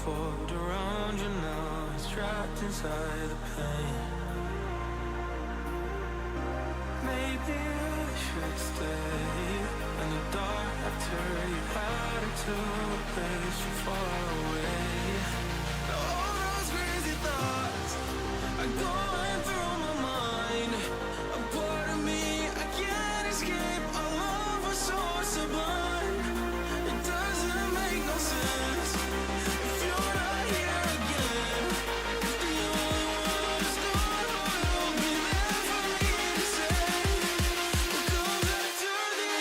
blindfold around you now, trapped inside the pain. Maybe I should stay in the dark after you had it to a place so far away. All those crazy thoughts are going through my mind. A part of me I can't escape. Our love was so sublime. It doesn't make no sense if you're not here again. If the only one who's gone will be there for me to say, what comes after the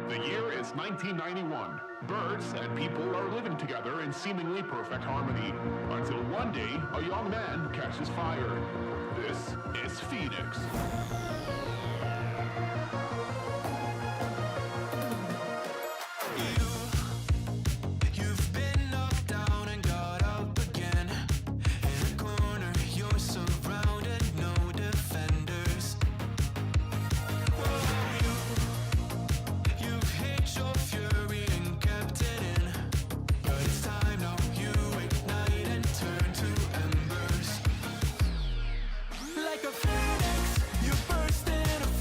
The year is 1991. Birds and people are living together in seemingly perfect harmony, until one day a young man catches fire. This is Phoenix. You've been knocked down and got up again. In a corner, you're surrounded, no defenders. You've hid your fury and kept it in. But it's time now, you ignite and turn to embers. Like a phoenix, you burst in a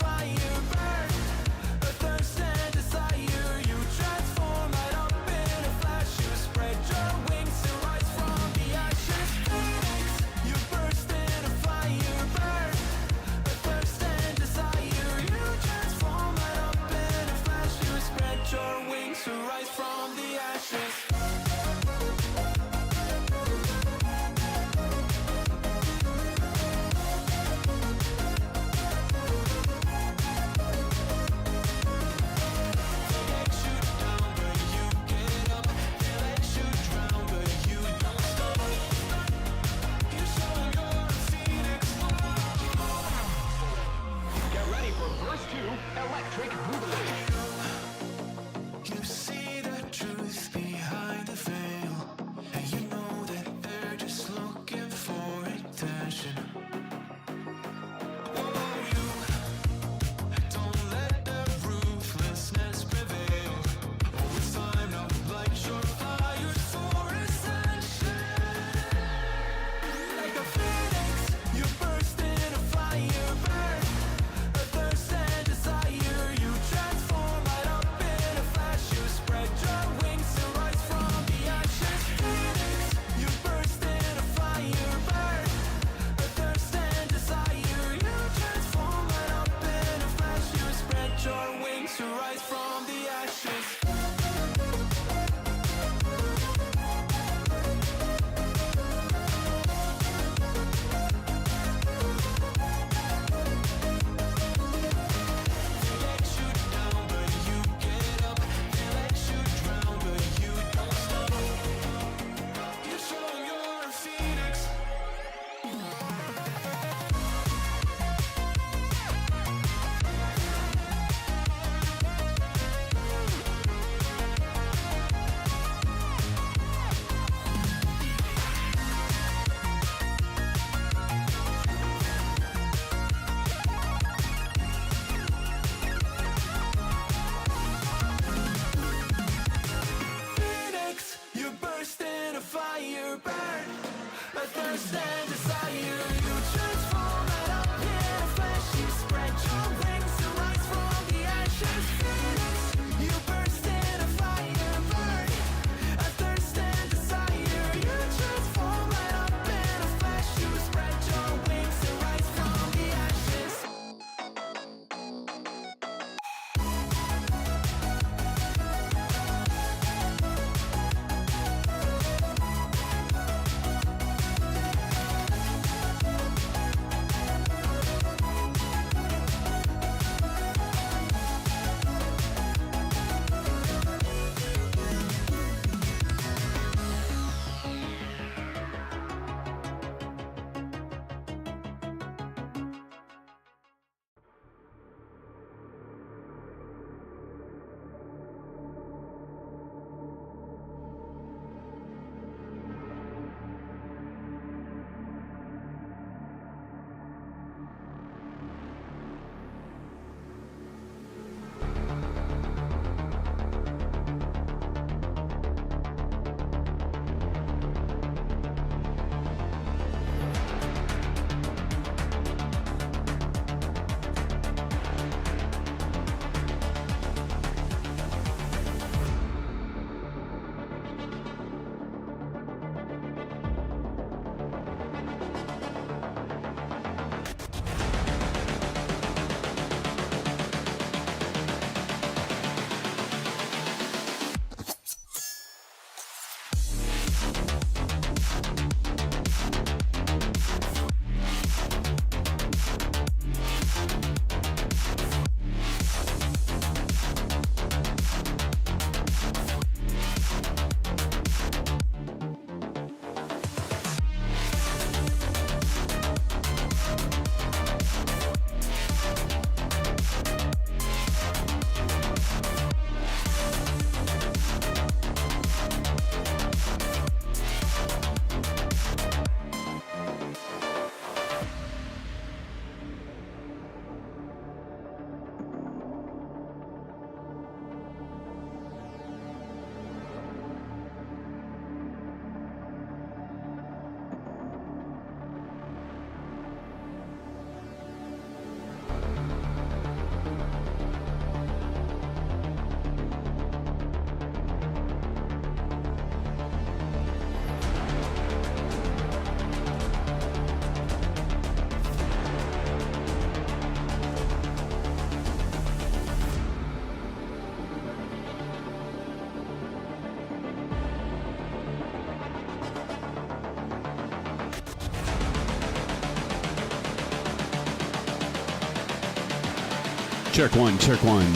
Check one, check one.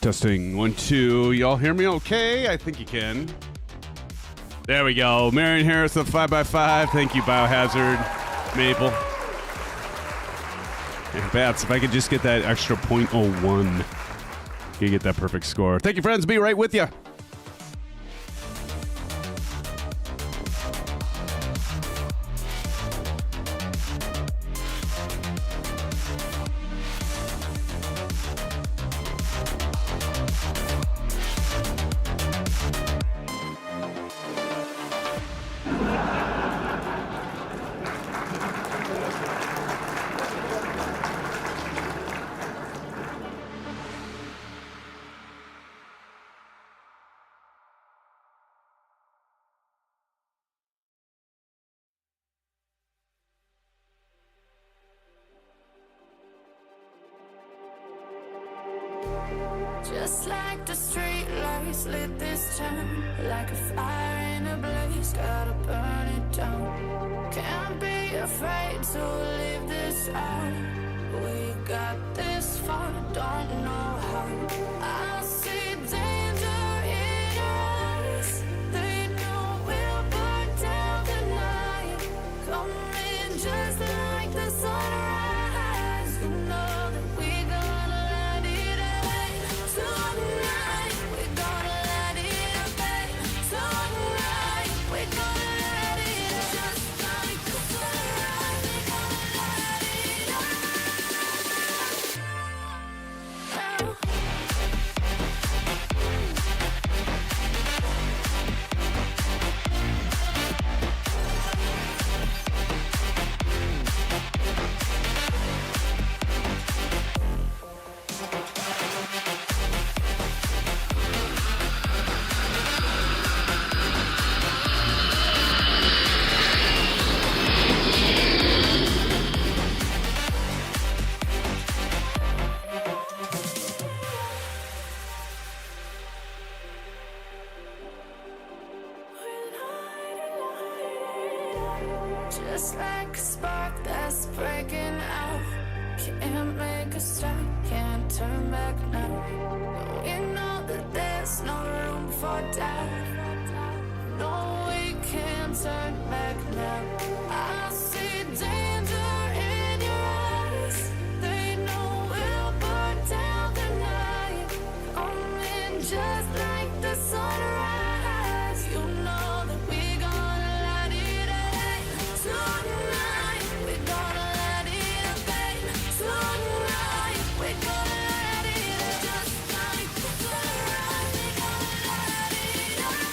Testing 1, 2. Y'all hear me okay? I think you can. There we go. Marion Harris of 5x5. Thank you, Biohazard. Maple. And Bats, if I could just get that extra .01, you get that perfect score. Thank you, friends. Be right with you. Just like the street lights lit this town, like a fire in a blaze, gotta burn it down. Can't be afraid to leave this out. We got this far, don't know how. I see danger in your eyes. They know we'll burn down the night. Coming just like the sunrise. You know that we're gonna let it away. Tonight, we're gonna let it away. Tonight, we're gonna let it away. Just like the sunrise, we're gonna let it away. Just like a spark that's breaking out. Can't make a stop, can't turn back now. We know that there's no room for doubt. No, we can't turn back now. I see danger in your eyes. They know we'll burn down the night. Coming just like the sunrise. You know that we're gonna let it away. Tonight, we're gonna let it away. Tonight, we're gonna let it away. Just like the sunrise, we're gonna let it away.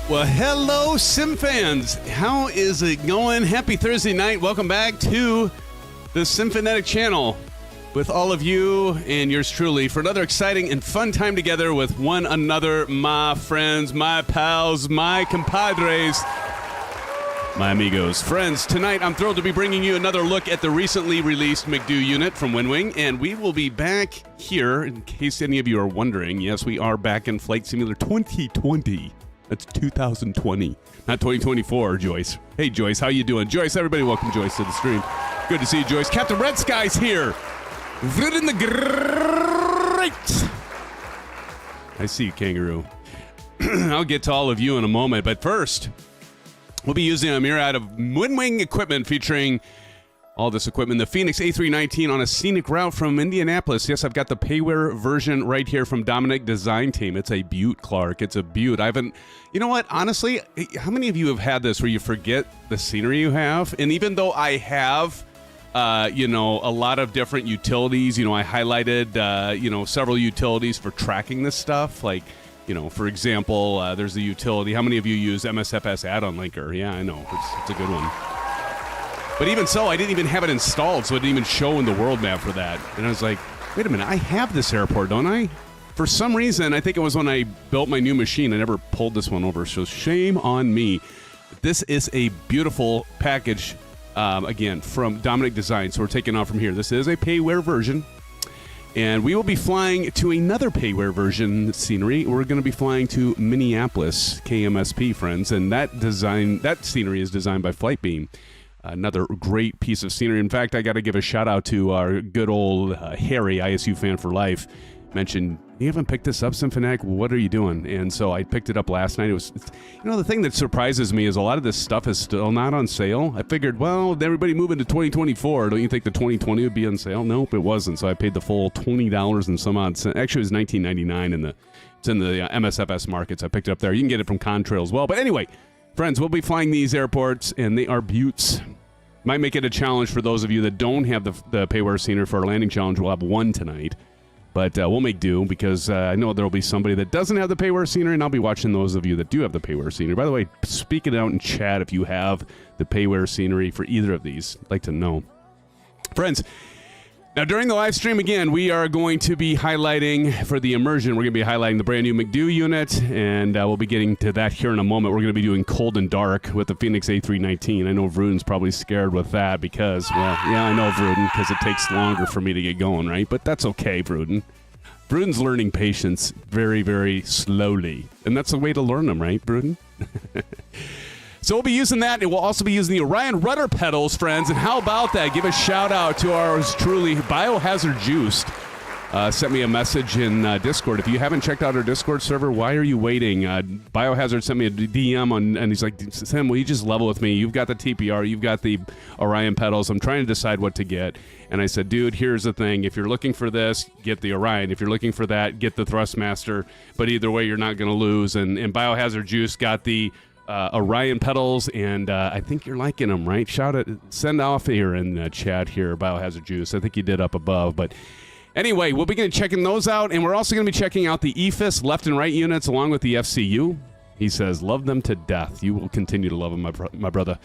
Well, hello, SimFans. How is it going? Happy Thursday night. Welcome back to the Symphonetic channel with all of you and yours truly for another exciting and fun time together with one another, my friends, my pals, my compadres, my amigos. Friends, tonight I'm thrilled to be bringing you another look at the recently released MCDU unit from WINWING, and we will be back here, in case any of you are wondering. Yes, we are back in Flight Simulator 2020. That's 2020, not 2024, Joyce. Hey, Joyce, how you doing? Joyce, everybody welcome Joyce to the stream. Good to see you, Joyce. Captain Red Sky's here. Written the great. I see you, Kangaroo. I'll get to all of you in a moment, but first, we'll be using a myriad of WINWING equipment featuring all this equipment. The Fenix A319 on a scenic route from Indianapolis. Yes, I've got the payware version right here from Dominic Design Team. It's a beaut, Clark. It's a beaut. I haven't, you know what, honestly, how many of you have had this where you forget the scenery you have? And even though I have, a lot of different utilities, I highlighted, several utilities for tracking this stuff. Like, for example, there's the utility. How many of you use MSFS add-on linker? Yeah, I know. It's a good one. But even so, I didn't even have it installed, so it didn't even show in the world map for that. And I was like, wait a minute, I have this airport, don't I? For some reason, I think it was when I built my new machine, I never pulled this one over, so shame on me. This is a beautiful package, again, from Dominic Design, so we're taking off from here. This is a payware version, and we will be flying to another payware version scenery. We're going to be flying to Minneapolis, KMSP, friends, and that scenery is designed by Flightbeam. Another great piece of scenery. In fact, I got to give a shout out to our good old Harry, ISU fan for life. Mentioned, you haven't picked this up, Symphonetic? What are you doing? And so I picked it up last night. The thing that surprises me is a lot of this stuff is still not on sale. I figured, well, with everybody moving to 2024, don't you think the 2020 would be on sale? Nope, it wasn't. So I paid the full $20 and some odd cents. Actually, it was $19.99 it's in the MSFS markets. I picked it up there. You can get it from Contrail as well. But anyway, friends, we'll be flying these airports, and they are beauts. Might make it a challenge for those of you that don't have the payware scenery for our landing challenge. We'll have one tonight. But we'll make do, because I know there will be somebody that doesn't have the payware scenery, and I'll be watching those of you that do have the payware scenery. By the way, speak it out in chat if you have the payware scenery for either of these. I'd like to know. Friends, now during the live stream, again, we are going to be highlighting, for the immersion, we're going to be highlighting the brand new MCDU unit, and we'll be getting to that here in a moment. We're going to be doing cold and dark with the Fenix A319. I know Vruden's probably scared with that because, well, yeah, I know, Vruden, because it takes longer for me to get going, right? But that's okay, Vruden. Vruden's learning patience very, very slowly, and that's the way to learn them, right, Vruden? So we'll be using that, and we'll also be using the Orion Rudder Pedals, friends. And how about that? Give a shout-out to ours truly, Biohazard Juiced. Sent me a message in Discord. If you haven't checked out our Discord server, why are you waiting? Biohazard sent me a DM, and he's like, Sam, will you just level with me? You've got the TPR. You've got the Orion pedals. I'm trying to decide what to get. And I said, dude, here's the thing. If you're looking for this, get the Orion. If you're looking for that, get the Thrustmaster. But either way, you're not going to lose. And Biohazard Juice got the Orion pedals, and I think you're liking them, right? Send off here in chat here, Biohazard Juice. I think you did up above, but anyway, we'll begin checking those out, and we're also going to be checking out the EFIS left and right units along with the FCU. He says, love them to death. You will continue to love them, my brother.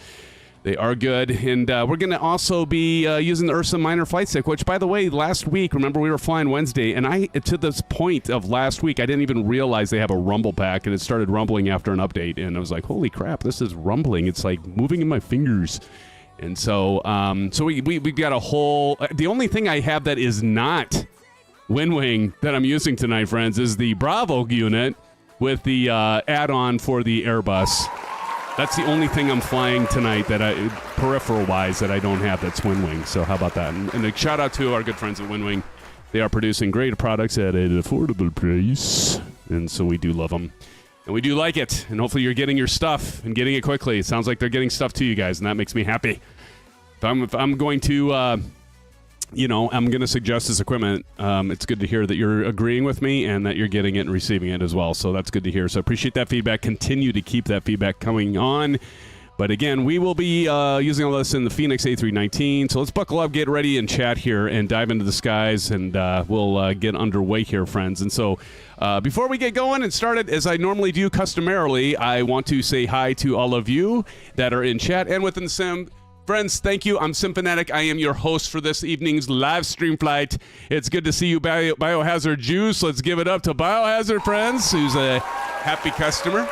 They are good, and we're going to also be using the URSA Minor Flight Stick, which, by the way, last week, remember we were flying Wednesday, and to this point of last week, I didn't even realize they have a rumble pack, and it started rumbling after an update, and I was like, holy crap, this is rumbling. It's like moving in my fingers. And so we've got a whole... the only thing I have that is not WINWING that I'm using tonight, friends, is the Bravo unit with the add-on for the Airbus. That's the only thing I'm flying tonight that peripheral-wise, that I don't have that's WINWING. So how about that? And a shout-out to our good friends at WINWING. They are producing great products at an affordable price, and so we do love them. And we do like it, and hopefully you're getting your stuff and getting it quickly. It sounds like they're getting stuff to you guys, and that makes me happy. If I'm going to... I'm going to suggest this equipment. It's good to hear that you're agreeing with me and that you're getting it and receiving it as well. So that's good to hear. So appreciate that feedback. Continue to keep that feedback coming on. But again, we will be using all this in the Fenix A319. So let's buckle up, get ready, and chat here and dive into the skies, and we'll get underway here, friends. And so before we get going and started, as I normally do customarily, I want to say hi to all of you that are in chat and within the sim. Friends, thank you. I'm SimFanatic. I am your host for this evening's live stream flight. It's good to see you, Biohazard Juice. Let's give it up to Biohazard, friends, who's a happy customer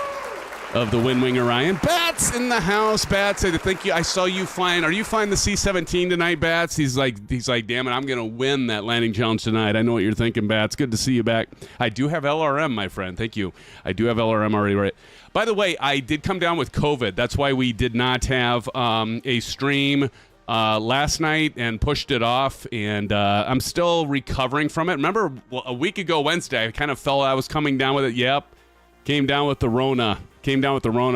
of the WINWING Orion. Bats in the house. Bats, I thank you. I saw you flying. Are you flying the C-17 tonight, Bats? He's like, damn it, I'm going to win that landing challenge tonight. I know what you're thinking, Bats. Good to see you back. I do have LRM, my friend. Thank you. I do have LRM already, right? By the way, I did come down with COVID. That's why we did not have a stream last night and pushed it off, and I'm still recovering from it. Remember, a week ago Wednesday, I kind of felt I was coming down with it. Yep. Came down with the Rona,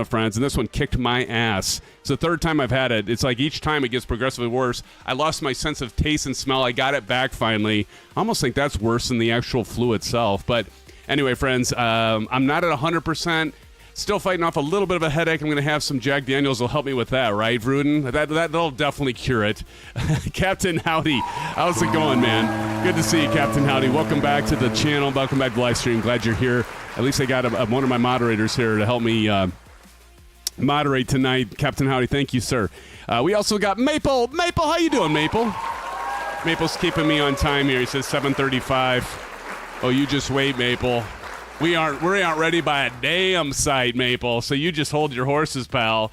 friends, and this one kicked my ass. It's the third time I've had it. It's like each time it gets progressively worse. I lost my sense of taste and smell. I got it back finally. I almost think that's worse than the actual flu itself. But anyway, friends, I'm not at 100%. Still fighting off a little bit of a headache. I'm going to have some Jack Daniels will help me with that, right, Vruden? That'll definitely cure it. Captain Howdy, how's it going, man? Good to see you, Captain Howdy. Welcome back to the channel. Welcome back to the live stream. Glad you're here. At least I got one of my moderators here to help me moderate tonight. Captain Howdy, thank you, sir. We also got Maple. Maple, how you doing, Maple? Maple's keeping me on time here. He says 7:35. Oh, you just wait, Maple. We aren't ready by a damn sight, Maple. So you just hold your horses, pal.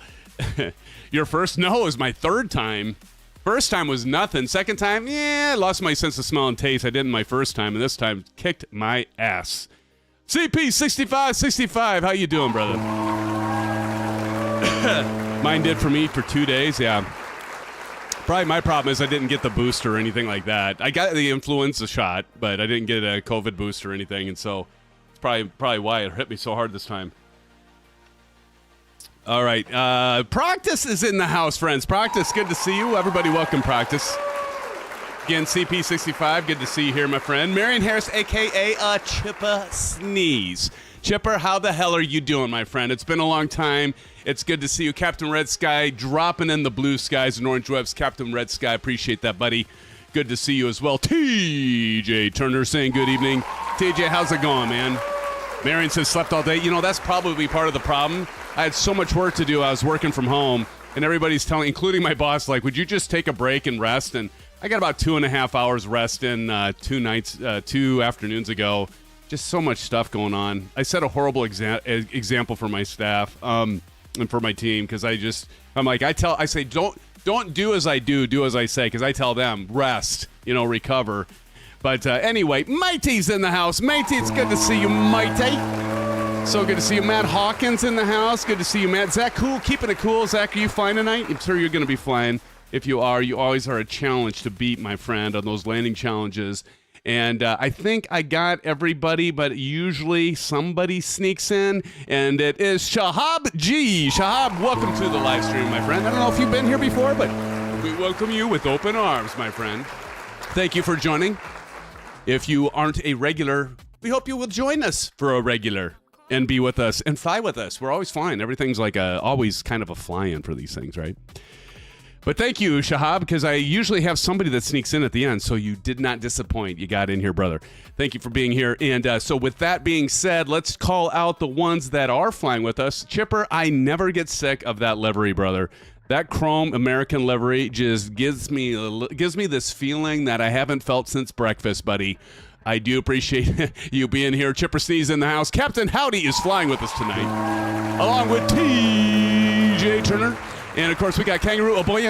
Your first? No, it was my third time. First time was nothing. Second time, I lost my sense of smell and taste. I didn't my first time, and this time kicked my ass. CP6565, how you doing, brother? Mine did for me for 2 days, yeah. Probably my problem is I didn't get the booster or anything like that. I got the influenza shot, but I didn't get a COVID booster or anything, and so it's probably why it hit me so hard this time. All right, Practice is in the house, friends. Practice, good to see you. Everybody welcome Practice. Again, CP65, good to see you here, my friend. Marion Harris, a.k.a. Chipper Sneeze. Chipper, how the hell are you doing, my friend? It's been a long time. It's good to see you. Captain Red Sky, dropping in the blue skies and orange webs. Captain Red Sky, appreciate that, buddy. Good to see you as well. TJ Turner saying good evening. TJ, how's it going, man? Marion says slept all day. You know, that's probably part of the problem. I had so much work to do. I was working from home, and everybody's telling, including my boss, like, would you just take a break and rest? And I got about 2.5 hours rest in 2 afternoons ago. Just so much stuff going on. I set a horrible example for my staff and for my team because I'm like, I say, don't do as I do as I say, because I tell them, rest, recover. But anyway, Mighty's in the house. Mighty, it's good to see you, Mighty. So good to see you. Matt Hawkins in the house. Good to see you, Matt. Zach, cool, keeping it cool. Zach, are you flying tonight? I'm sure you're going to be flying. If you are, you always are a challenge to beat, my friend, on those landing challenges. And I think I got everybody, but usually somebody sneaks in, and it is Shahab G. Shahab, welcome to the live stream, my friend. I don't know if you've been here before, but we welcome you with open arms, my friend. Thank you for joining. If you aren't a regular, we hope you will join us for a regular and be with us and fly with us. We're always flying. Everything's like always kind of a fly-in for these things, right? But thank you, Shahab, because I usually have somebody that sneaks in at the end, so you did not disappoint. You got in here, brother. Thank you for being here. And so with that being said, let's call out the ones that are flying with us. Chipper, I never get sick of that livery, brother. That chrome American livery just gives me this feeling that I haven't felt since breakfast, buddy. I do appreciate you being here. Chipper Sneeze in the house. Captain Howdy is flying with us tonight, along with TJ Turner. And, of course, we got Kangaroo. Oh, boy.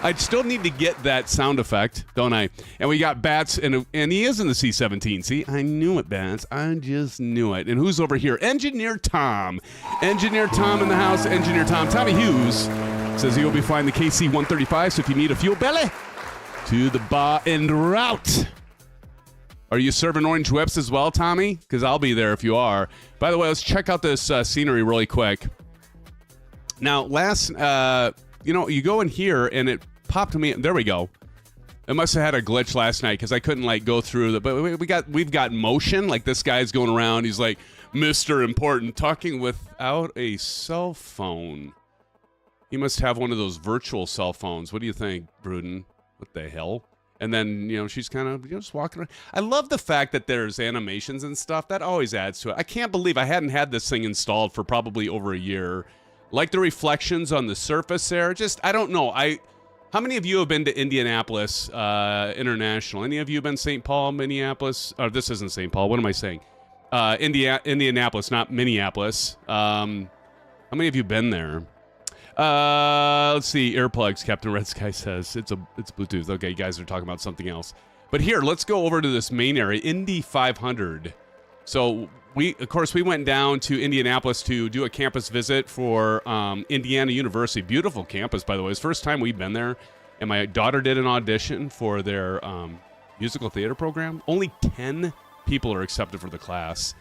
I still need to get that sound effect, don't I? And we got Bats, and he is in the C-17. See, I knew it, Bats. I just knew it. And who's over here? Engineer Tom. Engineer Tom in the house. Engineer Tom. Tommy Hughes says he will be flying the KC-135, so if you need a fuel belly, to the bar en route. Are you serving orange whips as well, Tommy? Because I'll be there if you are. By the way, let's check out this scenery really quick. Now, you go in here and it popped me. There we go. It must have had a glitch last night because I couldn't go through but we've got motion. Like this guy's going around. He's like, Mr. Important, talking without a cell phone. He must have one of those virtual cell phones. What do you think, Bruden? What the hell? And then, she's kind of just walking around. I love the fact that there's animations and stuff. That always adds to it. I can't believe I hadn't had this thing installed for probably over a year. Like the reflections on the surface there. Just, I don't know. How many of you have been to Indianapolis International? Any of you been St. Paul, Minneapolis? Oh, this isn't St. Paul. What am I saying? Indianapolis, not Minneapolis. How many of you been there? Let's see. Earplugs, Captain Red Sky says. It's Bluetooth. Okay, you guys are talking about something else. But here, let's go over to this main area, Indy 500. So of course, we went down to Indianapolis to do a campus visit for Indiana University. Beautiful campus, by the way. It's the first time we've been there. And my daughter did an audition for their musical theater program. Only 10 people are accepted for the class.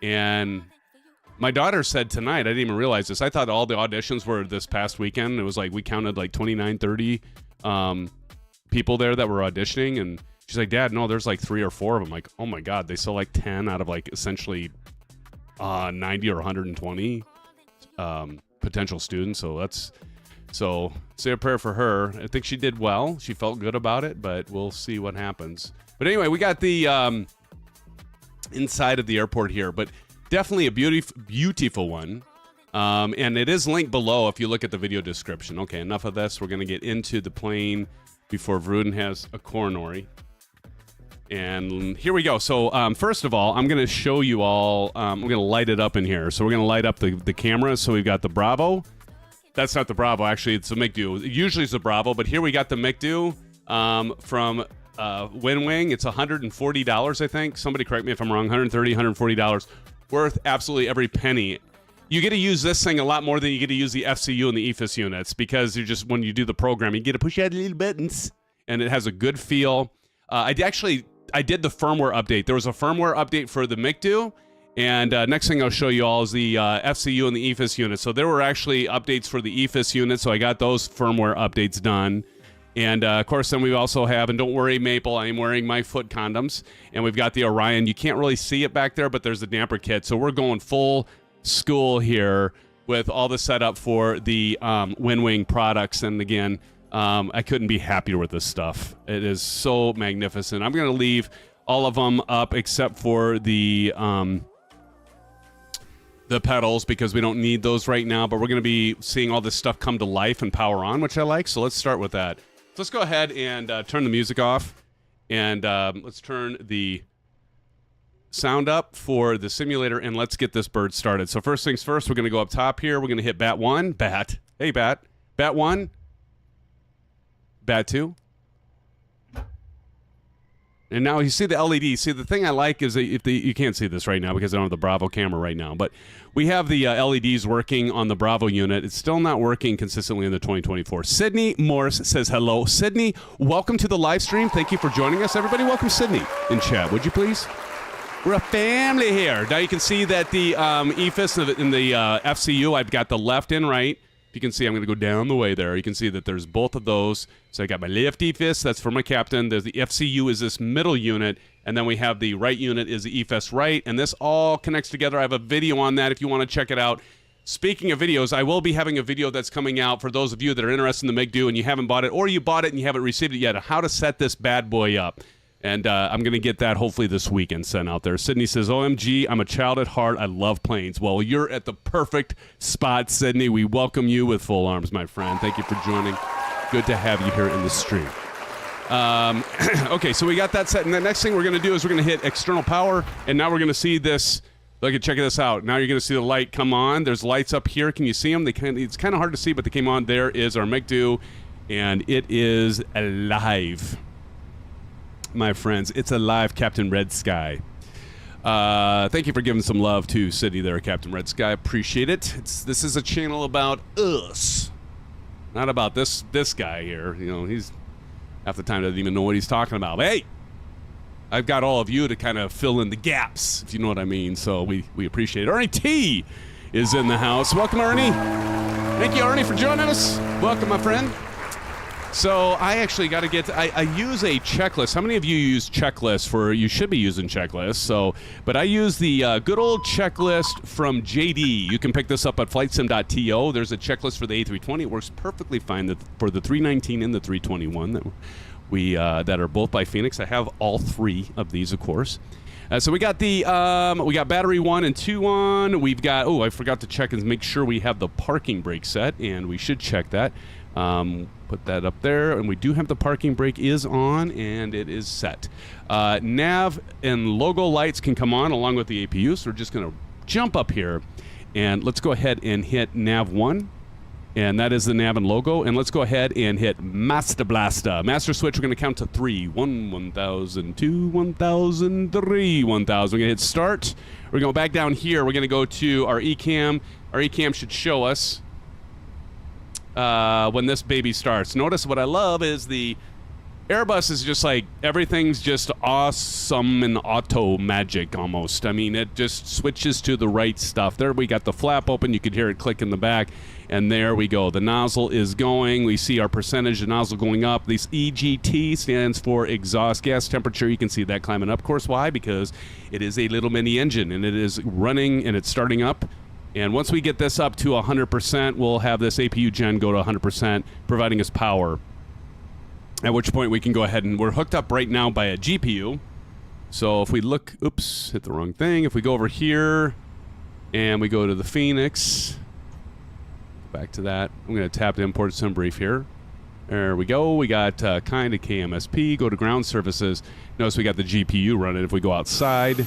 And my daughter said tonight, I didn't even realize this. I thought all the auditions were this past weekend. It was like we counted like 29, 30 people there that were auditioning. And she's like, Dad, no, there's like 3 or 4 of them. Like, oh my God, they select 10 out of like essentially 90 or 120 potential students. So say a prayer for her. I think she did well. She felt good about it, but we'll see what happens. But anyway, we got the inside of the airport here, but definitely a beautiful one. And it is linked below if you look at the video description. Okay, enough of this. We're going to get into the plane before Vruden has a coronary. And here we go. So first of all, I'm going to show you all. I'm going to light it up in here. So we're going to light up the camera. So we've got the Bravo. That's not the Bravo. Actually, it's the MCDU. Usually it's the Bravo. But here we got the MCDU from WINWING. It's $140, I think. Somebody correct me if I'm wrong. $130, $140. Worth absolutely every penny. You get to use this thing a lot more than you get to use the FCU and the EFIS units, because you just, when you do the program, you get to push out little buttons, and it has a good feel. I did the firmware update. There was a firmware update for the MCDU, and next thing I'll show you all is the FCU and the EFIS unit. So there were actually updates for the EFIS unit, so I got those firmware updates done. And, of course, then we also have, and don't worry, Maple, I am wearing my foot condoms. And we've got the Orion. You can't really see it back there, but there's the damper kit. So we're going full school here with all the setup for the WINWING products. And, again, I couldn't be happier with this stuff. It is so magnificent. I'm going to leave all of them up except for the pedals, because we don't need those right now. But we're going to be seeing all this stuff come to life and power on, which I like. So let's start with that. Let's go ahead and turn the music off, and let's turn the sound up for the simulator, and let's get this bird started. So first things first, we're going to go up top here. We're going to hit bat 1. Bat. Hey, bat. Bat 1. Bat 2. And now you see the LED. See, the thing I like is that you can't see this right now because I don't have the Bravo camera right now, but we have the LEDs working on the Bravo unit. It's still not working consistently in the 2024. Sydney Morris says hello. Sydney, welcome to the live stream. Thank you for joining us. Everybody, welcome Sydney in chat, would you please? We're a family here. Now you can see that the EFIS and the FCU, I've got the left and right. If you can see, I'm going to go down the way there. You can see that there's both of those. So I got my left EFIS, that's for my captain. There's the FCU is this middle unit, and then we have the right unit is the EFIS right, and this all connects together. I have a video on that if you want to check it out. Speaking of videos, I will be having a video that's coming out for those of you that are interested in the MCDU and you haven't bought it, or you bought it and you haven't received it yet, on how to set this bad boy up. And I'm going to get that hopefully this weekend sent out there. Sydney says, OMG, I'm a child at heart. I love planes. Well, you're at the perfect spot, Sydney. We welcome you with full arms, my friend. Thank you for joining. Good to have you here in the stream. Okay, so we got that set. And the next thing we're going to do is we're going to hit external power. And now we're going to see this. Look at, check this out. Now you're going to see the light come on. There's lights up here. Can you see them? It's kind of hard to see, but they came on. There is our MCDU, and it is alive. My friends, it's alive, Captain Red Sky. Thank you for giving some love to City there, Captain Red Sky. Appreciate it. This is a channel about us, not about this guy here. You know, he's half the time doesn't even know what he's talking about. But hey, I've got all of you to kind of fill in the gaps, if you know what I mean. So we appreciate it. Ernie T is in the house. Welcome, Ernie. Thank you, Ernie, for joining us. Welcome, my friend. So I actually got to get. I use a checklist. How many of you use checklists for? You should be using checklists. So, but I use the good old checklist from JD. You can pick this up at flightsim.to. There's a checklist for the A320. It works perfectly fine for the 319 and the 321 that are both by Fenix. I have all three of these, of course. So we got the we got battery 1 and 2 on. We've got I forgot to check and make sure we have the parking brake set, and we should check that. Put that up there, and we do have the parking brake is on, and it is set. Nav and logo lights can come on along with the APU, so we're just going to jump up here, and let's go ahead and hit Nav 1, and that is the nav and logo, and let's go ahead and hit Master Blaster. Master switch, we're going to count to 3. 1, 1,000, 2, 1,000, 3, 1,000. We're going to hit start. We're going back down here. We're going to go to our ECAM. Our ECAM should show us when this baby starts. Notice what I love is the Airbus is just like, everything's just awesome and auto magic almost. I mean, it just switches to the right stuff. There we got the flap open. You could hear it click in the back. And there we go. The nozzle is going. We see our percentage of nozzle going up. This EGT stands for exhaust gas temperature. You can see that climbing up. Of course, why? Because it is a little mini engine, and it is running, and it's starting up. And once we get this up to 100%, we'll have this APU gen go to 100%, providing us power. At which point we can go ahead and we're hooked up right now by a GPU. So if we look, oops, hit the wrong thing. If we go over here and we go to the Fenix, back to that. I'm going to tap to import some brief here. There we go. We got kind of KMSP. Go to ground services. Notice we got the GPU running. If we go outside,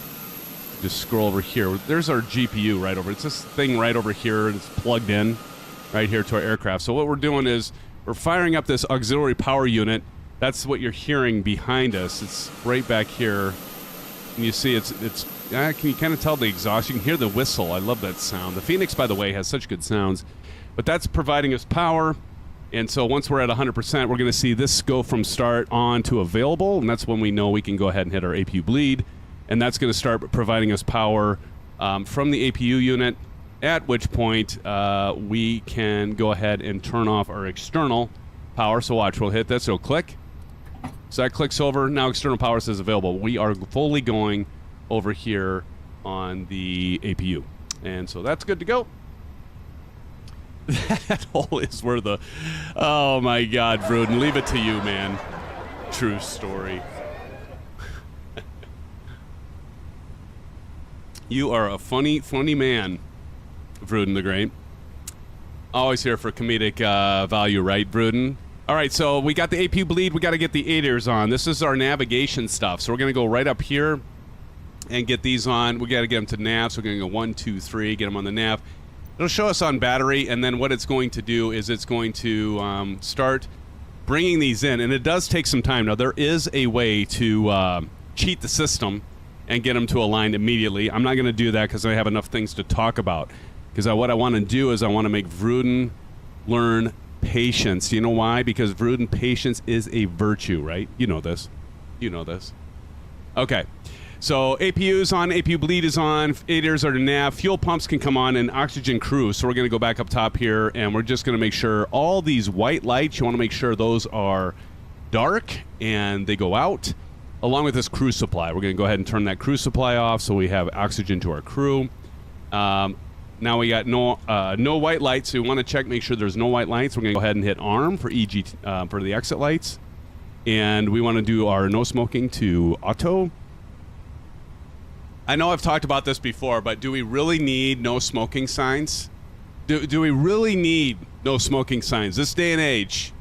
just scroll over here. There's our GPU right over. It's this thing right over here, and it's plugged in right here to our aircraft. So what we're doing is we're firing up this auxiliary power unit. That's what you're hearing behind us. It's right back here. And you see can you kind of tell the exhaust? You can hear the whistle. I love that sound. The Fenix, by the way, has such good sounds. But that's providing us power. And so once we're at 100%, we're going to see this go from start on to available. And that's when we know we can go ahead and hit our APU bleed. And that's going to start providing us power from the APU unit, at which point we can go ahead and turn off our external power. So watch, we'll hit this, it'll click. So that clicks over, now external power says available. We are fully going over here on the APU. And so that's good to go. That hole is where the... Oh my God, Vruden, leave it to you, man. True story. You are a funny, funny man, Vruden the Great. Always here for comedic value, right, Vruden? All right, so we got the APU bleed. We got to get the ADERs on. This is our navigation stuff. So we're going to go right up here and get these on. We got to get them to nav. So we're going to go 1, 2, 3, get them on the nav. It'll show us on battery, and then what it's going to do is it's going to start bringing these in. And it does take some time. Now, there is a way to cheat the system and get them to align immediately. I'm not going to do that because I have enough things to talk about. Because what I want to do is I want to make Vruden learn patience. Do you know why? Because Vruden, patience is a virtue, right? You know this. You know this. Okay. So APU is on, APU bleed is on, ADERs are to nav, fuel pumps can come on, and oxygen crew. So we're going to go back up top here, and we're just going to make sure all these white lights, you want to make sure those are dark and they go out. Along with this crew supply. We're going to go ahead and turn that crew supply off so we have oxygen to our crew. Now we got no white lights, so we want to check, make sure there's no white lights. We're going to go ahead and hit ARM for for the exit lights. And we want to do our no smoking to auto. I know I've talked about this before, but do we really need no smoking signs? Do we really need no smoking signs this day and age?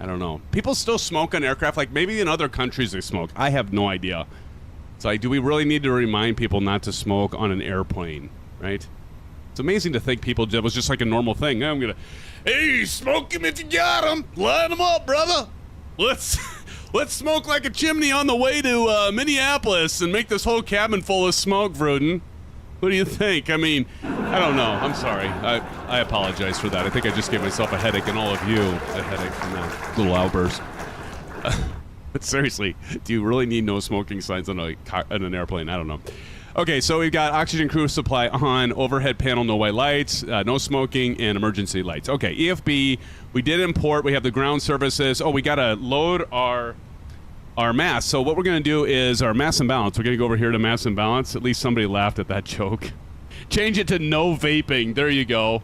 I don't know. People still smoke on aircraft. Like maybe in other countries they smoke. I have no idea. It's like, do we really need to remind people not to smoke on an airplane, right? It's amazing to think people, it was just like a normal thing. Hey, smoke him if you got him. Line them up, brother. Let's smoke like a chimney on the way to Minneapolis and make this whole cabin full of smoke, Vruden. What do you think? I mean, I don't know. I'm sorry. I apologize for that. I think I just gave myself a headache and all of you a headache from that little outburst. But seriously, do you really need no smoking signs on an airplane? I don't know. Okay, so we've got oxygen crew supply on, overhead panel, no white lights, no smoking, and emergency lights. Okay, EFB, we did import. We have the ground services. Oh, we got to load our mass. So what we're going to do is our mass and balance. We're going to go over here to mass and balance. At least somebody laughed at that joke. Change it to no vaping. There you go.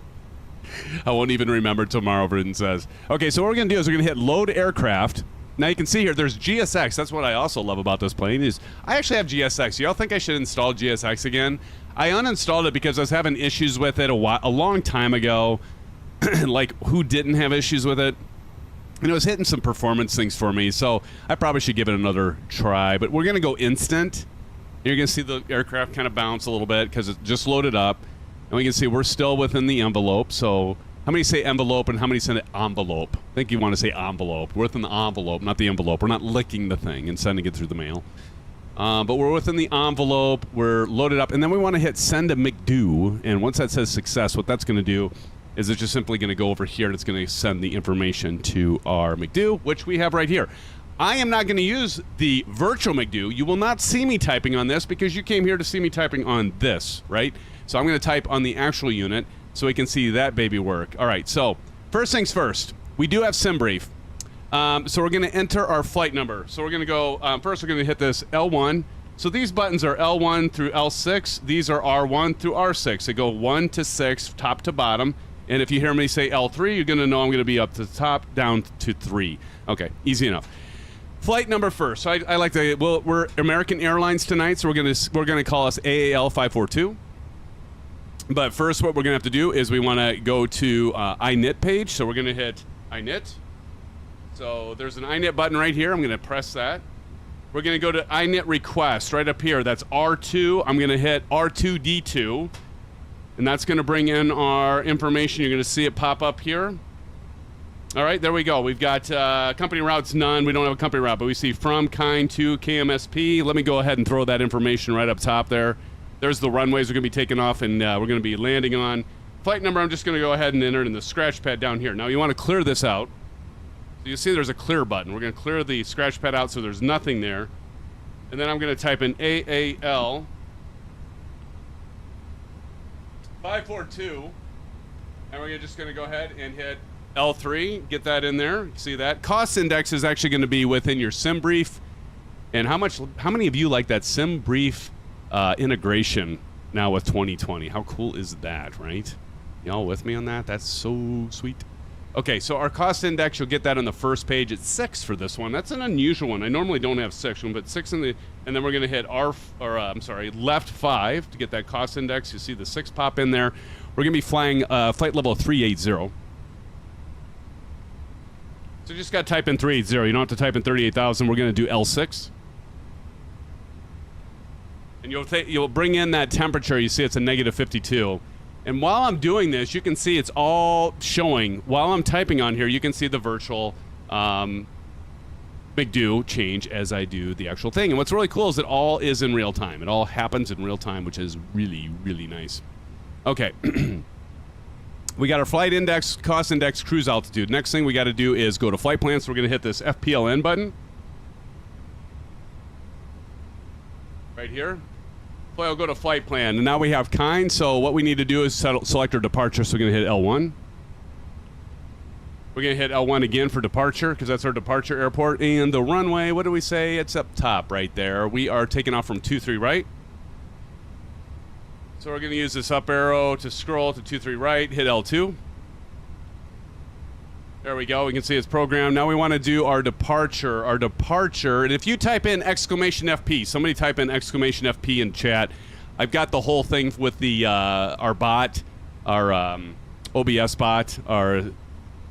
I won't even remember tomorrow, Britain says. Okay, so what we're going to do is we're going to hit load aircraft. Now you can see here, there's GSX. That's what I also love about this plane is I actually have GSX. Y'all think I should install GSX again? I uninstalled it because I was having issues with it a long time ago. Like, who didn't have issues with it? And it was hitting some performance things for me, so I probably should give it another try. But we're going to go instant. You're going to see the aircraft kind of bounce a little bit because it just loaded up. And we can see we're still within the envelope. So how many say envelope and how many say envelope? I think you want to say envelope. We're within the envelope, not the envelope. We're not licking the thing and sending it through the mail. But we're within the envelope. We're loaded up. And then we want to hit send a MCDU. And once that says success, what that's going to do is it's just simply going to go over here and it's going to send the information to our MCDU, which we have right here. I am not going to use the virtual MCDU. You will not see me typing on this because you came here to see me typing on this, right? So I'm going to type on the actual unit so we can see that baby work. All right, so first things first, we do have SimBrief. So we're going to enter our flight number. So we're going to go, first we're going to hit this L1. So these buttons are L1 through L6. These are R1 through R6. They go 1 to 6, top to bottom. And if you hear me say L3, you're going to know I'm going to be up to the top, down to 3. Okay, easy enough. Flight number first. So I like to, well, we're American Airlines tonight, so we're going to call us AAL 542. But first, what we're going to have to do is we want to go to iNit page. So we're going to hit iNit. So there's an iNit button right here. I'm going to press that. We're going to go to iNit request right up here. That's R2. I'm going to hit R2D2. And that's going to bring in our information. You're going to see it pop up here. All right, there we go. We've got company routes none. We don't have a company route, but we see from, kind, to, KMSP. Let me go ahead and throw that information right up top there. There's the runways we're going to be taking off and we're going to be landing on. Flight number, I'm just going to go ahead and enter it in the scratch pad down here. Now, you want to clear this out. So you see there's a clear button. We're going to clear the scratch pad out so there's nothing there. And then I'm going to type in AAL 542, and we're just going to go ahead and hit L3, get that in there. See that? Cost index is actually going to be within your SimBrief. And how many of you like that SimBrief integration now with 2020? How cool is that, right? Y'all with me on that? That's so sweet. Okay, so our cost index, you'll get that on the first page. It's 6 for this one. That's an unusual one. I normally don't have 6, but 6 in the, and then we're going to hit left 5 to get that cost index. You see the 6 pop in there. We're going to be flying flight level 380. So you just got to type in 380. You don't have to type in 38,000. We're going to do L6. And you'll bring in that temperature. You see it's a negative 52. And while I'm doing this, you can see it's all showing. While I'm typing on here, you can see the virtual MCDU change as I do the actual thing. And what's really cool is it all is in real time. It all happens in real time, which is really, really nice. Okay. We got our flight index, cost index, cruise altitude. Next thing we got to do is go to flight plan. So we're going to hit this FPLN button. Right here. We'll go to flight plan, and now we have kind, so what we need to do is select our departure, so we're going to hit L1. We're going to hit L1 again for departure, because that's our departure airport, and the runway, what do we say? It's up top right there. We are taking off from 23 right. So we're going to use this up arrow to scroll to 23 right, hit L2. There we go. We can see it's programmed. Now we want to do our departure. And if you type in exclamation FP, somebody type in exclamation FP in chat. I've got the whole thing with the our bot, our OBS bot, our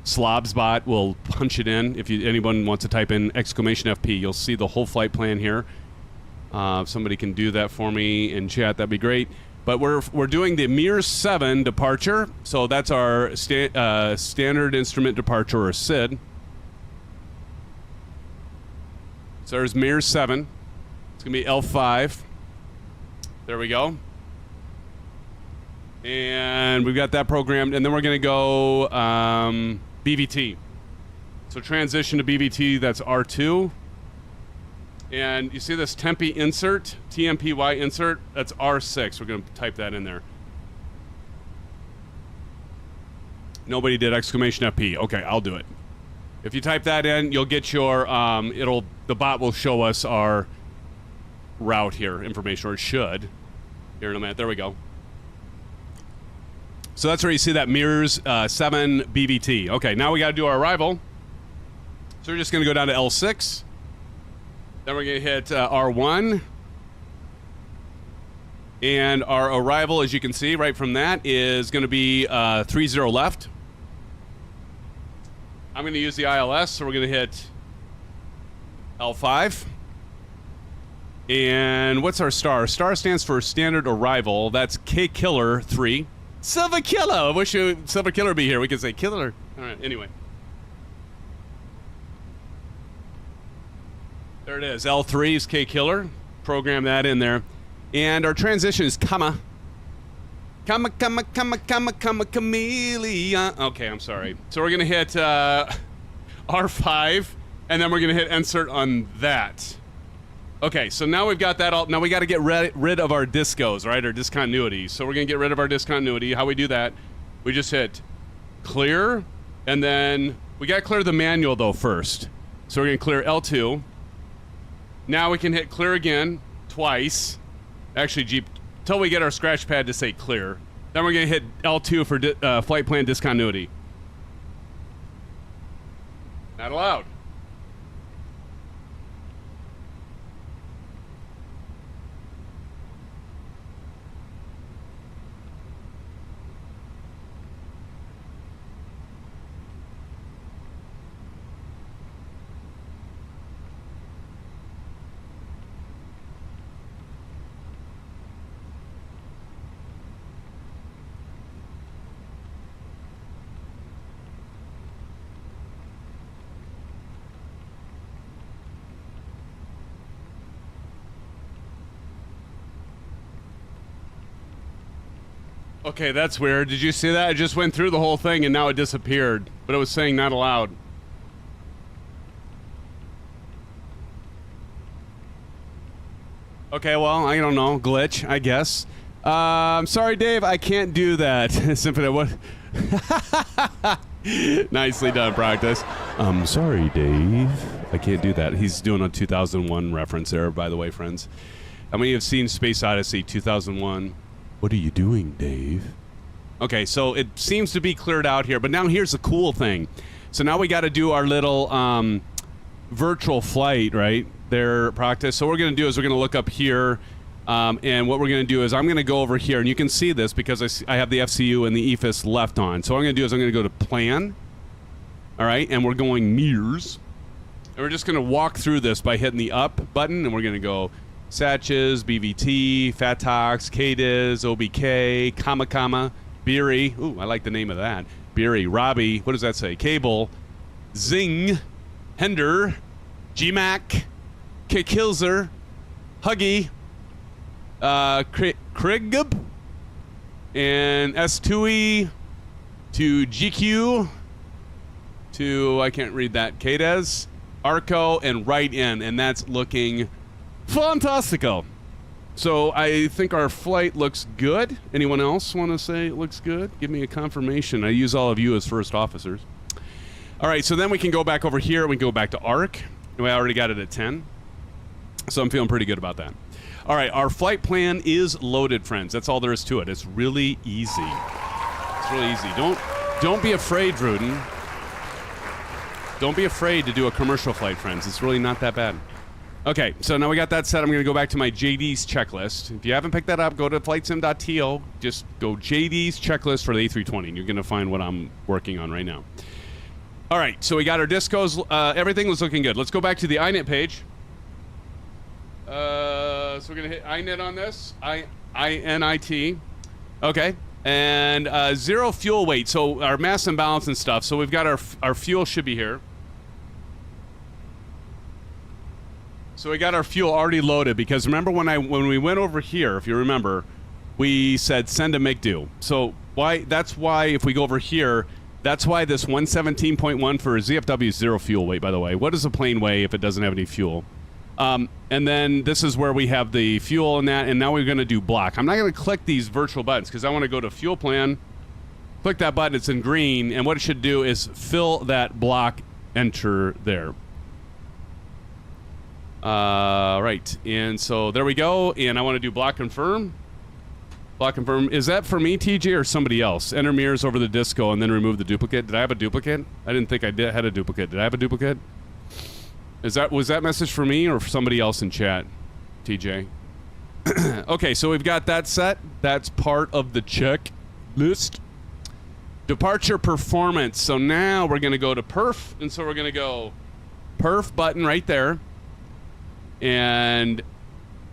Slobs bot will punch it in. If anyone wants to type in exclamation FP, you'll see the whole flight plan here. If somebody can do that for me in chat, that'd be great. But we're doing the MERS 7 departure, so that's our standard instrument departure, or SID. So there's MERS 7. It's going to be L5. There we go. And we've got that programmed, and then we're going to go BVT. So transition to BVT, that's R2. And you see this Tempe insert, TMPY insert? That's R6. We're going to type that in there. Nobody did exclamation FP. Okay, I'll do it. If you type that in, you'll get your, the bot will show us our route here, information, or it should. Here in a minute. There we go. So that's where you see that mirrors 7 BVT. Okay, now we got to do our arrival. So we're just going to go down to L6. Then we're going to hit R1. And our arrival, as you can see, right from that, is going to be 30 left. I'm going to use the ILS, so we're going to hit L5. And what's our star? Star stands for standard arrival. That's K Killer 3. Silver Killer! I wish Silver Killer would be here. We could say Killer. All right, anyway. There it is. L3 is K Killer. Program that in there. And our transition is comma. Comma, chameleon. Okay, I'm sorry. So we're going to hit R5, and then we're going to hit insert on that. Okay, so now we've got that all. Now we got to get rid of our discos, right? Our discontinuity. So we're going to get rid of our discontinuity. How we do that? We just hit clear, and then we got to clear the manual, though, first. So we're going to clear L2. Now we can hit clear again twice. Actually, Jeep, until we get our scratch pad to say clear. Then we're going to hit L2 for flight plan discontinuity. Not allowed. Okay, that's weird. Did you see that? I just went through the whole thing and now it disappeared. But it was saying not allowed. Okay, well, I don't know. Glitch, I guess. I'm sorry, Dave. I can't do that. Symphony, what? Nicely done, practice. I'm sorry, Dave. I can't do that. He's doing a 2001 reference there, by the way, friends. How many have seen Space Odyssey 2001? What are you doing, Dave? Okay, so it seems to be cleared out here, but now here's the cool thing. So now we got to do our little virtual flight, right? There, practice. So what we're going to do is we're going to look up here, and what we're going to do is I'm going to go over here, and you can see this because I have the FCU and the EFIS left on. So what I'm going to do is I'm going to go to plan, all right, and we're going mirrors, and we're just going to walk through this by hitting the up button, and we're going to go Satches, BVT, FATOX, KDIS, OBK, comma, Beery. Ooh, I like the name of that. Beery, Robbie, what does that say? Cable, Zing, Hender, GMAC, K-Kilzer, Huggy, Krigub, and S2E, to GQ, to, I can't read that, KDES, Arco, and right in, and that's looking fantastico. So I think our flight looks good. Anyone else want to say it looks good? Give me a confirmation. I use all of you as first officers. All right, so then we can go back over here. We can go back to ARC. We already got it at 10. So I'm feeling pretty good about that. All right, our flight plan is loaded, friends. That's all there is to it. It's really easy. It's really easy. Don't be afraid, Rudin. Don't be afraid to do a commercial flight, friends. It's really not that bad. Okay, so now we got that set. I'm going to go back to my JD's checklist. If you haven't picked that up, go to flightsim.to. Just go JD's checklist for the A320, and you're going to find what I'm working on right now. All right, so we got our discos. Everything was looking good. Let's go back to the INET page. So we're going to hit INET on this. INIT. Okay, and 0 fuel weight. So our mass imbalance and stuff. So we've got our fuel should be here. So we got our fuel already loaded because remember when we went over here, if you remember, we said send a MCDU. So that's why if we go over here, that's why this 117.1 for ZFW is 0 fuel weight, by the way. What does a plane weigh if it doesn't have any fuel? And then this is where we have the fuel and that, and now we're going to do block. I'm not going to click these virtual buttons because I want to go to fuel plan, click that button, it's in green, and what it should do is fill that block, enter there. Right, and so there we go, and I want to do block confirm. Block confirm. Is that for me, TJ, or somebody else? Enter mirrors over the disco and then remove the duplicate. Did I have a duplicate? I didn't think I had a duplicate. Did I have a duplicate? Was that message for me or for somebody else in chat, TJ? Okay, so we've got that set. That's part of the checklist. Departure performance. So now we're going to go to perf, and so we're going to go perf button right there. And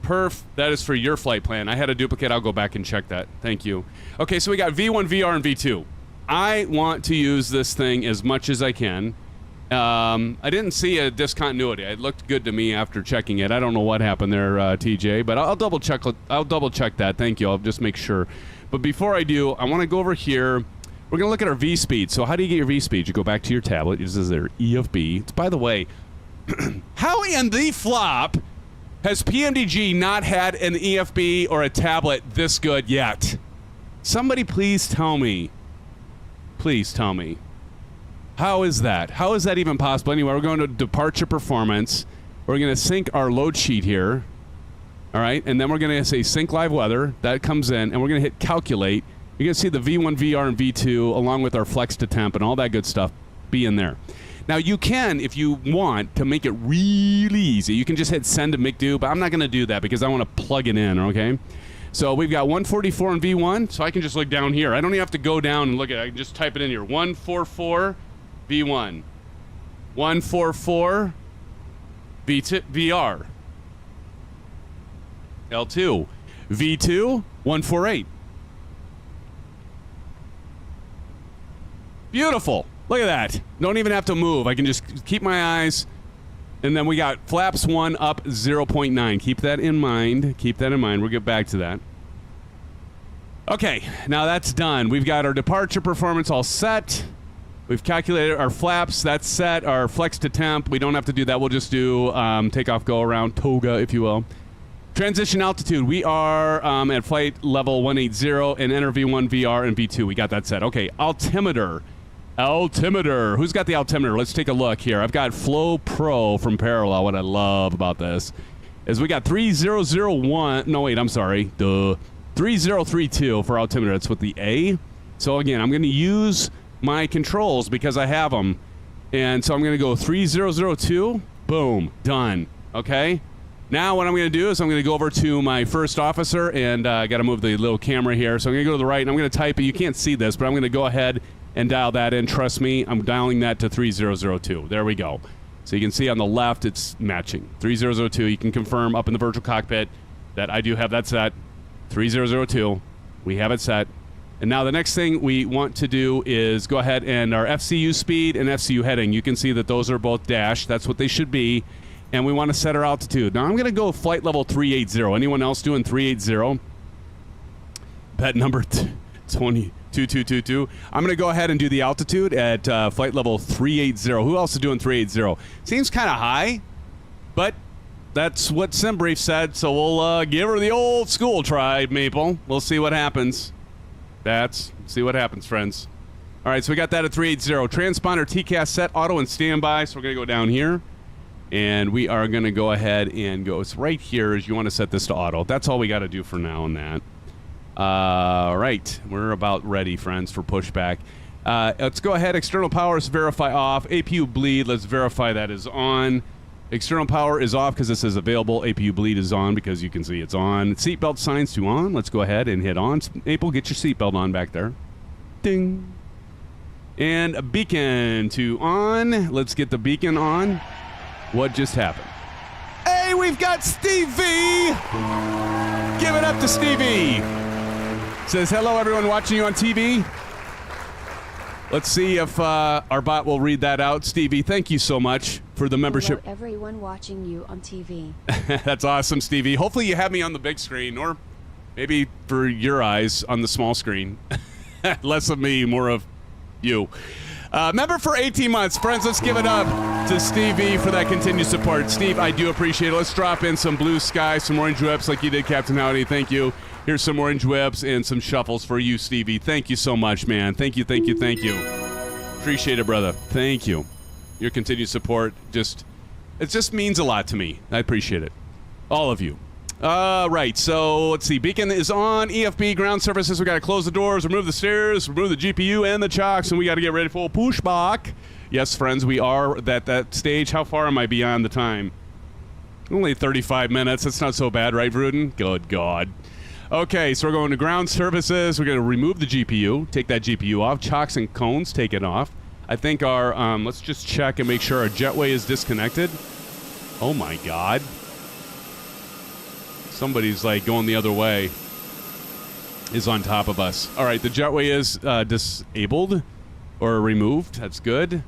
perf, that is for your flight plan. I had a duplicate. I'll go back and check that. Thank you. Okay, so we got V1, VR, and V2. I want to use this thing as much as I can. I didn't see a discontinuity. It looked good to me after checking it. I don't know what happened there, TJ, but I'll double check. I'll double check that. Thank you. I'll just make sure. But before I do, I want to go over here. We're going to look at our V speed. So how do you get your V speed? You go back to your tablet. This is their EFB. It's, by the way, how in the flop has PMDG not had an EFB or a tablet this good yet? Somebody please tell me. Please tell me. How is that? How is that even possible? Anyway, we're going to departure performance. We're going to sync our load sheet here. All right, and then we're going to say sync live weather. That comes in, and we're going to hit calculate. You're going to see the V1, VR, and V2, along with our flex to temp and all that good stuff, be in there. Now, you can, if you want, to make it really easy, you can just hit send to MCDU, but I'm not going to do that because I want to plug it in, okay? So we've got 144 in V1, so I can just look down here. I don't even have to go down and look at it. I can just type it in here. 144 V1. 144 V2, VR. L2. V2, 148. Beautiful. Look at that. Don't even have to move. I can just keep my eyes. And then we got flaps 1 up 0.9. Keep that in mind. Keep that in mind. We'll get back to that. Okay, now that's done. We've got our departure performance all set. We've calculated our flaps. That's set. Our flex to temp. We don't have to do that. We'll just do takeoff, go around, toga, if you will. Transition altitude. We are at flight level 180 and enter V1, VR, and V2. We got that set. Okay, altimeter. Altimeter. Who's got the altimeter? Let's take a look here. I've got Flow Pro from Parallel. What I love about this is we got 3001. No, wait, I'm sorry. 3032 for altimeter. That's with the A. So again, I'm going to use my controls because I have them. And so I'm going to go 3002. Boom. Done. Okay. Now what I'm going to do is I'm going to go over to my first officer and I got to move the little camera here. So I'm going to go to the right and I'm going to type it. You can't see this, but I'm going to go ahead and dial that in. Trust me, I'm dialing that to 3002. There we go. So you can see on the left, it's matching. 3002, you can confirm up in the virtual cockpit that I do have that set. 3002, we have it set. And now the next thing we want to do is go ahead and our FCU speed and FCU heading. You can see that those are both dashed. That's what they should be. And we want to set our altitude. Now I'm going to go flight level 380. Anyone else doing 380? Bet number 2222. I'm going to go ahead and do the altitude at flight level 380. Who else is doing 380? Seems kind of high, but that's what SimBrief said, so we'll give her the old school try, Maple. We'll see what happens. See what happens, friends. All right, so we got that at 380. Transponder TCAS set, auto, and standby. So we're going to go down here, and we are going to go ahead and go. It's right here as you want to set this to auto. That's all we got to do for now on that. All right, we're about ready, friends, for pushback. Let's go ahead. External power is verify off. APU bleed, let's verify that is on. External power is off because this is available. APU bleed is on because you can see it's on. Seatbelt signs to on. Let's go ahead and hit on. Maple, get your seatbelt on back there. Ding. And a beacon to on. Let's get the beacon on. What just happened? Hey, we've got Stevie. Give it up to Stevie. Says, hello, everyone watching you on TV. Let's see if our bot will read that out. Stevie, thank you so much for the membership. Hello, everyone watching you on TV. That's awesome, Stevie. Hopefully you have me on the big screen, or maybe for your eyes on the small screen. Less of me, more of you. Member for 18 months. Friends, let's give it up to Steve E for that continued support. Steve, I do appreciate it. Let's drop in some blue sky, some orange whips like you did, Captain Howdy. Thank you. Here's some orange whips and some shuffles for you, Stevie. Thank you so much, man. Thank you, thank you, thank you. Appreciate it, brother. Thank you. Your continued support it just means a lot to me. I appreciate it. All of you. Right, so let's see. Beacon is on. EFB ground surfaces. We got to close the doors, remove the stairs, remove the GPU and the chocks, and we got to get ready for pushback. Yes, friends, we are at that stage. How far am I beyond the time? Only 35 minutes. That's not so bad, right, Vruden? Good God. Okay, so we're going to ground surfaces. We're going to remove the GPU, take that GPU off. Chocks and cones, take it off. I think our, let's just check and make sure our jetway is disconnected. Oh my God. Somebody's like going the other way. Is on top of us. All right, the jetway is disabled or removed. That's good.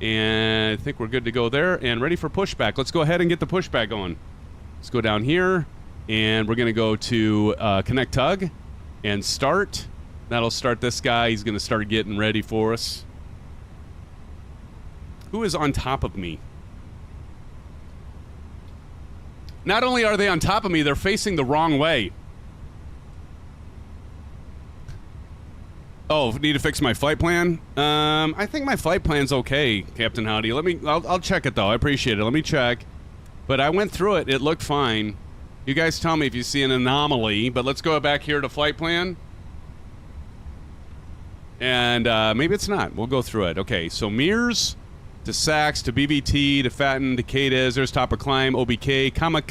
And I think we're good to go there and ready for pushback. Let's go ahead and get the pushback going. Let's go down here and we're going to go to connect tug and start. That'll start this guy. He's going to start getting ready for us. Who is on top of me? Not only are they on top of me, they're facing the wrong way. Oh, need to fix my flight plan? I think my flight plan's okay, Captain Howdy. I'll check it though. I appreciate it. Let me check. But I went through it. It looked fine. You guys tell me if you see an anomaly. But let's go back here to flight plan. And maybe it's not. We'll go through it. Okay, so mirrors to Sax to BBT to Fatten to KDIS. There's top of climb, OBK, comma.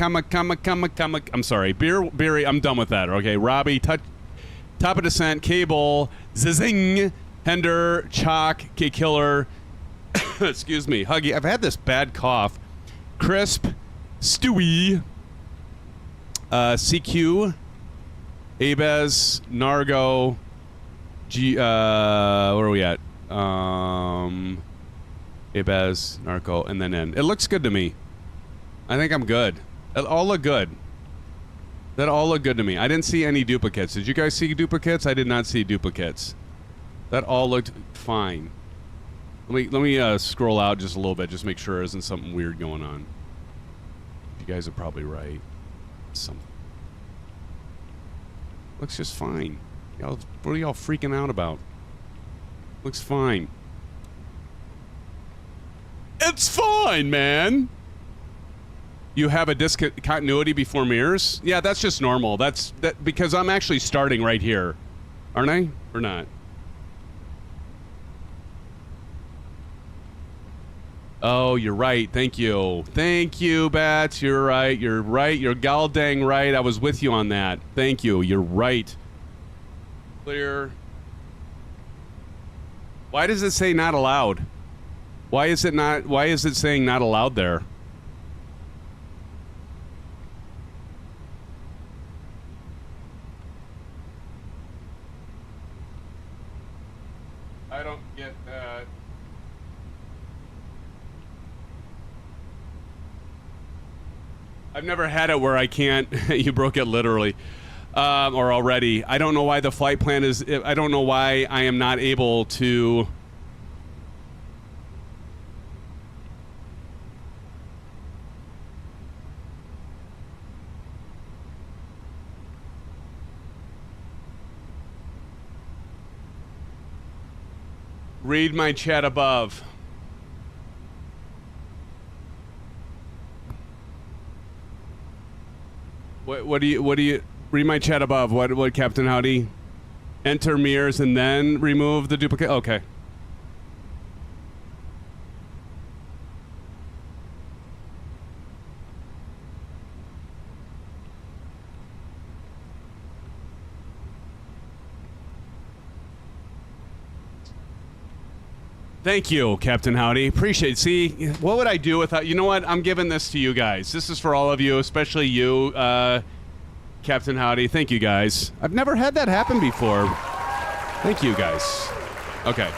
I'm sorry, Beery. I'm done with that. Okay, Robbie, top of descent, cable, Zing, Hender, Chalk, K Killer. Excuse me, Huggy. I've had this bad cough. Crisp, Stewie, CQ, Abez, Nargo, where are we at? Abez, Narco, and then N. It looks good to me. I think I'm good. It all look good. That all looked good to me. I didn't see any duplicates. Did you guys see duplicates? I did not see duplicates. That all looked fine. Let me scroll out just a little bit, just make sure there isn't something weird going on. You guys are probably right. Something. Looks just fine. Y'all, what are y'all freaking out about? Looks fine. It's fine, man. You have a discontinuity before mirrors? Yeah, that's just normal. That's because I'm actually starting right here. Aren't I? Or not? Oh, you're right. Thank you. Thank you, Bats. You're right. You're right. You're gal dang right. I was with you on that. Thank you. You're right. Clear. Why does it say not allowed? Why is it saying not allowed there? I don't get that. I've never had it where I can't. You broke it literally. Or already. I don't know why the flight plan is. I don't know why I am not able to. Read my chat above. What do you read my chat above? What Captain Howdy? Enter mirrors and then remove the duplicate. Okay. Thank you, Captain Howdy. Appreciate it. See, what would I do without... You know what? I'm giving this to you guys. This is for all of you, especially you, Captain Howdy. Thank you, guys. I've never had that happen before. Thank you, guys. Okay.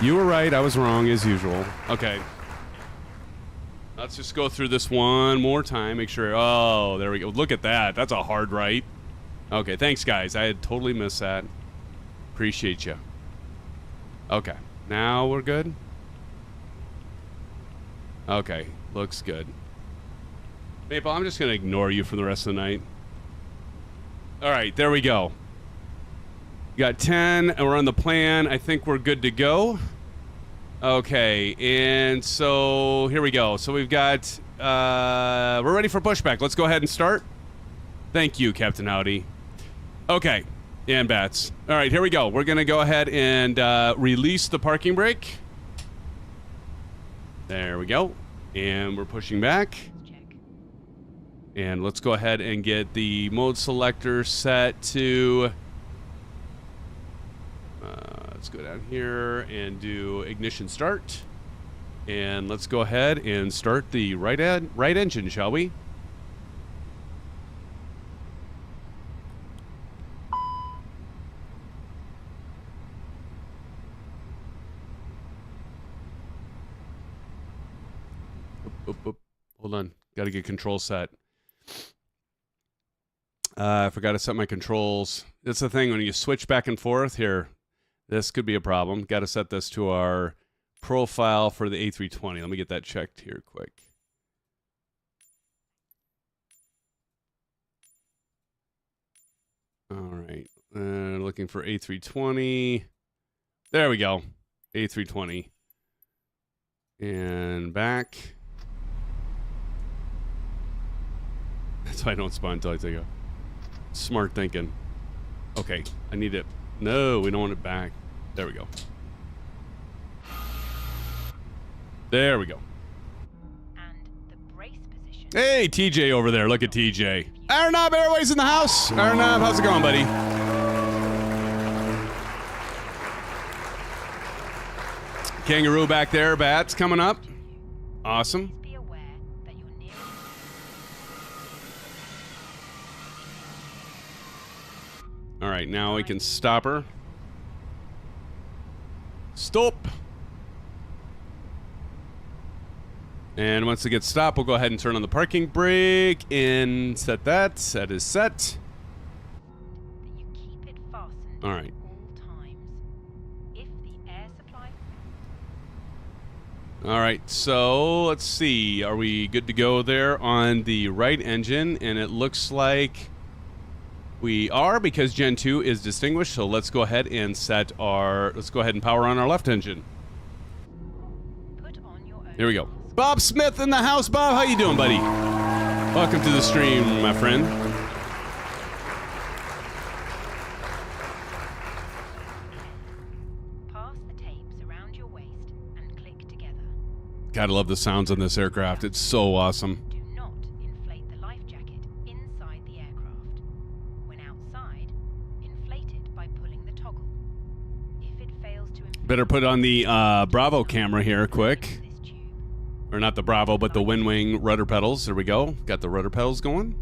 You were right. I was wrong, as usual. Okay. Let's just go through this one more time. Make sure... Oh, there we go. Look at that. That's a hard right. Okay, thanks, guys. I had totally missed that. Appreciate you. Okay, now we're good. Okay, looks good. Maple, I'm just going to ignore you for the rest of the night. All right, there we go. Got 10, and we're on the plan. I think we're good to go. Okay, and so here we go. So we've got, we're ready for pushback. Let's go ahead and start. Thank you, Captain Howdy. Okay, and bats. All right, here we go. We're going to go ahead and release the parking brake. There we go. And we're pushing back. And let's go ahead and get the mode selector set to... let's go down here and do ignition start. And let's go ahead and start the right engine, shall we? Oop. Hold on. Got to get control set. I forgot to set my controls. That's the thing when you switch back and forth here. This could be a problem. Got to set this to our profile for the A320. Let me get that checked here quick. All right. Looking for A320. There we go. A320. And back. That's why I don't spawn until I take off. Smart thinking. Okay, I need it. No, we don't want it back. There we go. There we go. And the brace position. Hey, TJ over there. Look at TJ. Aeronav Airways in the house. Aeronav, how's it going, buddy? Kangaroo back there. Bats coming up. Awesome. Be aware that you're near. All right, now we can stop her. Stop. And once it gets stopped, we'll go ahead and turn on the parking brake and set that. That is set. That you keep it fastened All right. at all times. If the air supply. All right, so let's see. Are we good to go there on the right engine? And it looks like we are because Gen 2 is distinguished. So let's go ahead and let's go ahead and power on our left engine. Put on your own. Here we go. Bob Smith in the house. Bob, how you doing, buddy? Welcome to the stream, my friend. Pass the tapes around your waist and click together. Gotta love the sounds on this aircraft. It's so awesome. Do not inflate the life jacket inside the aircraft. When outside, inflate it by pulling the toggle. If it fails to inflate, Better put on the Bravo camera here, quick. this tube. Or not the Bravo, but the WINWING rudder pedals. There we go. Got the rudder pedals going.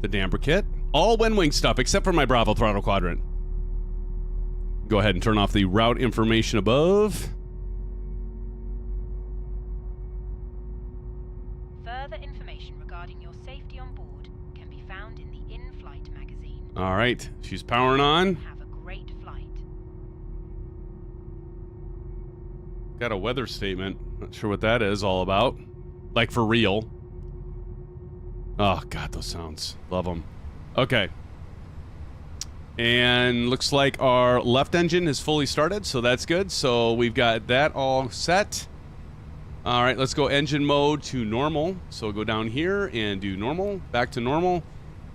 The damper kit. All WINWING stuff except for my Bravo throttle quadrant. Go ahead and turn off the route information above. Further information regarding your safety on board can be found in the in-flight magazine. All right. She's powering on. Have a great flight. Got a weather statement. Not sure what that is all about. Like for real. Oh, God, those sounds. Love them. Okay. And looks like our left engine is fully started, so that's good. So we've got that all set. All right, let's go engine mode to normal. So go down here and do normal. Back to normal.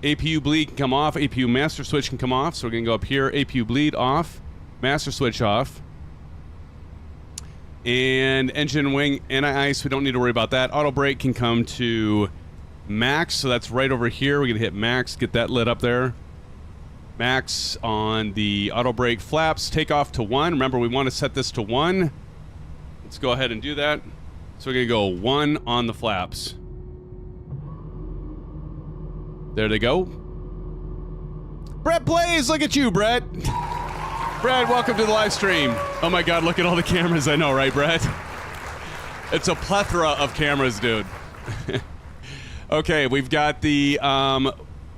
APU bleed can come off. APU master switch can come off. So we're going to go up here. APU bleed off. Master switch off. And engine wing anti-ice, we don't need to worry about that. Auto brake can come to max, so that's right over here. We're going to hit max, get that lit up there. Max on the auto brake flaps, take off to 1. Remember, we want to set this to 1. Let's go ahead and do that. So we're going to go 1 on the flaps. There they go. Brett Blaze, look at you, Brett. Brad, welcome to the live stream. Oh my God, look at all the cameras. I know, right, Brad? It's a plethora of cameras, dude. Okay, we've got the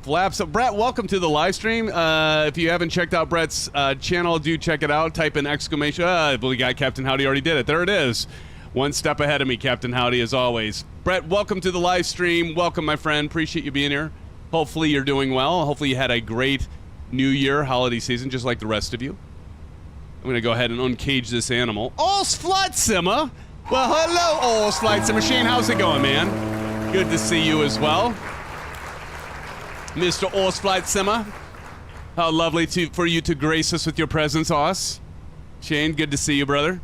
flaps. So, Brett, welcome to the live stream. If you haven't checked out Brett's channel, do check it out. Type in exclamation. I believe Captain Howdy already did it. There it is. One step ahead of me, Captain Howdy, as always. Brett, welcome to the live stream. Welcome, my friend. Appreciate you being here. Hopefully you're doing well. Hopefully you had a great New Year holiday season, just like the rest of you. I'm going to go ahead and uncage this animal. All's Flight Simmer. Well, hello, All's Flight Simmer. Shane, how's it going, man? Good to see you as well. Mr. All's Flight Simmer. How lovely for you to grace us with your presence, Oz. Shane, good to see you, brother.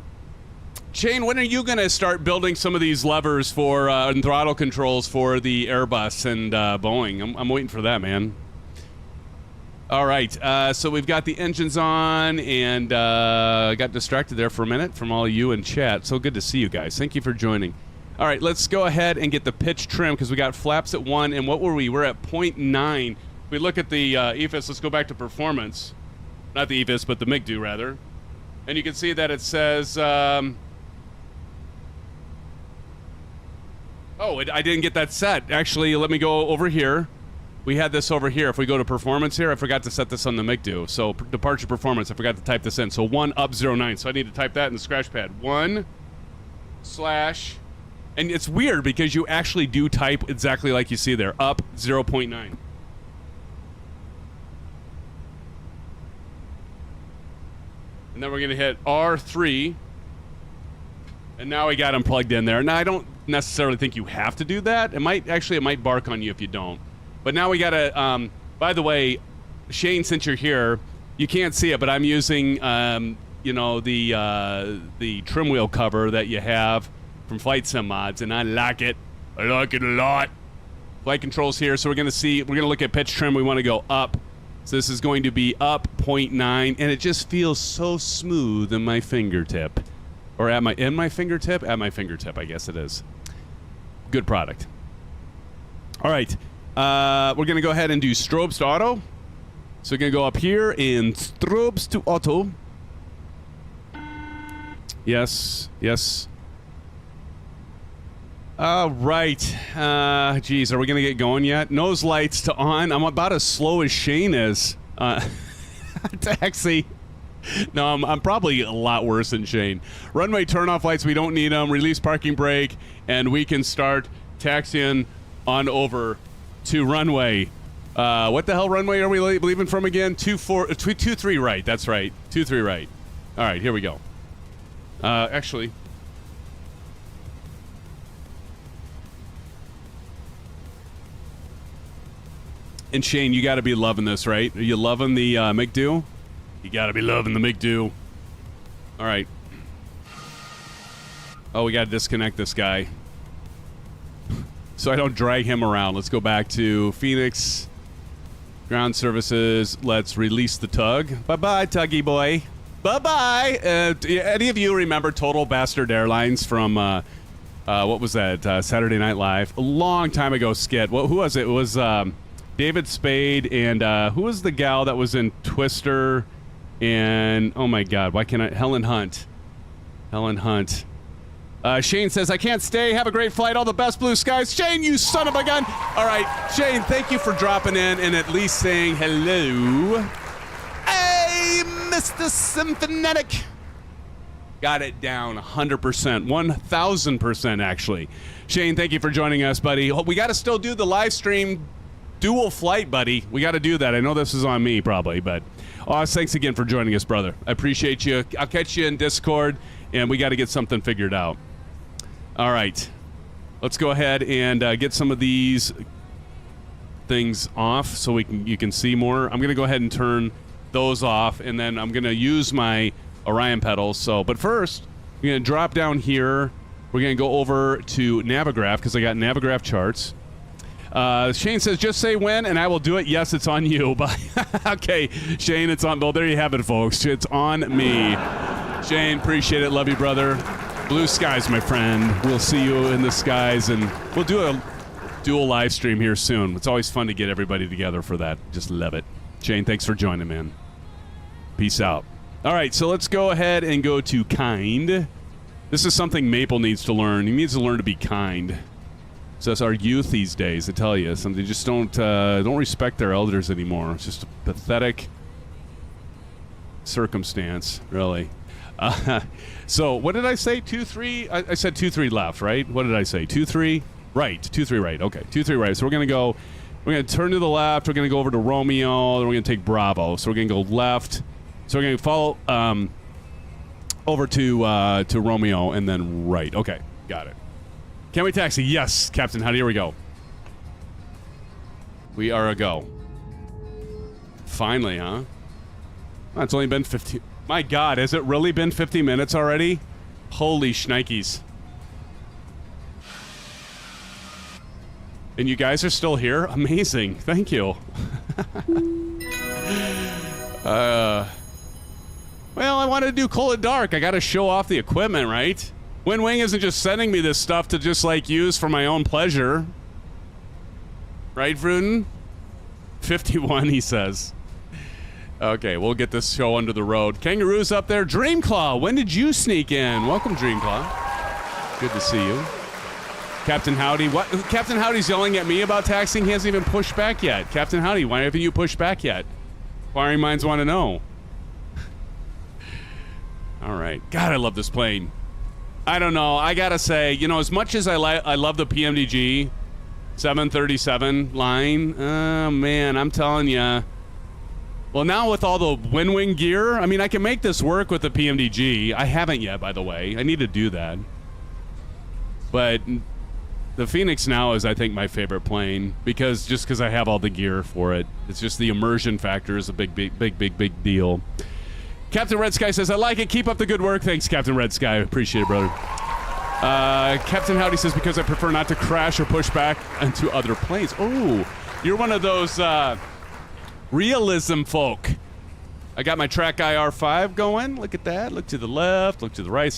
Shane, when are you going to start building some of these levers for and throttle controls for the Airbus and Boeing? I'm waiting for that, man. All right, so we've got the engines on, and got distracted there for a minute from all of you in chat. So good to see you guys. Thank you for joining. All right, let's go ahead and get the pitch trim because we got flaps at 1, and what were we? We're at 0.9. We look at the EFIS. Let's go back to performance. Not the EFIS, but the MCDU, rather. And you can see that it says... I didn't get that set. Actually, let me go over here. We had this over here. If we go to performance here, I forgot to set this on the MCDU. So departure performance, I forgot to type this in. So 1 up 09. So I need to type that in the scratch pad. 1 slash... And it's weird because you actually do type exactly like you see there. Up 0.9. And then we're going to hit R3. And now we got them plugged in there. Now, I don't necessarily think you have to do that. It might bark on you if you don't. But now we got to, by the way, Shane, since you're here, you can't see it, but I'm using, the trim wheel cover that you have from Flight Sim Mods, and I like it. I like it a lot. Flight controls here, so we're going to look at pitch trim. We want to go up. So this is going to be up 0.9, and it just feels so smooth in my fingertip. Or in my fingertip? At my fingertip, I guess it is. Good product. All right. We're going to go ahead and do strobes to auto. So we're going to go up here in strobes to auto. Yes. All right. Geez, are we going to get going yet? Nose lights to on. I'm about as slow as Shane is. Taxi. No, I'm probably a lot worse than Shane. Runway turn-off lights, we don't need them. Release parking brake, and we can start taxiing on over to runway. What the hell runway are we leaving from again? 23 right. That's right. 23 right. All right, here we go. Actually... And Shane, you got to be loving this, right? Are you loving the MCDU? You got to be loving the MCDU. All right. Oh, we got to disconnect this guy. So I don't drag him around. Let's go back to Phoenix. Ground services. Let's release the tug. Bye-bye, tuggy boy. Bye-bye. Any of you remember Total Bastard Airlines from, what was that? Saturday Night Live? A long time ago skit. Who was it? It was... David Spade and who was the gal that was in Twister and oh my god, why can't I? Helen Hunt. Shane says, I can't stay. Have a great flight. All the best, blue skies. Shane, you son of a gun. All right, Shane, thank you for dropping in and at least saying hello. Hey, Mr. Symphonetic. Got it down 100%, 1,000% actually. Shane, thank you for joining us, buddy. We got to still do the live stream dual flight, buddy. We got to do that. I know this is on me, probably, but thanks again for joining us, brother. I appreciate you. I'll catch you in Discord, and we got to get something figured out. All right. Let's go ahead and get some of these things off so you can see more. I'm going to go ahead and turn those off, and then I'm going to use my Orion pedals. But first, we're going to drop down here. We're going to go over to Navigraph because I got Navigraph charts. Shane says, just say when, and I will do it. Yes, it's on you. Okay, Shane, it's on. Well, there you have it, folks. It's on me. Shane, appreciate it. Love you, brother. Blue skies, my friend. We'll see you in the skies, and we'll do a dual live stream here soon. It's always fun to get everybody together for that. Just love it. Shane, thanks for joining, man. Peace out. All right, so let's go ahead and go to kind. This is something Maple needs to learn. He needs to learn to be kind. So that's our youth these days, I tell you. Some they just don't respect their elders anymore. It's just a pathetic circumstance, really. So what did I say? 2-3? I said 2-3 left, right? What did I say? 2-3 right. 2-3 right. Okay, 2-3 right. So we're going to go, we're going to turn to the left. We're going to go over to Romeo. Then we're going to take Bravo. So we're going to go left. So we're going to follow over to Romeo and then right. Okay, got it. Can we taxi? Yes, Captain Howdy. Here we go. We are a go. Finally, huh? Oh, it's only been 15. My God, has it really been 50 minutes already? Holy shnikes. And you guys are still here? Amazing. Thank you. Well, I wanted to do Cold and Dark. I got to show off the equipment, right? WinWing isn't just sending me this stuff to just, like, use for my own pleasure. Right, Vruden? 51, he says. Okay, we'll get this show under the road. Kangaroo's up there. Dreamclaw, when did you sneak in? Welcome, Dreamclaw. Good to see you. Captain Howdy. What? Captain Howdy's yelling at me about taxing. He hasn't even pushed back yet. Captain Howdy, why haven't you pushed back yet? Inquiring minds want to know. All right. God, I love this plane. I don't know. I got to say, you know, as much as I love the PMDG 737 line, man, I'm telling you. Well, now with all the WinWing gear, I mean, I can make this work with the PMDG. I haven't yet, by the way. I need to do that. But the Fenix now is, I think, my favorite plane because I have all the gear for it. It's just the immersion factor is a big deal. Captain Red Sky says, I like it. Keep up the good work. Thanks, Captain Red Sky. Appreciate it, brother. Captain Howdy says, because I prefer not to crash or push back into other planes. Oh, you're one of those realism folk. I got my Track IR5 going. Look at that. Look to the left. Look to the right.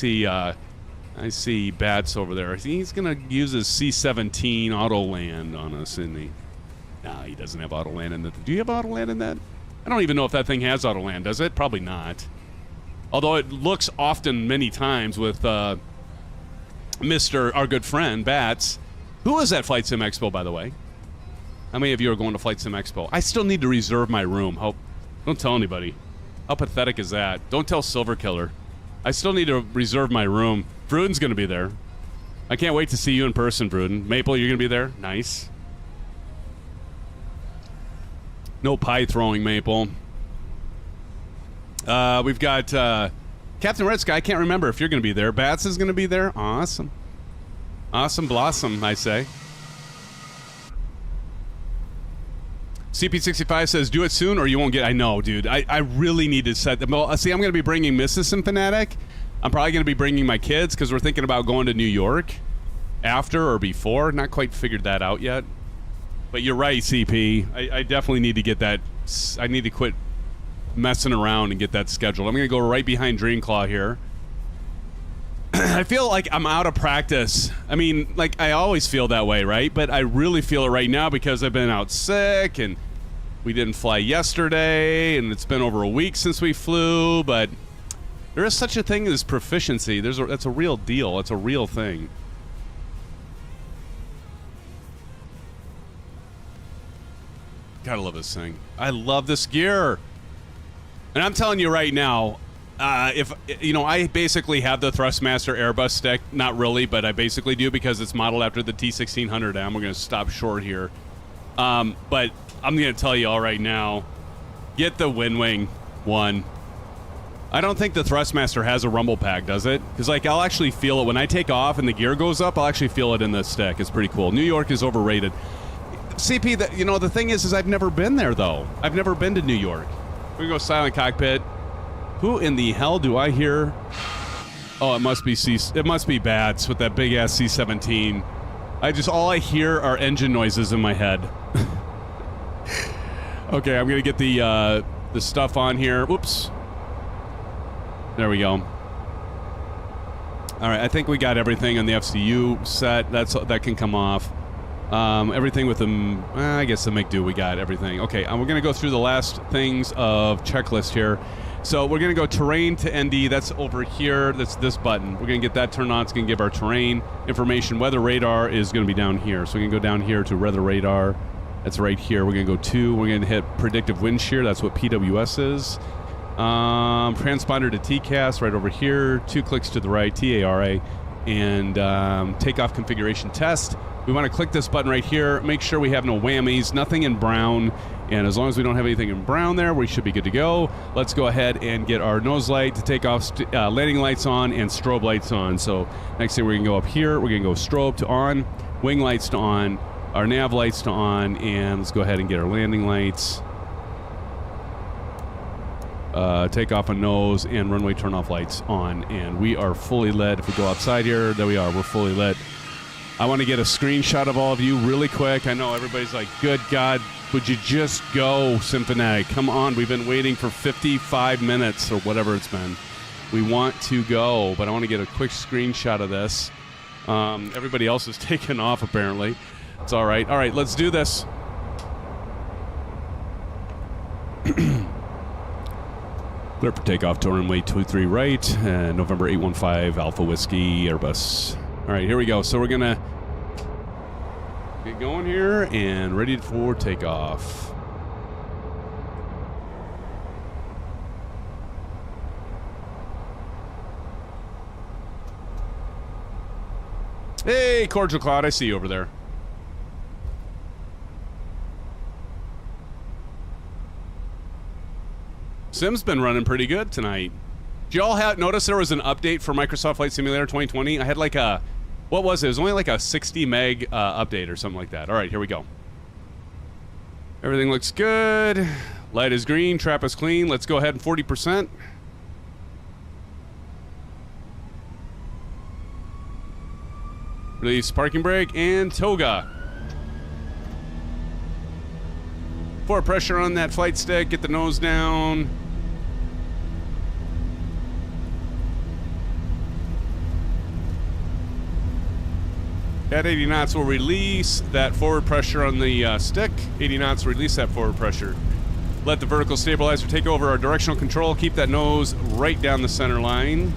I see Bats over there. He's going to use his C-17 auto land on us, isn't he? No, he doesn't have auto land in that. Do you have auto land in that? I don't even know if that thing has auto land, does it? Probably not. Although it looks often, many times, with our good friend, Bats. Who was at Flight Sim Expo, by the way? How many of you are going to Flight Sim Expo? I still need to reserve my room. Don't tell anybody. How pathetic is that? Don't tell Silver Killer. I still need to reserve my room. Bruden's going to be there. I can't wait to see you in person, Bruden. Maple, you're going to be there? Nice. No pie throwing, Maple. We've got Captain Red Sky. I can't remember if you're going to be there. Bats is going to be there. Awesome. Awesome blossom, I say. CP65 says, do it soon or you won't get... I know, dude. I really need to set them... Well, see, I'm going to be bringing Mrs. Symphanatic. I'm probably going to be bringing my kids because we're thinking about going to New York after or before. Not quite figured that out yet. But you're right, CP. I definitely need to get that... I need to quit messing around and get that scheduled. I'm going to go right behind Dreamclaw here. I feel like I'm out of practice. I mean, like, I always feel that way, right? But I really feel it right now because I've been out sick, and we didn't fly yesterday, and it's been over a week since we flew, but there is such a thing as proficiency. That's a real deal. It's a real thing. Gotta love this thing. I love this gear. And I'm telling you right now, if you know, I basically have the Thrustmaster Airbus stick. Not really, but I basically do because it's modeled after the T1600M. We're going to stop short here. But I'm going to tell you all right now, get the WinWing one. I don't think the Thrustmaster has a rumble pack, does it? Because, like, I'll actually feel it when I take off and the gear goes up. I'll actually feel it in the stick. It's pretty cool. New York is overrated. CP, you know, the thing is I've never been there, though. I've never been to New York. We're going to go silent cockpit. Who in the hell do I hear? Oh, it must be Bats with that big ass C-17. All I hear are engine noises in my head. Okay, I'm gonna get the stuff on here. Whoops. There we go. All right, I think we got everything on the FCU set. That can come off. Everything with them, I guess the make do. We got everything. Okay, we're gonna go through the last things of checklist here. So we're going to go terrain to ND. That's over here. That's this button. We're going to get that turned on. It's going to give our terrain information. Weather radar is going to be down here. So we're going to go down here to weather radar. That's right here. We're going to go to. We're going to hit predictive wind shear. That's what PWS is. Transponder to TCAS right over here. 2 clicks to the right, TARA. And takeoff configuration test. We want to click this button right here. Make sure we have no whammies, nothing in brown. And as long as we don't have anything in brown there, we should be good to go. Let's go ahead and get our nose light to take off, landing lights on and strobe lights on. So next thing we're going to go up here. We're going to go strobe to on, wing lights to on, our nav lights to on, and let's go ahead and get our landing lights. Take off a nose and runway turn off lights on, and we are fully lit. If we go outside here, there we are, we're fully lit. I want to get a screenshot of all of you really quick. I know everybody's like, good God, would you just go, Symphonic? Come on, we've been waiting for 55 minutes or whatever it's been. We want to go, but I want to get a quick screenshot of this. Everybody else is taking off apparently. It's all right. All right, let's do this. Clear for takeoff to runway 23 right, November 815 Alpha Whiskey Airbus. All right, here we go. So we're gonna get going here and ready for takeoff. Hey, Cordial Cloud, I see you over there. Sim's been running pretty good tonight. Did you all notice there was an update for Microsoft Flight Simulator 2020? I had like a, what was it? It was only like a 60 meg update or something like that. All right, here we go. Everything looks good. Light is green, trap is clean. Let's go ahead and 40%. Release parking brake and toga. Forward pressure on that flight stick, get the nose down. At 80 knots, we'll release that forward pressure on the stick. 80 knots, release that forward pressure. Let the vertical stabilizer take over our directional control. Keep that nose right down the center line.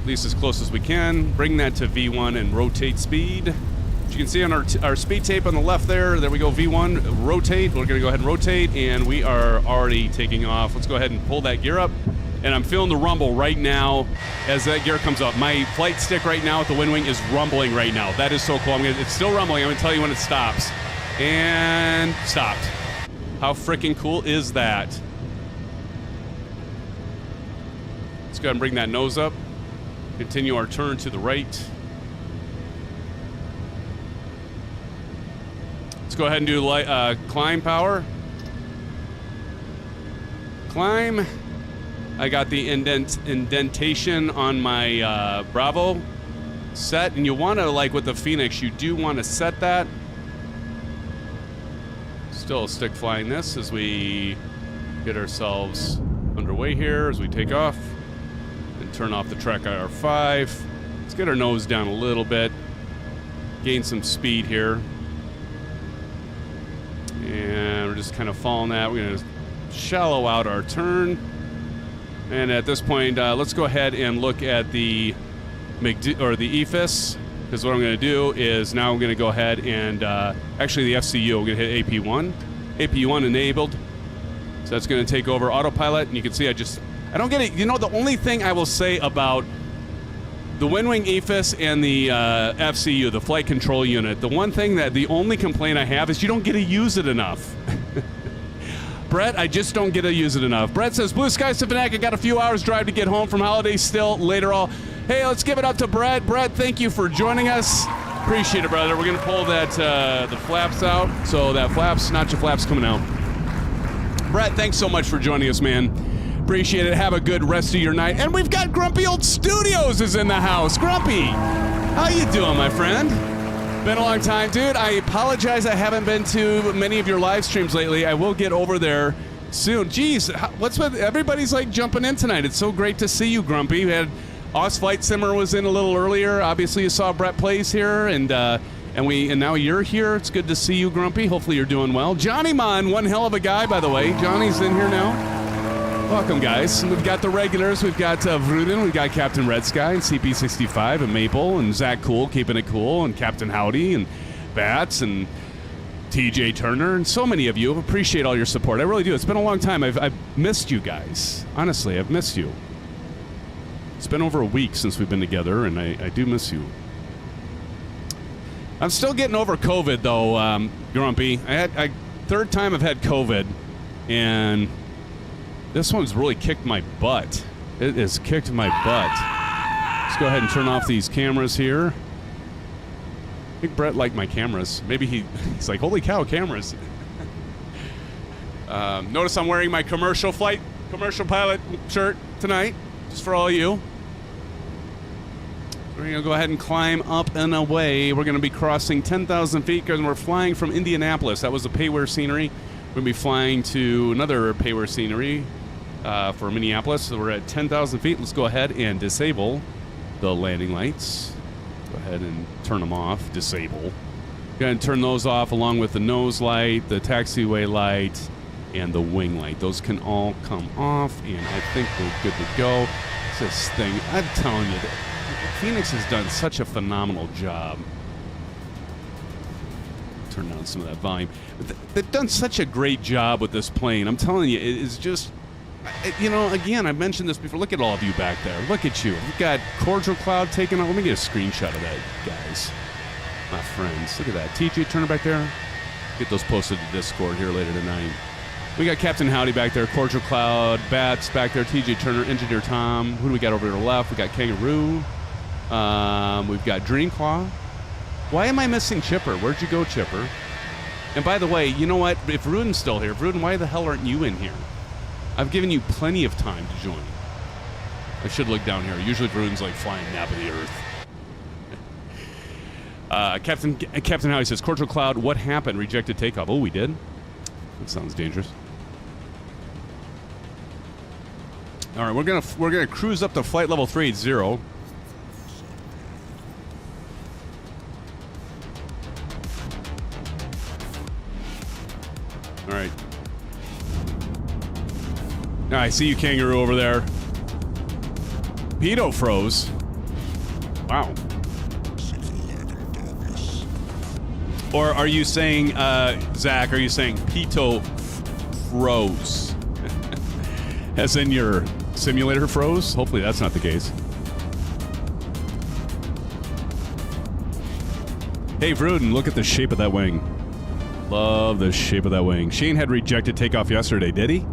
At least as close as we can. Bring that to V1 and rotate speed. As you can see on our speed tape on the left there we go, V1, rotate. We're going to go ahead and rotate, and we are already taking off. Let's go ahead and pull that gear up. And I'm feeling the rumble right now as that gear comes up. My flight stick right now at the WINWING is rumbling right now. That is so cool. It's still rumbling. I'm going to tell you when it stops. And stopped. How freaking cool is that? Let's go ahead and bring that nose up. Continue our turn to the right. Let's go ahead and do climb power. Climb. I got the indentation on my Bravo set, and you want to, like with the Fenix, you do want to set that. Still stick flying this as we get ourselves underway here as we take off and turn off the Trek IR5. Let's get our nose down a little bit, gain some speed here, and we're just kind of following that. We're going to shallow out our turn. And at this point, let's go ahead and look at the EFIS, because what I'm going to do is now I'm going to go ahead and actually the FCU, we're going to hit AP1. AP1 enabled. So that's going to take over autopilot, and you can see I don't get it. You know, the only thing I will say about the WINWING EFIS and the FCU, the flight control unit, the only complaint I have is you don't get to use it enough. Brett, I just don't get to use it enough. Brett says, Blue Sky Symphonic, I got a few hours drive to get home from holiday still later all. Hey, let's give it up to Brett. Brett, thank you for joining us. Appreciate it, brother. We're going to pull that the flaps out. So that not your flaps coming out. Brett, thanks so much for joining us, man. Appreciate it. Have a good rest of your night. And we've got Grumpy Old Studios is in the house. Grumpy, how you doing, my friend? Been a long time, dude. I apologize I haven't been to many of your live streams lately. I will get over there soon. Jeez, what's with everybody's like jumping in tonight? It's so great to see you, Grumpy. We had Oz Flight Simmer was in a little earlier. Obviously, you saw Brett Plays here, and now you're here. It's good to see you, Grumpy. Hopefully, you're doing well. Johnny Mon, one hell of a guy, by the way. Johnny's in here now. Welcome, guys. We've got the regulars. We've got Vruden. We've got Captain Red Sky and CP65 and Maple and Zach Cool keeping it cool and Captain Howdy and Bats and TJ Turner, and so many of you. Appreciate all your support. I really do. It's been a long time. I've missed you guys. Honestly, I've missed you. It's been over a week since we've been together, and I do miss you. I'm still getting over COVID, though, Grumpy. Third time I've had COVID, and this one's really kicked my butt. It has kicked my butt. Let's go ahead and turn off these cameras here. I think Brett liked my cameras. Maybe he's like, holy cow, cameras. Notice I'm wearing my commercial pilot shirt tonight, just for all of you. We're going to go ahead and climb up and away. We're going to be crossing 10,000 feet because we're flying from Indianapolis. That was the payware scenery. We're going to be flying to another payware scenery for Minneapolis. So we're at 10,000 feet. Let's go ahead and disable the landing lights. Go ahead and turn them off. Disable. Go ahead and turn those off along with the nose light, the taxiway light, and the wing light. Those can all come off, and I think we're good to go. This thing, I'm telling you, Phoenix has done such a phenomenal job. Turn down some of that volume. They've done such a great job with this plane. I'm telling you, it is just, you know, again, I've mentioned this before. Look at all of you back there. Look at you. You've got Cordial Cloud taking off. Let me get a screenshot of that, guys. My friends. Look at that. TJ Turner back there. Get those posted to Discord here later tonight. We got Captain Howdy back there, Cordial Cloud, Bats back there, TJ Turner, Engineer Tom. Who do we got over to the left? We got Kangaroo. We've got Dreamclaw. Why am I missing Chipper? Where'd you go, Chipper? And by the way, you know what? If Ruden's still here, Ruden, why the hell aren't you in here? I've given you plenty of time to join. I should look down here. Usually Ruden's like flying nap of the earth. Captain Howdy says, Cordial Cloud, what happened? Rejected takeoff. Oh, we did? That sounds dangerous. All right, we're gonna cruise up to flight level 380. All right. I see you, Kangaroo, over there. Pedo froze. Wow. Or are you saying, Zach, are you saying Peto froze? As in your simulator froze? Hopefully that's not the case. Hey, Vruden, look at the shape of that wing. Love the shape of that wing. Shane had rejected takeoff yesterday, did he?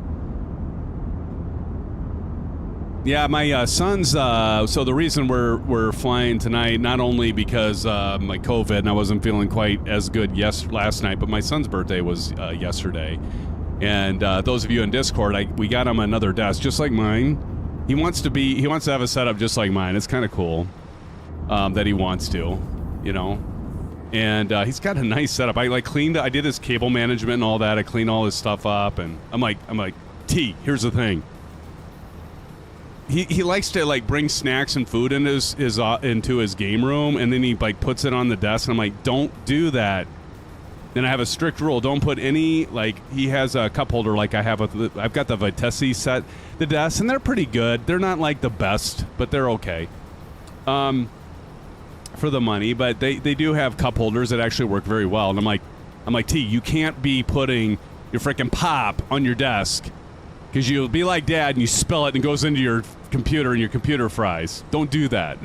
Yeah, my son's, so the reason we're flying tonight, not only because my COVID and I wasn't feeling quite as good last night, but my son's birthday was yesterday. And those of you in Discord, we got him another desk just like mine. He wants to have a setup just like mine. It's kind of cool that he wants to, you know. And he's got a nice setup. I did his cable management and all that. I cleaned all his stuff up, and I'm like, T, here's the thing. He likes to like bring snacks and food into his game room, and then he like puts it on the desk, and I'm like, don't do that. Then I have a strict rule: don't put any, like, he has a cup holder like I have I've got the Vitesse set, the desks, and they're pretty good. They're not like the best, but they're okay. For the money, but they do have cup holders that actually work very well. And I'm like, T, you can't be putting your freaking pop on your desk, because you'll be like Dad and you spill it and it goes into your computer and your computer fries. Don't do that.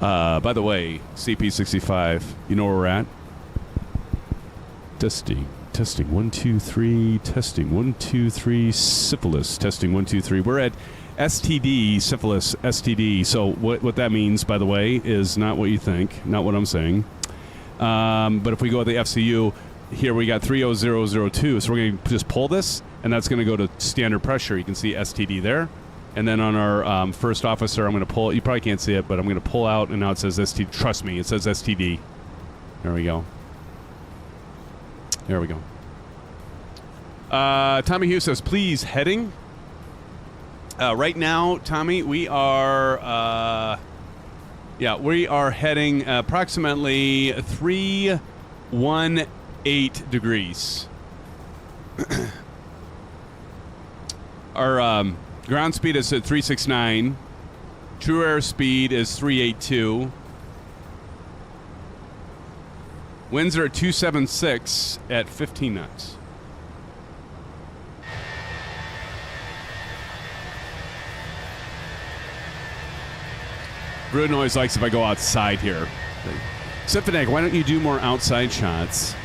By the way, CP65, you know where we're at? Testing 1 2 3. Testing 1 2 3. Syphilis. Testing 1 2 3. We're at STD, syphilis, STD. So what that means, by the way, is not what you think, not what I'm saying. But if we go to the FCU, here we got 30002. So we're going to just pull this, and that's going to go to standard pressure. You can see STD there. And then on our first officer, I'm going to pull, you probably can't see it, but I'm going to pull out, and now it says STD. Trust me, it says STD. There we go. There we go. Tommy Hughes says, please, heading. Right now, Tommy, we are heading approximately 318 degrees. Our ground speed is at 369. True air speed is 382. Winds are at 276 at 15 knots. Bruin always likes if I go outside here. Symphonic, why don't you do more outside shots?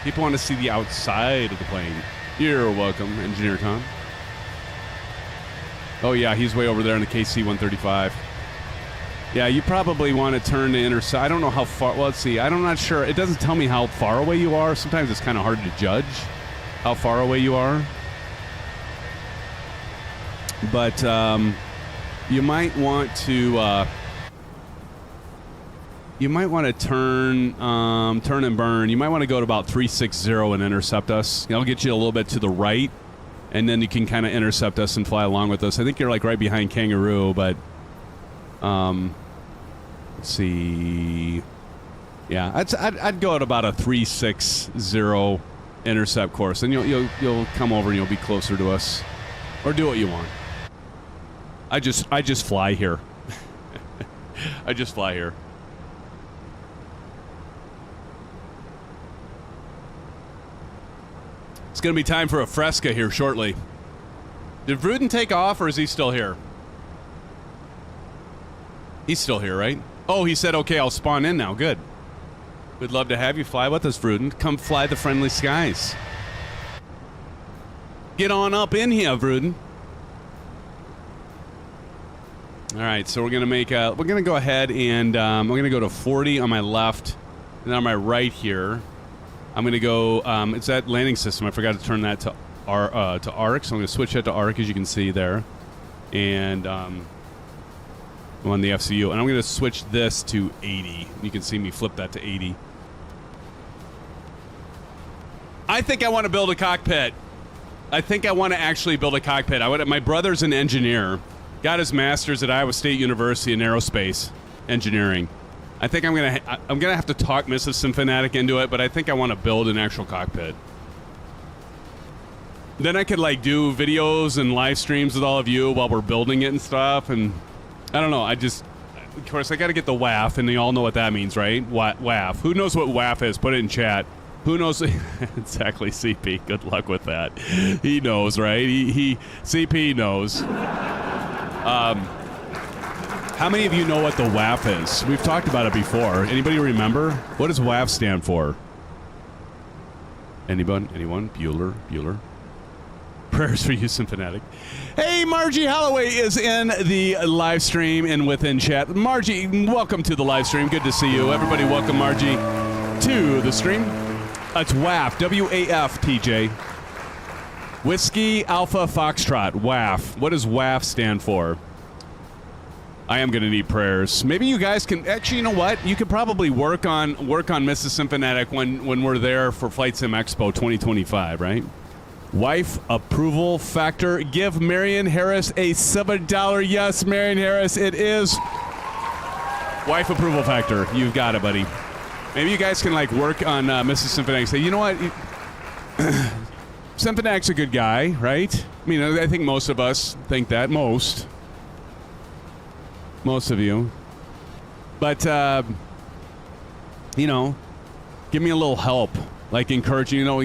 People want to see the outside of the plane. You're welcome, Engineer Tom. Oh, yeah, he's way over there in the KC-135. Yeah, you probably want to turn to intercept. I don't know how far. Well, let's see. I'm not sure. It doesn't tell me how far away you are. Sometimes it's kind of hard to judge how far away you are. But you might want to turn and burn. You might want to go to about 360 and intercept us. That'll get you a little bit to the right, and then you can kind of intercept us and fly along with us. I think you're like right behind Kangaroo, but let's see. Yeah, I'd go at about a 360 intercept course, and you'll come over and you'll be closer to us, or do what you want. I just fly here. I just fly here. It's going to be time for a fresca here shortly. Did Vruden take off, or is he still here? He's still here, right? Oh, he said, okay, I'll spawn in now. Good. We'd love to have you fly with us, Vruden. Come fly the friendly skies. Get on up in here, Vruden. All right, so we're going to go ahead and I'm going to go to 40 on my left, and on my right here, I'm going to go, it's that landing system. I forgot to turn that to ARC, so I'm going to switch that to ARC, as you can see there. And I'm on the FCU, and I'm going to switch this to 80. You can see me flip that to 80. I think I want to build a cockpit. I think I want to actually build a cockpit. My brother's an engineer. Got his master's at Iowa State University in aerospace engineering. I think I'm gonna have to talk Mrs. Symphonic into it, but I think I want to build an actual cockpit. Then I could like do videos and live streams with all of you while we're building it and stuff. And I don't know. Of course, I got to get the WAF, and you all know what that means, right? WAF. Who knows what WAF is? Put it in chat. Who knows? Exactly, CP. Good luck with that. He knows, right? He CP knows. How many of you know what the WAF is? We've talked about it before. Anybody remember? What does WAF stand for? Anyone? Bueller? Prayers for you, Symphonic. Hey, Margie Holloway is in the live stream and within chat. Margie, welcome to the live stream. Good to see you. Everybody welcome Margie to the stream. It's WAF, W-A-F, TJ. Whiskey Alpha Foxtrot, WAF. What does WAF stand for? I am going to need prayers. Maybe you guys can... Actually, you know what? You could probably work on Mrs. Symphonic when we're there for Flight Sim Expo 2025, right? Wife approval factor. Give Marion Harris a $7. Yes, Marion Harris, it is. Wife approval factor. You've got it, buddy. Maybe you guys can like work on Mrs. Symphonic. Say, you know what? Symphonic's a good guy, right? I mean, I think most of us think that. Most of you. But, you know, give me a little help. Like encouraging, you know.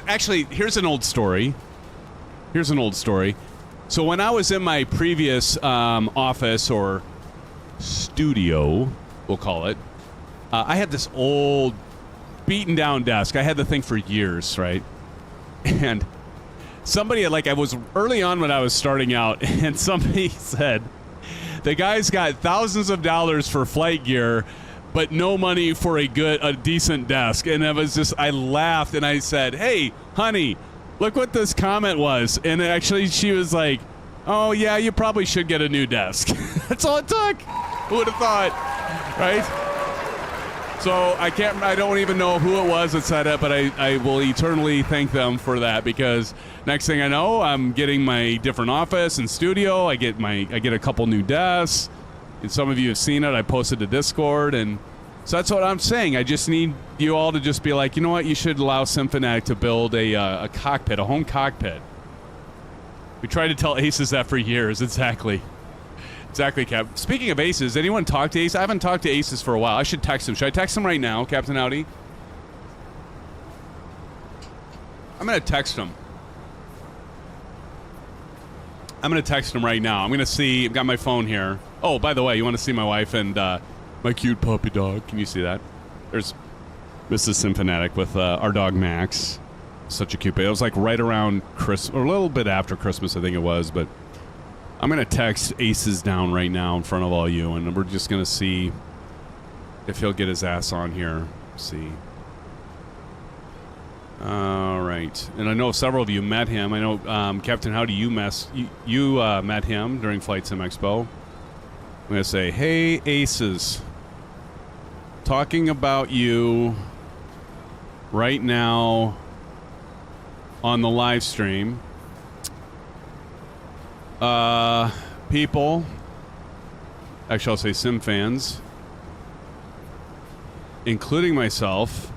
Actually, here's an old story. So when I was in my previous office or studio, we'll call it, I had this old beaten down desk. I had the thing for years, right? And somebody, like, I was early on when I was starting out, and somebody said, the guy's got thousands of dollars for flight gear, but no money for a decent desk. And it was just, I laughed and I said, hey, honey, look what this comment was. And actually she was like, oh yeah, you probably should get a new desk. That's all it took. Who would have thought, right? So I don't even know who it was that said it, but I will eternally thank them for that, because next thing I know, I'm getting my different office and studio. I get a couple new desks. And some of you have seen it. I posted to Discord, and so that's what I'm saying. I just need you all to just be like, you know what? You should allow Symphonic to build a cockpit, a home cockpit. We tried to tell Aces that for years. Exactly. Exactly, Cap. Speaking of Aces, anyone talk to Ace? I haven't talked to Aces for a while. I should text him. Should I text him right now, Captain Audi? I'm going to text him. I'm going to text him right now. I'm going to see. I've got my phone here. Oh, by the way, you want to see my wife and my cute puppy dog? Can you see that? There's Mrs. Symphonic with our dog Max. Such a cute baby. It was like right around Christmas, or a little bit after Christmas, I think it was, but I'm going to text Aces down right now in front of all you, and we're just going to see if he'll get his ass on here. Let's see. All right. And I know several of you met him. I know, Captain Howdy, you met him during Flight Sim Expo. I'm going to say, hey, Aces. Talking about you right now on the live stream. People, actually I'll say SimFans, including myself,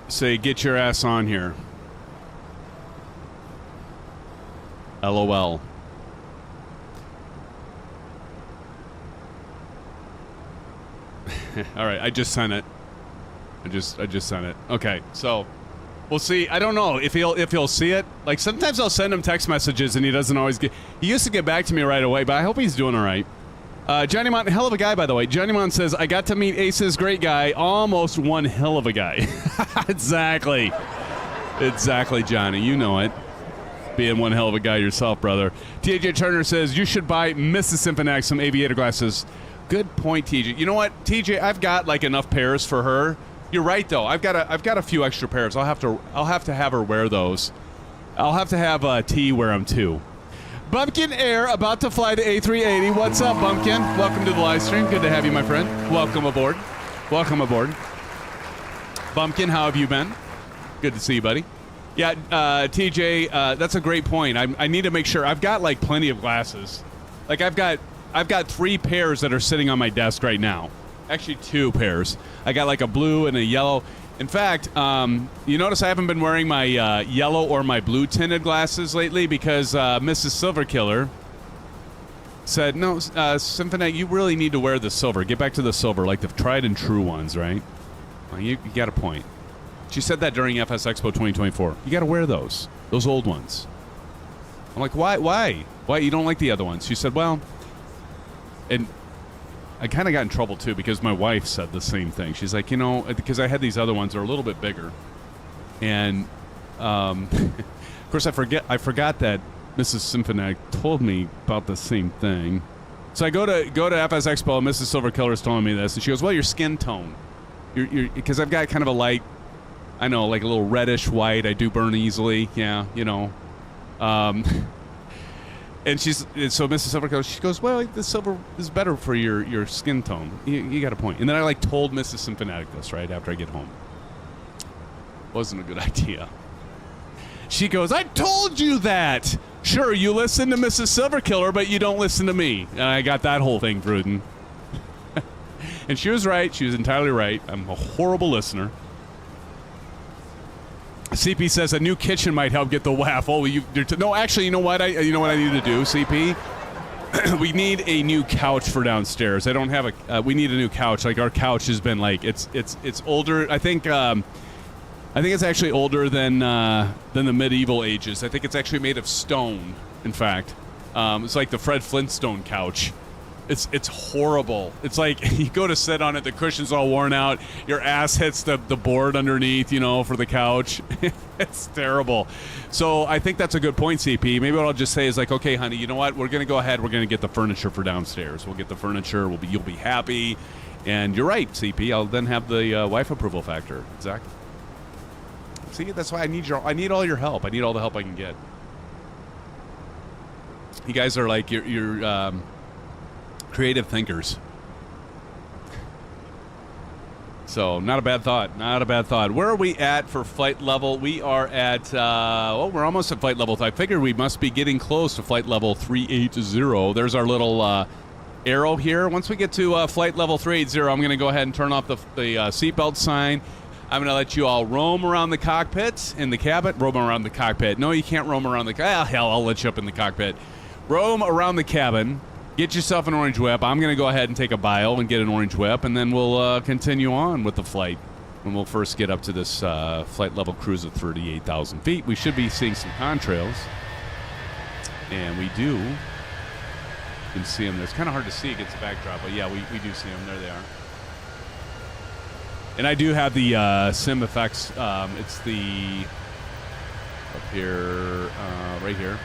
say get your ass on here. LOL. All right, I just sent it. I just sent it. Okay, so we'll see. I don't know if he'll see it. Like sometimes I'll send him text messages and he doesn't always get. He used to get back to me right away, but I hope he's doing all right. Johnny Mont, hell of a guy, by the way. Johnny Mont says, I got to meet Ace's great guy, almost one hell of a guy. Exactly. Exactly, Johnny. You know it. Being one hell of a guy yourself, brother. TJ Turner says, you should buy Mrs. Symphonic some aviator glasses. Good point, TJ. You know what, TJ? I've got like enough pairs for her. You're right, though. I've got a few extra pairs. I'll have to have her wear those. I'll have to have T wear them too. Bumpkin Air about to fly to A380. What's up, Bumpkin? Welcome to the live stream. Good to have you, my friend. Welcome aboard. Welcome aboard. Bumpkin, how have you been? Good to see you, buddy. Yeah, TJ, that's a great point. I need to make sure. I've got like plenty of glasses. Like I've got 3 pairs that are sitting on my desk right now. Actually, 2 pairs. I got like a blue and a yellow. In fact, you notice I haven't been wearing my yellow or my blue tinted glasses lately because Mrs. Silverkiller said, no, Symphony, you really need to wear the silver. Get back to the silver, like the tried and true ones, right? Well, you got a point. She said that during FS Expo 2024. You got to wear those old ones. I'm like, why? Why? You don't like the other ones? She said, well, and I kind of got in trouble, too, because my wife said the same thing. She's like, you know, because I had these other ones that are a little bit bigger. And, of course, I forgot that Mrs. Symphonic told me about the same thing. So I go to FS Expo, and Mrs. Silverkiller is telling me this. And she goes, well, your skin tone. Because I've got kind of a light, I know, like a little reddish white. I do burn easily. Yeah, you know. And so Mrs. Silverkiller, she goes, well, the silver is better for your skin tone. You got a point. And then I told Mrs. Symphonic this right after I get home. Wasn't a good idea. She goes, I told you that. Sure, you listen to Mrs. Silverkiller, but you don't listen to me. And I got that whole thing, Fruden. And she was right. She was entirely right. I'm a horrible listener. CP says a new kitchen might help get the WAF. Oh, no, actually, you know what I need to do, CP? We need a new couch for downstairs. I don't have we need a new couch. Like our couch has been like it's older. I think it's actually older than the medieval ages. I think it's actually made of stone. In fact, it's like the Fred Flintstone couch. It's horrible. It's like you go to sit on it, the cushion's all worn out, your ass hits the board underneath, for the couch. It's terrible. So I think that's a good point, CP. Maybe what I'll just say is like, okay, honey, you know what? We're going to go ahead. We're going to get the furniture for downstairs. We'll get the furniture. You'll be happy. And you're right, CP. I'll then have the wife approval factor. Exactly. See, that's why I need all your help. I need all the help I can get. You guys are like you're creative thinkers. So, not a bad thought. Not a bad thought. Where are we at for flight level? We are at, we're almost at flight level. I figured we must be getting close to flight level 380. There's our little arrow here. Once we get to flight level 380, I'm going to go ahead and turn off the seatbelt sign. I'm going to let you all roam around the cockpit in the cabin. Roam around the cockpit. No, you can't roam around the hell, I'll let you up in the cockpit. Roam around the cabin. Get yourself an orange whip. I'm going to go ahead and take a bio and get an orange whip, and then we'll continue on with the flight. When we'll first get up to this flight level cruise of 38,000 feet, we should be seeing some contrails. And we do. You can see them. It's kind of hard to see against the backdrop, but yeah, we do see them. There they are. And I do have the SimFX. It's the up here, right here.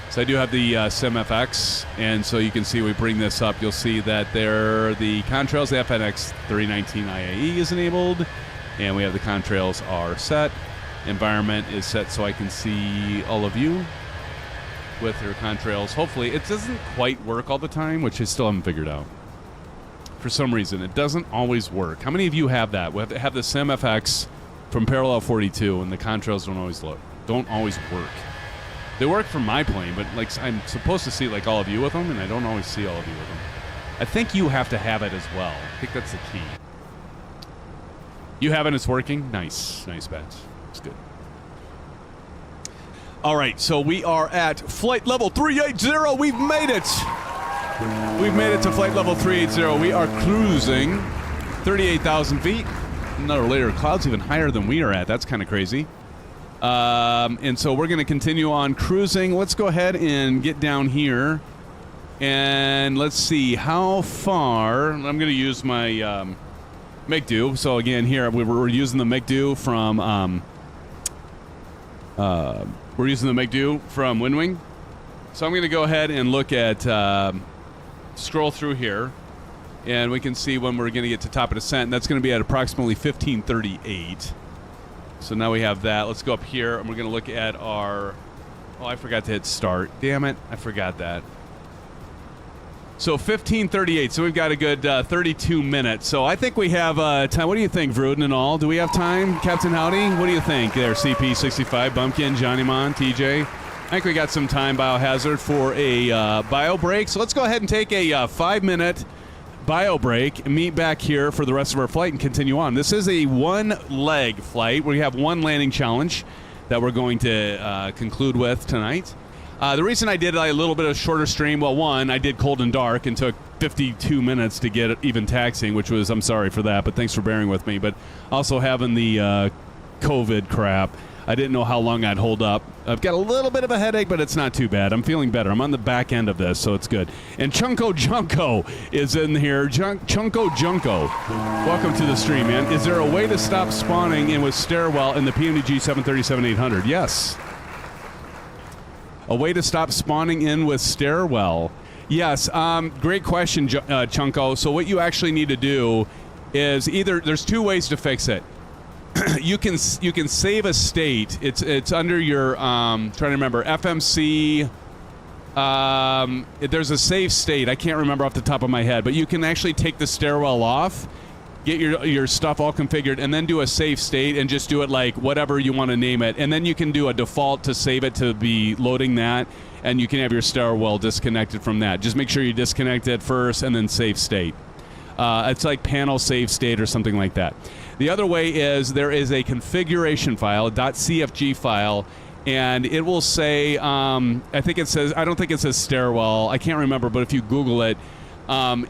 So I do have the SimFX, and so you can see we bring this up. You'll see that there the contrails, the Fenix A319 IAE is enabled, and we have the contrails are set. Environment is set so I can see all of you with your contrails. Hopefully, it doesn't quite work all the time, which I still haven't figured out. For some reason, it doesn't always work. How many of you have that? We have the SimFX from Parallel 42, and the contrails don't always work. They work for my plane, but like I'm supposed to see like all of you with them, and I don't always see all of you with them. I think you have to have it as well. I think that's the key. You have it, it's working? Nice. Nice, Bats. It's good. All right, so we are at flight level 380. We've made it. We've made it to flight level 380. We are cruising 38,000 feet. Another layer of clouds even higher than we are at. That's kind of crazy. And so we're going to continue on cruising. Let's go ahead and get down here. And let's see how far. I'm going to use my MCDU. So again, here we're using the MCDU from WINWING. So I'm going to go ahead and look at scroll through here, and we can see when we're going to get to top of descent. And that's going to be at approximately 1538. So now we have that. Let's go up here, and we're going to look at our... Oh, I forgot to hit start. Damn it. I forgot that. So 1538. So we've got a good 32 minutes. So I think we have time. What do you think, Vruden and all? Do we have time? Captain Howdy? What do you think there? CP65, Bumpkin, Johnny Mon, TJ? I think we got some time, Biohazard, for a bio break. So let's go ahead and take a 5-minute bio break and meet back here for the rest of our flight and continue on. This is a one-leg flight. We have one landing challenge that we're going to conclude with tonight. The reason I did a little bit of shorter stream, well, one, I did cold and dark and took 52 minutes to get even taxiing, which was, I'm sorry for that, but thanks for bearing with me. But also having the COVID crap, I didn't know how long I'd hold up. I've got a little bit of a headache, but it's not too bad. I'm feeling better. I'm on the back end of this, so it's good. And Chunko Junko is in here. Chunko Junko, welcome to the stream, man. Is there a way to stop spawning in with stairwell in the PMDG 737-800? Yes. A way to stop spawning in with stairwell. Yes, great question, Chunko. So what you actually need to do is either, there's two ways to fix it. You can save a state. It's under your trying to remember FMC. There's a save state. I can't remember off the top of my head, but you can actually take the stairwell off, get your stuff all configured, and then do a save state and just do it like whatever you want to name it, and then you can do a default to save it to be loading that, and you can have your stairwell disconnected from that. Just make sure you disconnect it first and then save state. It's like panel save state or something like that. The other way is there is a configuration file, a .cfg file, and it will say, I think it says, I don't think it says stairwell. I can't remember, but if you Google it,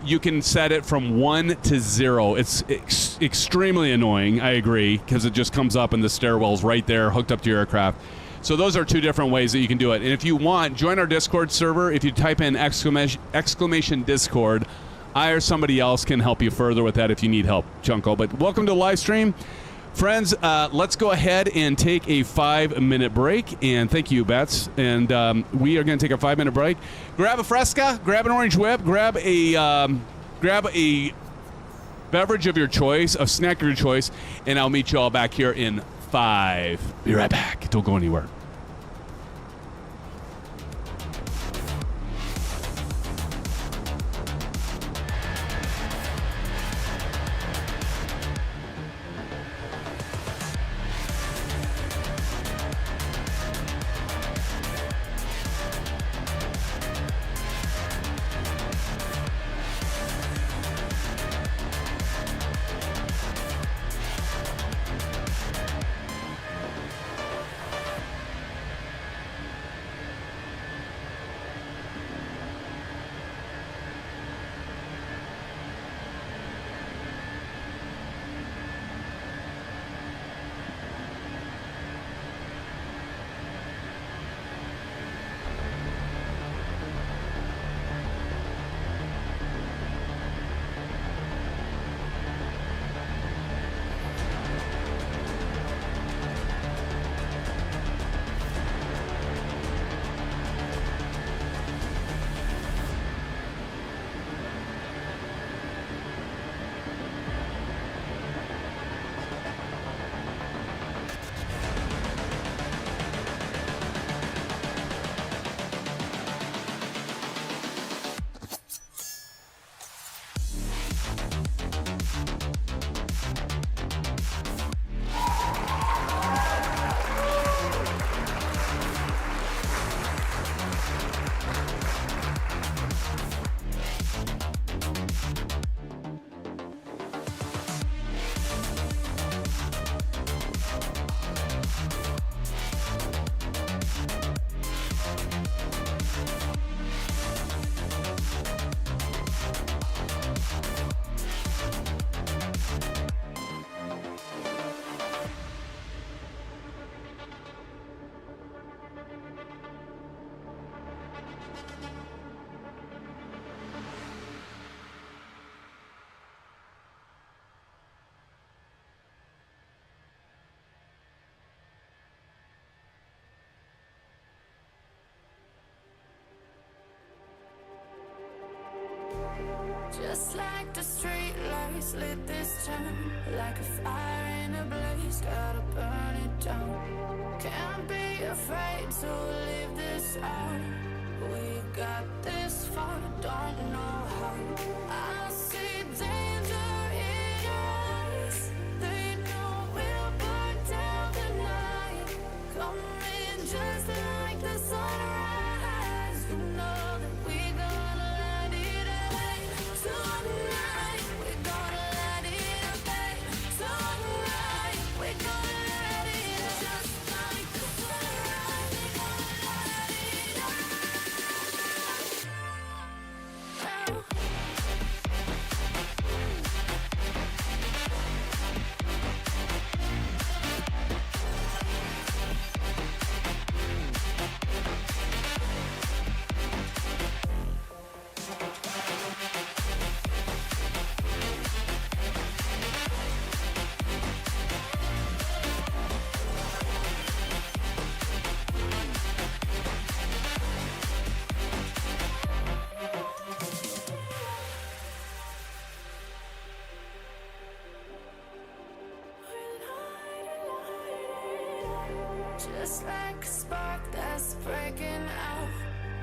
you can set it from 1 to 0. It's extremely annoying, I agree, because it just comes up and the stairwell's right there hooked up to your aircraft. So those are two different ways that you can do it. And if you want, join our Discord server. If you type in exclamation Discord, I or somebody else can help you further with that if you need help, Chunko. But welcome to the live stream. Friends, let's go ahead and take a 5-minute break. And thank you, Bats. And we are going to take a 5-minute break. Grab a Fresca, grab an orange whip, grab a beverage of your choice, a snack of your choice, and I'll meet you all back here in 5. Be right back. Don't go anywhere. like the street lights lit this town, like a fire in a blaze, gotta burn it down. Can't be afraid to leave this out. We got this far, don't know how. I see danger in your eyes. They know we'll burn down the night. Coming just like the sunrise. You know that we're gonna let it away. Tonight, we're gonna let it away. Tonight, we're gonna let it away. Just like the sunrise, we're gonna let it away. Just like a spark that's breaking out.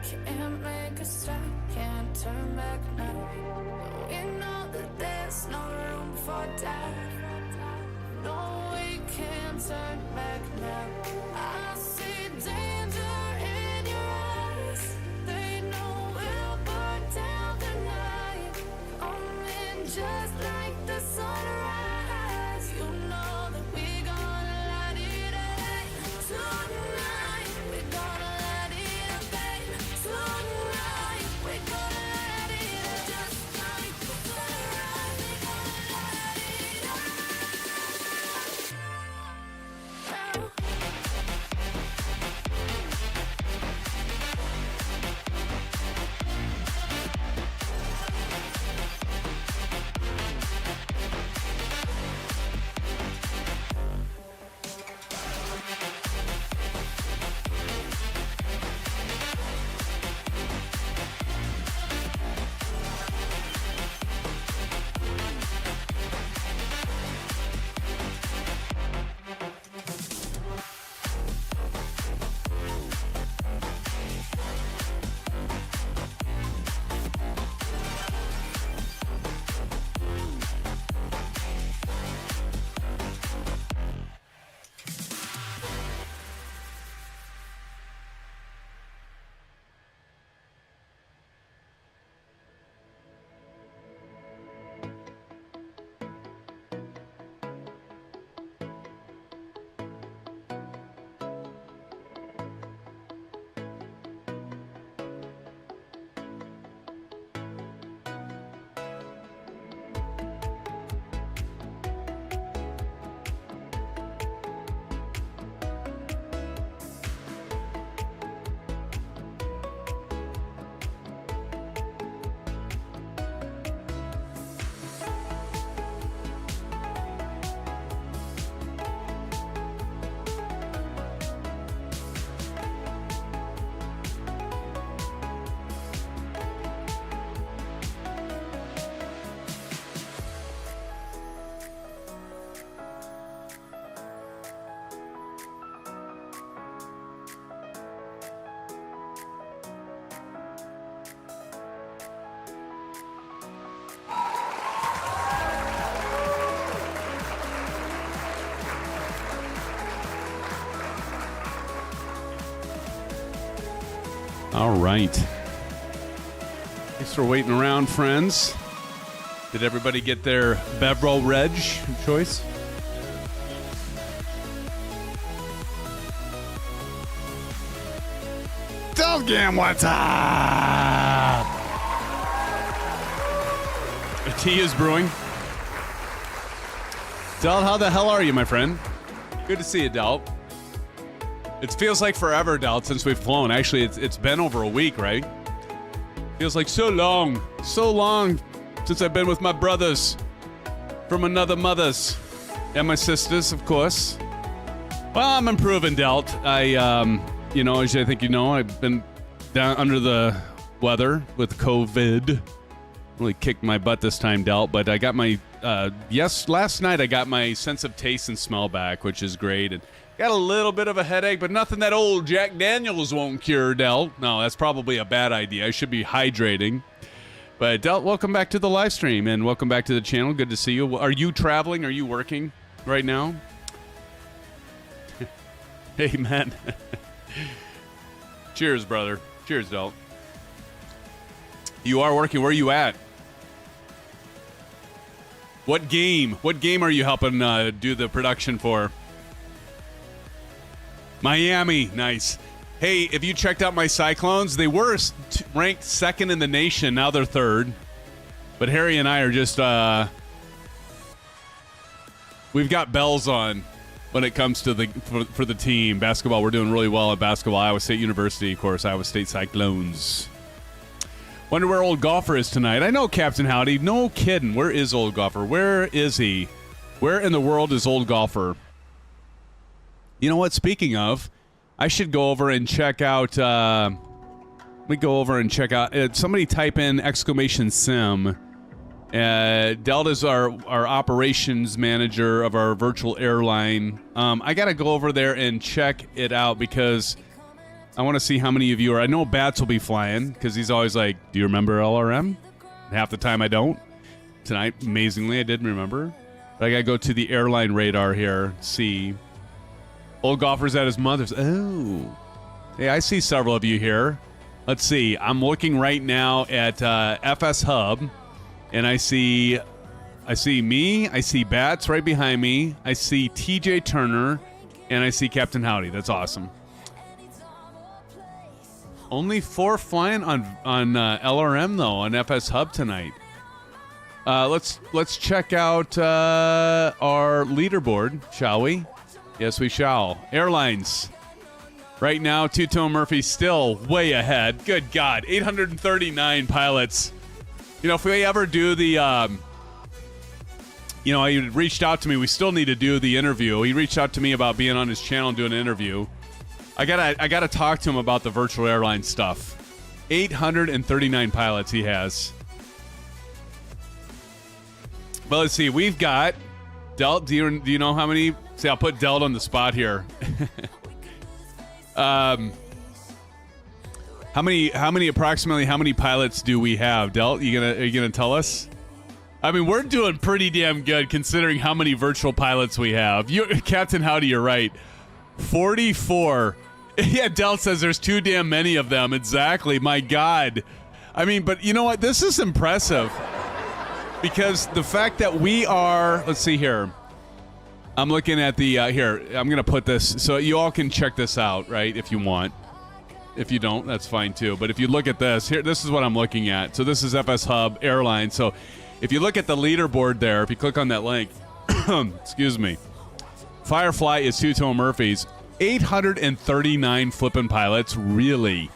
Can't make a stop, can't turn back now. We know that there's no room for doubt. No, we can't turn back now. I see danger in your eyes. They know we'll burn down the night. Coming just like the sunrise. You know that we're gonna let it away. Tonight, we're gonna let it away. Tonight, we're gonna let it away. Just like the sunrise, we're gonna let it away. All right. Thanks for waiting around, friends. Did everybody get their Bevrel Reg choice? Delgam, what's up? A tea is brewing. Del, how the hell are you, my friend? Good to see you, Del. It feels like forever, Del, since we've flown. Actually, it's been over a week, right? Feels like so long since I've been with my brothers from another mothers and my sisters, of course. Well, I'm improving, Delt. As I think you know, I've been down under the weather with COVID, Really kicked my butt this time, Delt, but I got my last night I got my sense of taste and smell back, which is great. And got a little bit of a headache, but nothing that old Jack Daniels won't cure, Delt. No, that's probably a bad idea. I should be hydrating. But Delt, welcome back to the live stream and welcome back to the channel. Good to see you. Are you traveling? Are you working right now? Hey, man. Cheers, brother. Cheers, Delt. You are working. Where are you at? What game? What game are you helping do the production for? Miami. Nice. Hey, if you checked out my Cyclones, they were ranked second in the nation. Now they're third. But Harry and I are just... we've got bells on when it comes to for the team. Basketball, we're doing really well at basketball. Iowa State University, of course. Iowa State Cyclones. Wonder where Old Golfer is tonight. I know, Captain Howdy. No kidding. Where is Old Golfer? Where is he? Where in the world is Old Golfer? You know what? Speaking of, I should go over and check out... let me go over and check out... somebody type in !sim. Delta's our operations manager of our virtual airline. I got to go over there and check it out because... I want to see how many of you are... I know Bats will be flying because he's always like, do you remember LRM? Half the time I don't. Tonight, amazingly, I did remember. But I got to go to the airline radar here, see. Old Golfer's at his mother's. Oh. Hey, I see several of you here. Let's see. I'm looking right now at FS Hub, and I see me. I see Bats right behind me. I see TJ Turner, and I see Captain Howdy. That's awesome. Only 4 flying on LRM though on FS Hub tonight. Let's check out our leaderboard, shall we? Yes, we shall. Airlines. Right now, Two-Tone Murphy still way ahead. Good God, 839 pilots. You know, if we ever do the, you know, he reached out to me. We still need to do the interview. He reached out to me about being on his channel and doing an interview. I gotta talk to him about the virtual airline stuff. 839 pilots he has. But let's see, we've got Delt. Do you know how many? See, I'll put Delt on the spot here. How many pilots do we have, Delt? Are you gonna tell us? I mean, we're doing pretty damn good considering how many virtual pilots we have. Captain Howdy, you're right. 44. Yeah, Delt says there's too damn many of them. Exactly. My God. I mean, but you know what? This is impressive. Because the fact that we are... Let's see here. I'm looking at the... here, I'm going to put this... So you all can check this out, right, if you want. If you don't, that's fine too. But if you look at this, here, this is what I'm looking at. So this is FS Hub Airline. So if you look at the leaderboard there, if you click on that link... excuse me. Firefly is Two-Tone Murphy's. 839 flippin' pilots, really?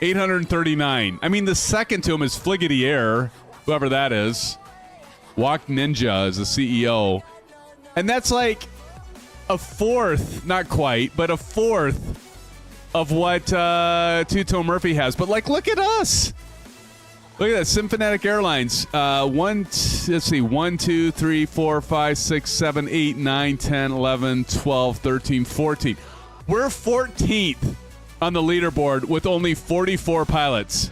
839. I mean, the second to him is Fliggity Air, whoever that is. Walk Ninja is the CEO. And that's like a fourth, not quite, but a fourth of what Two-Tone Murphy has. But, like, look at us. Look at that, Symphonetic Airlines. Let's see, 1, 2, 3, 4, 5, 6, 7, 8, 9, 10, 11, 12, 13, 14. We're 14th on the leaderboard with only 44 pilots.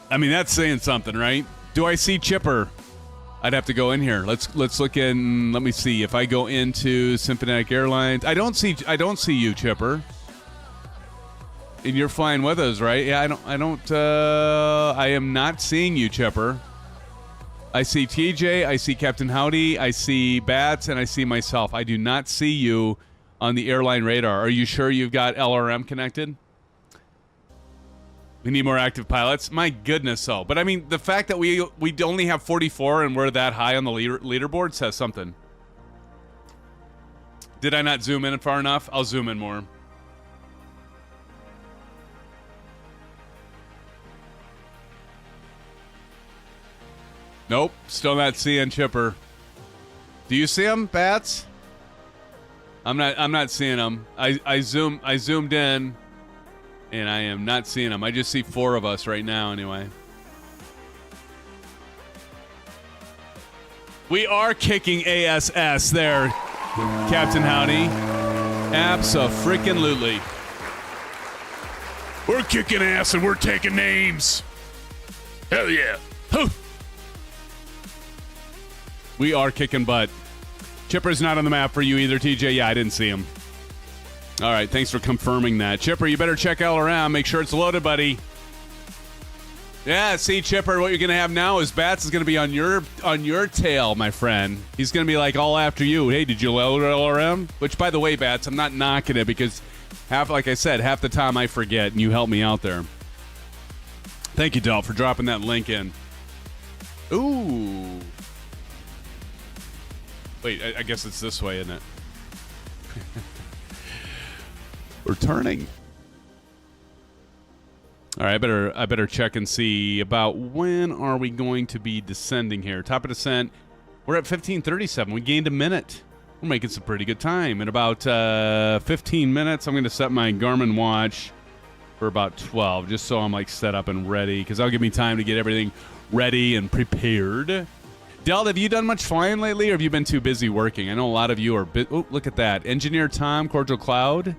I mean, that's saying something, right? Do I see Chipper? I'd have to go in here. Let's look in. Let me see. If I go into Symphonetic Airlines, I don't see you, Chipper. And you're flying with us, right? Yeah, I am not seeing you, Chipper. I see TJ, I see Captain Howdy, I see Bats, and I see myself. I do not see you on the airline radar. Are you sure you've got LRM connected? We need more active pilots. My goodness, though. But I mean, the fact that we only have 44 and we're that high on the leaderboard says something. Did I not zoom in far enough? I'll zoom in more. Nope, still not seeing Chipper. Do you see him, Bats? I'm not seeing him. I zoomed in. And I am not seeing them. I just see 4 of us right now anyway. We are kicking ASS there, Captain Howdy. Abso-freaking-lutely. We're kicking ass and we're taking names. Hell yeah. Huh. We are kicking butt. Chipper's not on the map for you either, TJ. Yeah, I didn't see him. All right, thanks for confirming that. Chipper, you better check all around. Make sure it's loaded, buddy. Yeah, see, Chipper, what you're going to have now is Bats is going to be on your tail, my friend. He's going to be like all after you. Hey, did you load it all around? Which, by the way, Bats, I'm not knocking it because, like I said, half the time I forget, and you help me out there. Thank you, Dalt, for dropping that link in. Ooh. Wait, I guess it's this way, isn't it? We're turning. All right, I better check and see about when are we going to be descending here. Top of descent, we're at 15:37. We gained a minute. We're making some pretty good time. In about 15 minutes, I'm going to set my Garmin watch for about 12, just so I'm like set up and ready, because that'll give me time to get everything ready and prepared. Del, have you done much flying lately, or have you been too busy working? I know a lot of you are. Oh, look at that. Engineer Tom, Cordial Cloud.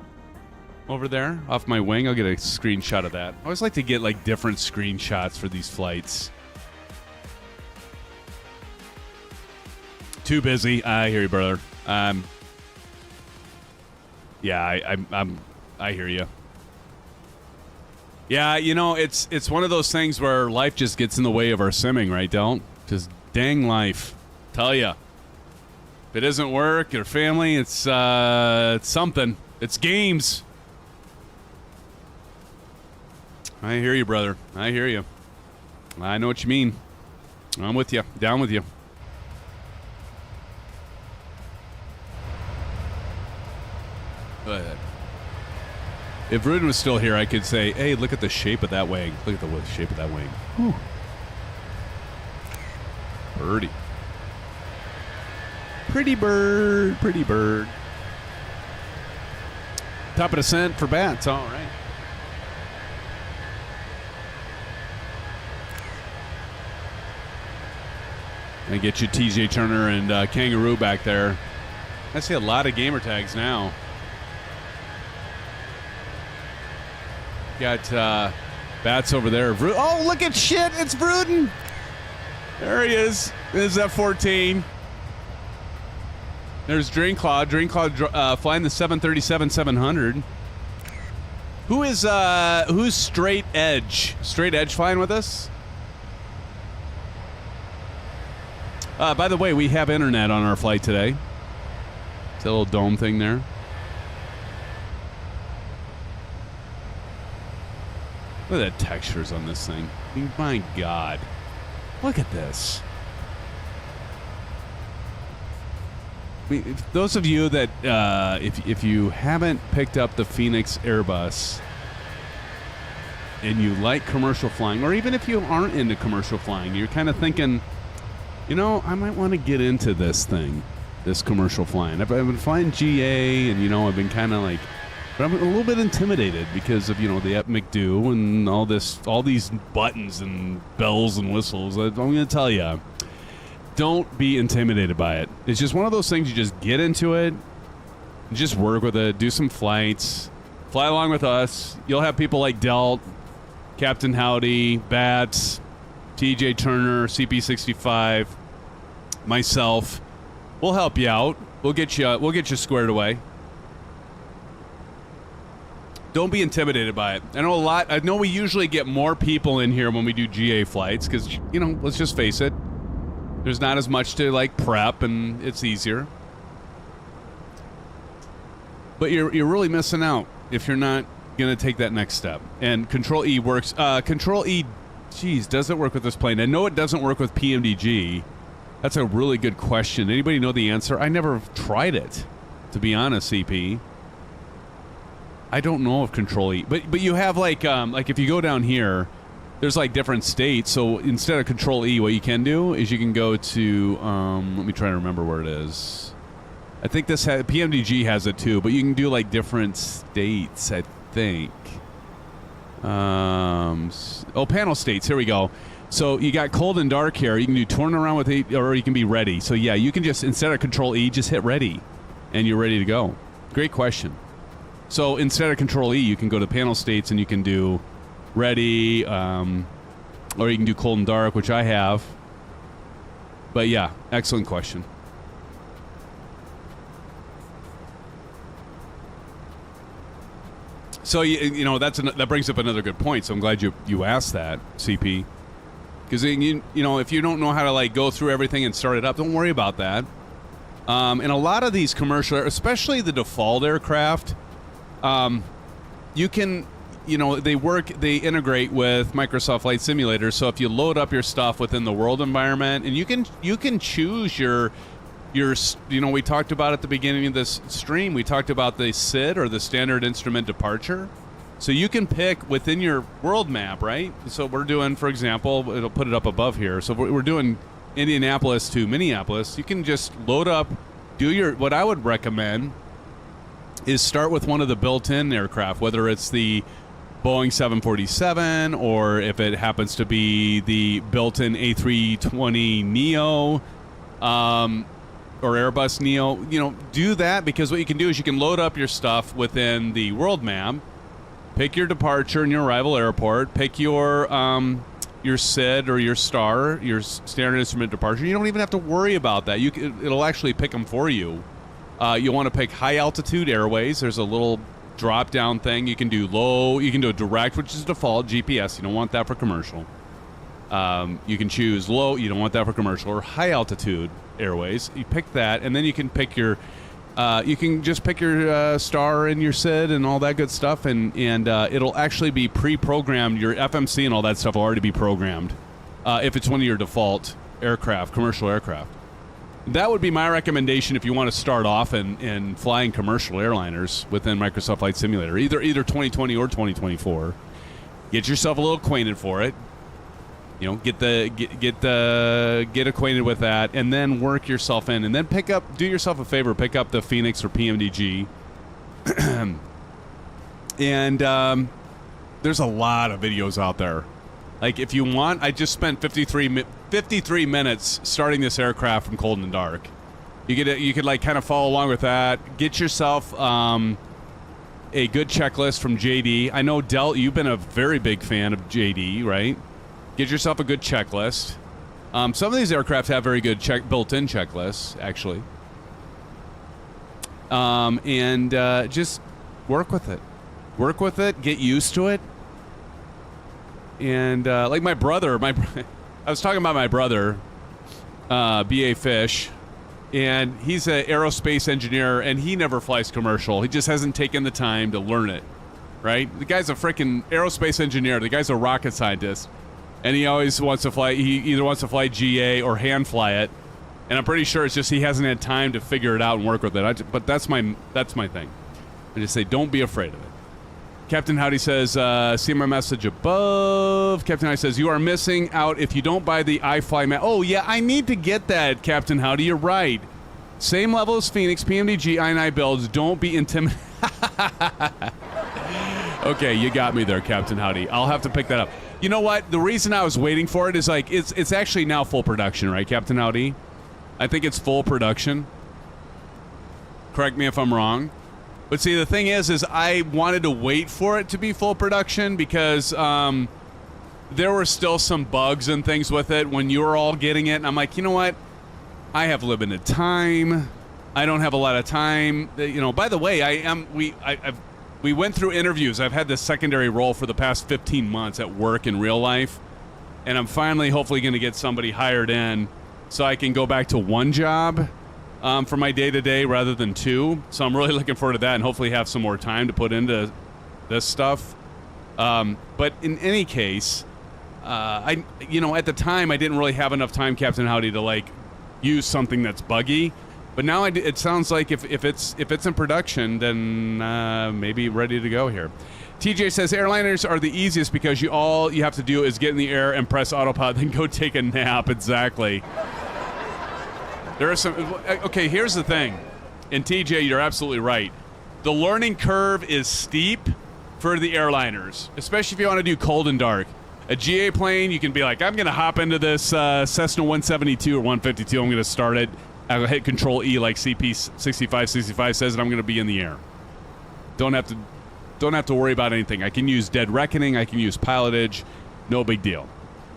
Over there, off my wing. I'll get a screenshot of that. I always like to get like different screenshots for these flights. Too busy. I hear you, brother. Yeah, I hear you. Yeah, you know, it's one of those things where life just gets in the way of our simming, right, Del? Just dang life. Tell ya. If it isn't work or family, it's something. It's games. I hear you, brother. I hear you. I know what you mean. I'm with you. Down with you. Go ahead. If Rudin was still here, I could say, hey, look at the shape of that wing. Look at the shape of that wing. Whew. Birdie. Pretty bird. Pretty bird. Top of descent for Bats. All right. I get you TJ Turner and Kangaroo back there. I see a lot of gamer tags now. Got Bats over there. Oh, look at shit. It's Bruden. There he is. There's F-14. There's Drain Cloud. Drain Cloud flying the 737-700. Who's Straight Edge? Straight Edge flying with us? By the way, we have internet on our flight today. It's a little dome thing there. Look at the textures on this thing. I mean, my God. Look at this. I mean, those of you that, if you haven't picked up the Fenix Airbus and you like commercial flying, or even if you aren't into commercial flying, you're kind of thinking, you know, I might want to get into this thing, this commercial flying. I've been flying GA, and, you know, I've been kind of like, but I'm a little bit intimidated because of, you know, the MCDU and all these buttons and bells and whistles. I'm going to tell you, don't be intimidated by it. It's just one of those things, you just get into it, just work with it, do some flights, fly along with us. You'll have people like Delt, Captain Howdy, Bats, TJ Turner, CP65, myself. We'll help you out. We'll get you squared away. Don't be intimidated by it. I know we usually get more people in here when we do GA flights because, you know, let's just face it, there's not as much to like prep and it's easier. But you're really missing out if you're not going to take that next step. And Control E works. Control E, geez, does it work with this plane? I know it doesn't work with PMDG. That's a really good question. Anybody know the answer? I never tried it, to be honest, CP. I don't know if Control E, but you have like if you go down here, there's like different states. So instead of Control E, what you can do is you can go to let me try to remember where it is. I think PMDG has it too, but you can do like different states, I think. Panel states. Here we go. So you got cold and dark here. You can do torn around with it, or you can be ready. So yeah, you can just, instead of Control E, just hit ready, and you're ready to go. Great question. So instead of Control E, you can go to panel states and you can do ready, or you can do cold and dark, which I have. But yeah, excellent question. So you know that brings up another good point. So I'm glad you asked that, CP, because you know if you don't know how to like go through everything and start it up, don't worry about that. And a lot of these commercial, especially the default aircraft, you can, you know, they integrate with Microsoft Flight Simulator. So if you load up your stuff within the world environment, and you can choose your, you know, we talked about at the beginning of this stream, we talked about the SID, or the Standard Instrument Departure. So you can pick within your world map, right? So we're doing, for example, it'll put it up above here. So we're doing Indianapolis to Minneapolis. You can just load up, what I would recommend is start with one of the built-in aircraft, whether it's the Boeing 747, or if it happens to be the built-in A320 Neo, or Airbus Neo. You know, do that, because what you can do is you can load up your stuff within the world map, pick your departure and your arrival airport, pick your SID or your STAR, your Standard Instrument Departure. You don't even have to worry about that. It'll actually pick them for you. You'll want to pick high altitude airways. There's a little drop down thing. You can do low. You can do a direct, which is default GPS. You don't want that for commercial. You can choose low. You don't want that for commercial, or high altitude airways. You pick that, and then you can pick your. You can just pick your STAR and your SID and all that good stuff, and it'll actually be pre-programmed. Your FMC and all that stuff will already be programmed if it's one of your default aircraft, commercial aircraft. That would be my recommendation if you want to start off in flying commercial airliners within Microsoft Flight Simulator, either 2020 or 2024. Get yourself a little acquainted for it. You know, get acquainted with that, and then work yourself in, and then do yourself a favor, pick up the Fenix or PMDG. And there's a lot of videos out there. Like, if you want, I just spent 53 minutes starting this aircraft from cold and dark. You could like kind of follow along with that. Get yourself a good checklist from JD. I know Del, you've been a very big fan of JD, right? Get yourself a good checklist. Some of these aircraft have very good built-in checklists, actually. And just work with it. Work with it. Get used to it. And like my brother, I was talking about my brother, B.A. Fish, and he's an aerospace engineer, and he never flies commercial. He just hasn't taken the time to learn it, right? The guy's a freaking aerospace engineer. The guy's a rocket scientist. And he always wants to fly, he either wants to fly GA or hand fly it. And I'm pretty sure it's just he hasn't had time to figure it out and work with it. But that's my thing. I just say, don't be afraid of it. Captain Howdy says, see my message above. Captain Howdy says, you are missing out if you don't buy the iFly map. Oh, yeah, I need to get that, Captain Howdy. You're right. Same level as Fenix, PMDG, I9 builds. Don't be intimidated. Okay, you got me there, Captain Howdy. I'll have to pick that up. You know what? The reason I was waiting for it is like it's actually now full production, right, Captain Howdy? I think it's full production. Correct me if I'm wrong. But see, the thing is I wanted to wait for it to be full production because there were still some bugs and things with it when you were all getting it. And I'm like, you know what? I have limited time. I don't have a lot of time. You know, by the way, we went through interviews. I've had this secondary role for the past 15 months at work in real life. And I'm finally, hopefully, going to get somebody hired in so I can go back to one job for my day-to-day rather than two. So I'm really looking forward to that and hopefully have some more time to put into this stuff. But in any case, at the time, I didn't really have enough time, Captain Howdy, to, like, use something that's buggy. But now it sounds like if it's in production, then maybe ready to go here. TJ says airliners are the easiest because all you have to do is get in the air and press autopilot, then go take a nap. Exactly. There are some. Okay, here's the thing, and TJ, you're absolutely right. The learning curve is steep, for the airliners, especially if you want to do cold and dark. A GA plane, you can be like, I'm going to hop into this Cessna 172 or 152. I'm going to start it. I'll hit Control E like CP6565 says, and I'm going to be in the air. Don't have to worry about anything. I can use Dead Reckoning. I can use pilotage. No big deal.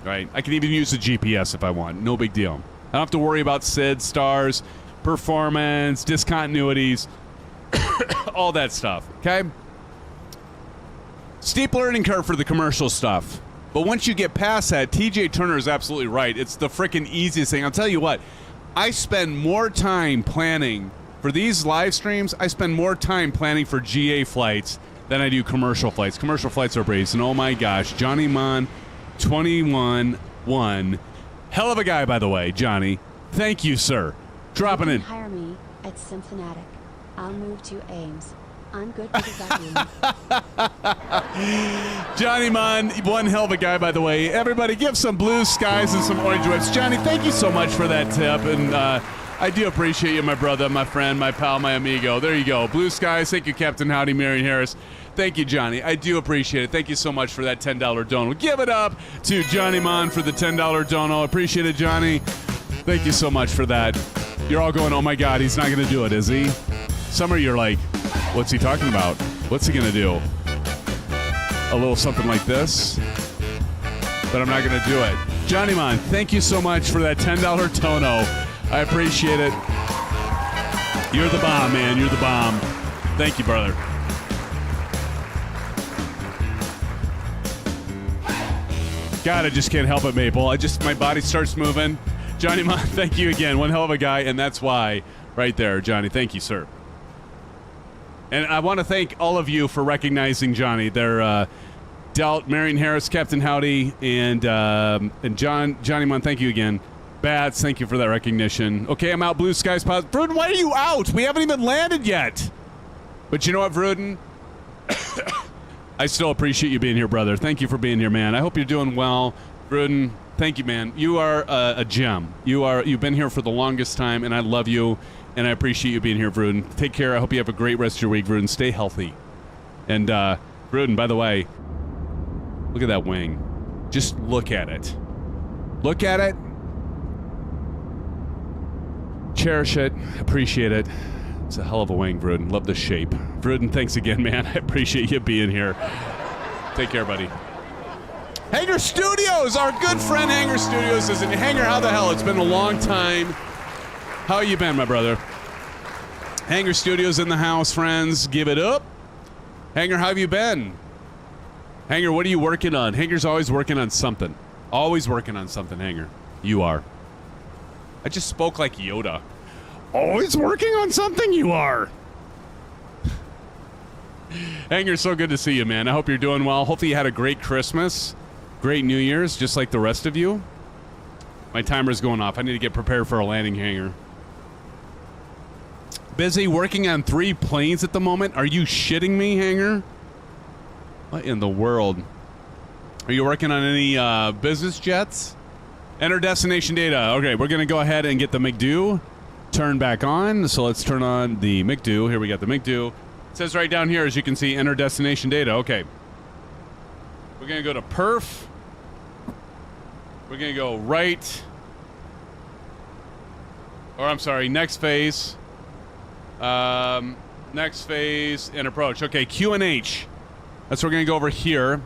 Right? I can even use the GPS if I want. No big deal. I don't have to worry about SID, stars, performance, discontinuities, all that stuff. Okay? Steep learning curve for the commercial stuff. But once you get past that, TJ Turner is absolutely right. It's the freaking easiest thing. I'll tell you what. I spend more time planning for these live streams. I spend more time planning for GA flights than I do commercial flights. Commercial flights are breeze. And oh my gosh, Johnny Mon 21-1. Hell of a guy, by the way, Johnny. Thank you, sir. Dropping in. Hire me at Cincinnati. I'll move to Ames. I'm good for the vacuum. Johnny Mon, one hell of a guy, by the way. Everybody, give some blue skies and some orange whips. Johnny, thank you so much for that tip. And I do appreciate you, my brother, my friend, my pal, my amigo. There you go. Blue skies. Thank you, Captain Howdy, Marion Harris. Thank you, Johnny. I do appreciate it. Thank you so much for that $10 dono. Give it up to Johnny Mon for the $10 dono. Appreciate it, Johnny. Thank you so much for that. You're all going, oh my God, he's not going to do it, is he? Some of you are like, what's he talking about? What's he going to do? A little something like this? But I'm not going to do it. Johnny Mon, thank you so much for that $10 dono. I appreciate it. You're the bomb, man. You're the bomb. Thank you, brother. God, I just can't help it, Maple. My body starts moving. Johnny Mon, thank you again. One hell of a guy, and that's why right there, Johnny. Thank you, sir. And I want to thank all of you for recognizing Johnny. They're Delt, Marion Harris, Captain Howdy, and Johnny Mon, thank you again. Bats, thank you for that recognition. Okay, I'm out. Blue skies. Vruden, why are you out? We haven't even landed yet. But you know what, Vruden? I still appreciate you being here, brother. Thank you for being here, man. I hope you're doing well. Vruden, thank you, man. You are a gem. You've been here for the longest time, and I love you, and I appreciate you being here, Vruden. Take care. I hope you have a great rest of your week, Vruden. Stay healthy. And, Vruden, by the way, look at that wing. Just look at it. Look at it. Cherish it. Appreciate it. It's a hell of a wing, Vruden. Love the shape. Vruden, thanks again, man. I appreciate you being here. Take care, buddy. Hanger Studios, our good friend Hanger Studios is in. Hanger, how the hell? It's been a long time. How you been, my brother? Hanger Studios in the house, friends. Give it up. Hanger, how have you been? Hanger, what are you working on? Hanger's always working on something. Always working on something, Hanger. You are. I just spoke like Yoda. Always working on something, you are. Hanger, so good to see you, man. I hope you're doing well. Hopefully you had a great Christmas. Great New Year's, just like the rest of you. My timer's going off. I need to get prepared for a landing, Hanger. Busy working on 3 planes at the moment? Are you shitting me, Hanger? What in the world? Are you working on any business jets? Enter destination data. Okay, we're going to go ahead and get the MCDU turned back on. So let's turn on the MCDU. Here we got the MCDU. It says right down here, as you can see, enter destination data. Okay. We're going to go to perf. We're going to go right. Or I'm sorry, next phase. Next phase and approach. Okay, QNH. That's what we're going to go over here.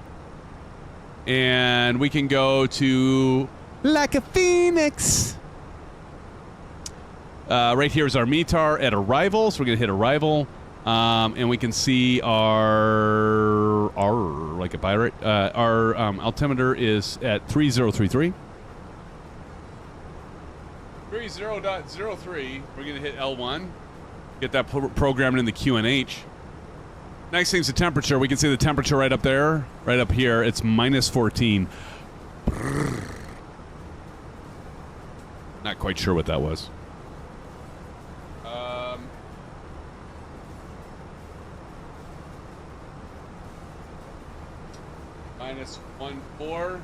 And we can go to like a phoenix. Right here is our METAR at arrival. So we're going to hit arrival. And we can see our like a pirate. Our altimeter is at 3033. 30.03. We're going to hit L1. Get that programmed in the QNH. Next thing's the temperature. We can see the temperature right up there. Right up here. It's minus 14. Not quite sure what that was. Minus 14.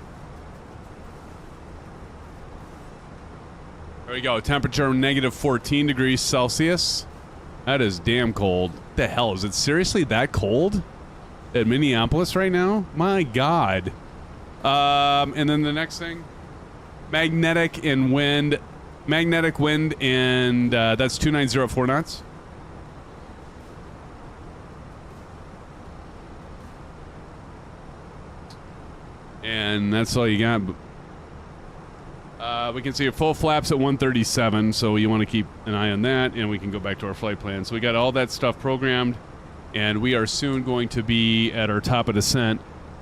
There we go. Temperature negative 14 degrees Celsius. That is damn cold. What the hell? Is it seriously that cold? at Minneapolis right now. My God. And then the next thing, magnetic wind, and that's 290 knots. And that's all you got. We can see your full flaps at 137, so you want to keep an eye on that, and we can go back to our flight plan. So we got all that stuff programmed, and we are soon going to be at our top of descent.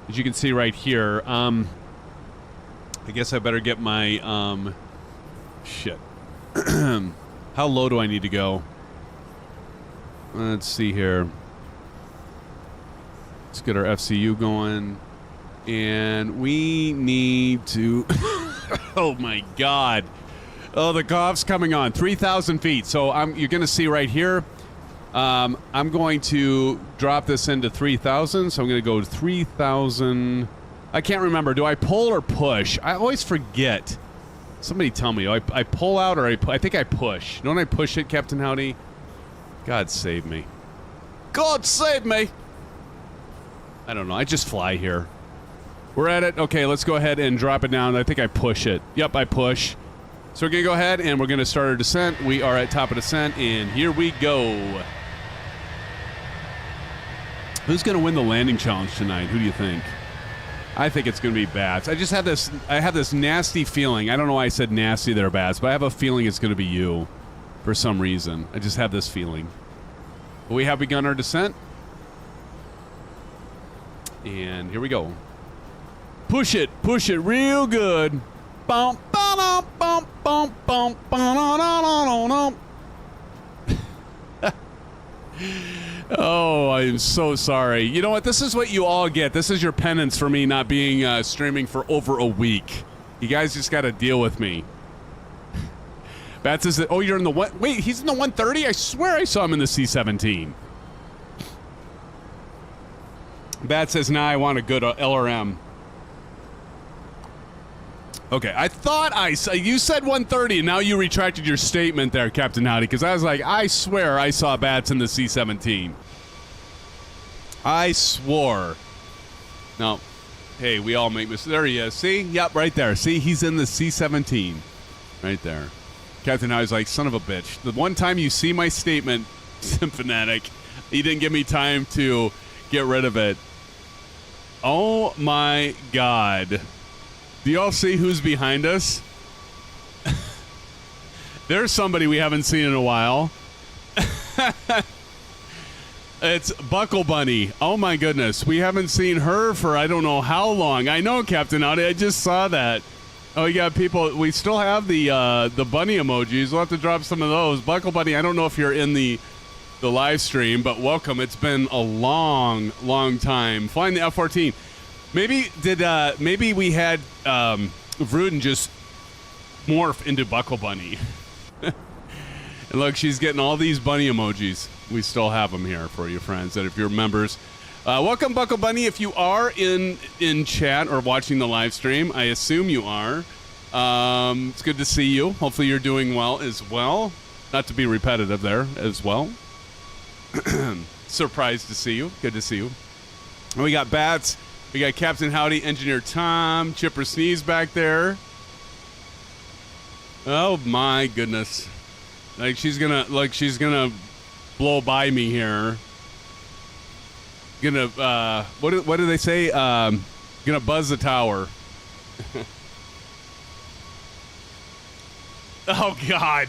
As you can see right here, I guess I better get my, shit. How low do I need to go? Let's see here. Let's get our FCU going. And we need to... Oh, my God. Oh, the cough's coming on. 3,000 feet. So you're going to see right here, I'm going to drop this into 3,000. So I'm going to go to 3,000. I can't remember. Do I pull or push? I always forget. Somebody tell me. I pull out or I think I push. Don't I push it, Captain Howdy? God save me. God save me. I don't know. I just fly here. We're at it. Okay, let's go ahead and drop it down. I think I push it. Yep, I push. So we're going to go ahead and we're going to start our descent. We are at top of descent, and here we go. Who's going to win the landing challenge tonight? Who do you think? I think it's going to be Bats. I have this nasty feeling. I don't know why I said nasty there, Bats, but I have a feeling it's going to be you for some reason. I just have this feeling. But we have begun our descent. And here we go. Push it real good. Bump, ba-dum, bump, bump, bump, ba-dum. Oh, I'm so sorry. You know what? This is what you all get. This is your penance for me not being streaming for over a week. You guys just got to deal with me. Bats is oh, you're in the what? Wait, he's in the 130? I swear I saw him in the C-17. Bat says, nah, I want a good LRM. Okay, I thought you said 130, and now you retracted your statement there, Captain Howdy, because I was like, I swear I saw Bats in the C-17. I swore. No. Hey, we all make mistakes. There he is. See? Yep, right there. See, he's in the C-17. Right there. Captain Howdy's like, son of a bitch. The one time you see my statement, SimFanatic, he didn't give me time to get rid of it. Oh, my God. Do y'all see who's behind us? There's somebody we haven't seen in a while. It's Buckle Bunny. Oh, my goodness. We haven't seen her for I don't know how long. I know, Captain Audi. I just saw that. Oh, you got people. We still have the bunny emojis. We'll have to drop some of those. Buckle Bunny, I don't know if you're in the live stream, but welcome. It's been a long, long time. Flying the F-14. Maybe we had Vruden just morph into Buckle Bunny. And look, she's getting all these bunny emojis. We still have them here for you, friends, that if you're members. Welcome, Buckle Bunny. If you are in chat or watching the live stream, I assume you are. It's good to see you. Hopefully you're doing well as well. Not to be repetitive there as well. Surprised to see you. Good to see you. And we got Bats. We got Captain Howdy, Engineer Tom, Chipper Sneeze back there. Oh my goodness. Like she's gonna blow by me here. Gonna what do they say? Gonna buzz the tower. Oh God.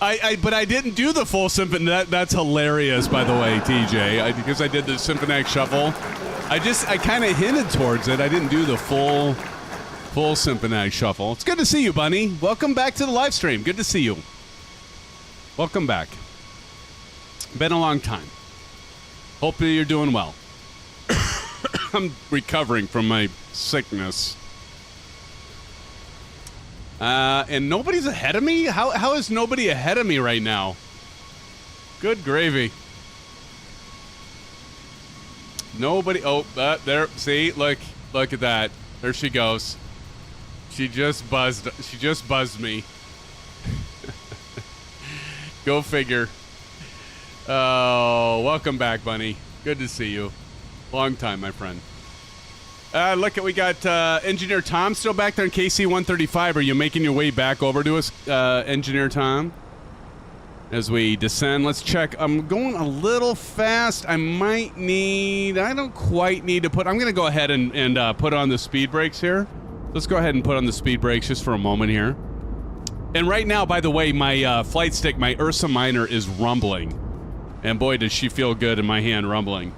But I didn't do the full symphony. That's hilarious, by the way, TJ. Because I did the symphonic shuffle. I kind of hinted towards it. I didn't do the full symphonic shuffle. It's good to see you, Bunny. Welcome back to the live stream. Good to see you. Welcome back. Been a long time. Hope you're doing well. I'm recovering from my sickness. And nobody's ahead of me? How is nobody ahead of me right now? Good gravy. Nobody. Oh, there. See, look at that. There she goes. She just buzzed me. Go figure. Oh, welcome back, Bunny. Good to see you. Long time, my friend. Look, we got Engineer Tom still back there in KC-135. Are you making your way back over to us, Engineer Tom? As we descend, let's check. I'm going a little fast. I don't quite need to put, I'm going to go ahead and put on the speed brakes here. Let's go ahead and put on the speed brakes just for a moment here. And right now, by the way, my flight stick, my URSA Minor, is rumbling. And boy, does she feel good in my hand rumbling.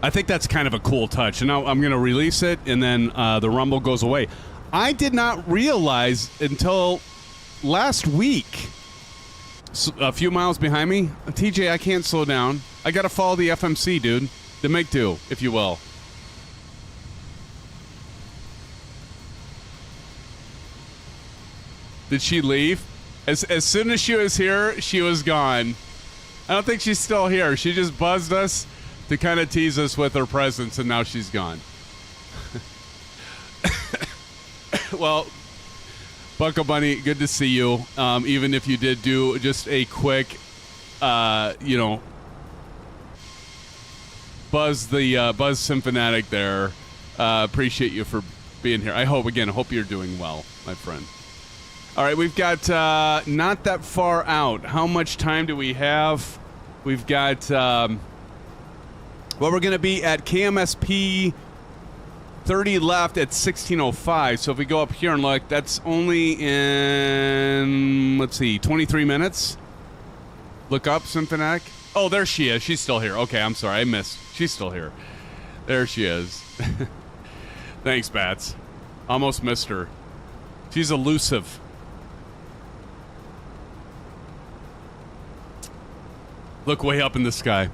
I think that's kind of a cool touch. And now I'm going to release it, and then the rumble goes away. I did not realize until last week, a few miles behind me, TJ, I can't slow down. I got to follow the FMC, dude. The make do, if you will. Did she leave? As soon as she was here, she was gone. I don't think she's still here. She just buzzed us to kind of tease us with her presence, and now she's gone. Well, Buckle Bunny, good to see you. Even if you did do just a quick, Buzz Symphanatic there. Appreciate you for being here. I hope you're doing well, my friend. All right, we've got not that far out. How much time do we have? We've got, we're going to be at KMSP 30 left at 16:05. So if we go up here and look, that's only in, 23 minutes. Look up, Symphonic. Oh, there she is. She's still here. Okay, I'm sorry. I missed. She's still here. There she is. Thanks, Bats. Almost missed her. She's elusive. Look way up in the sky.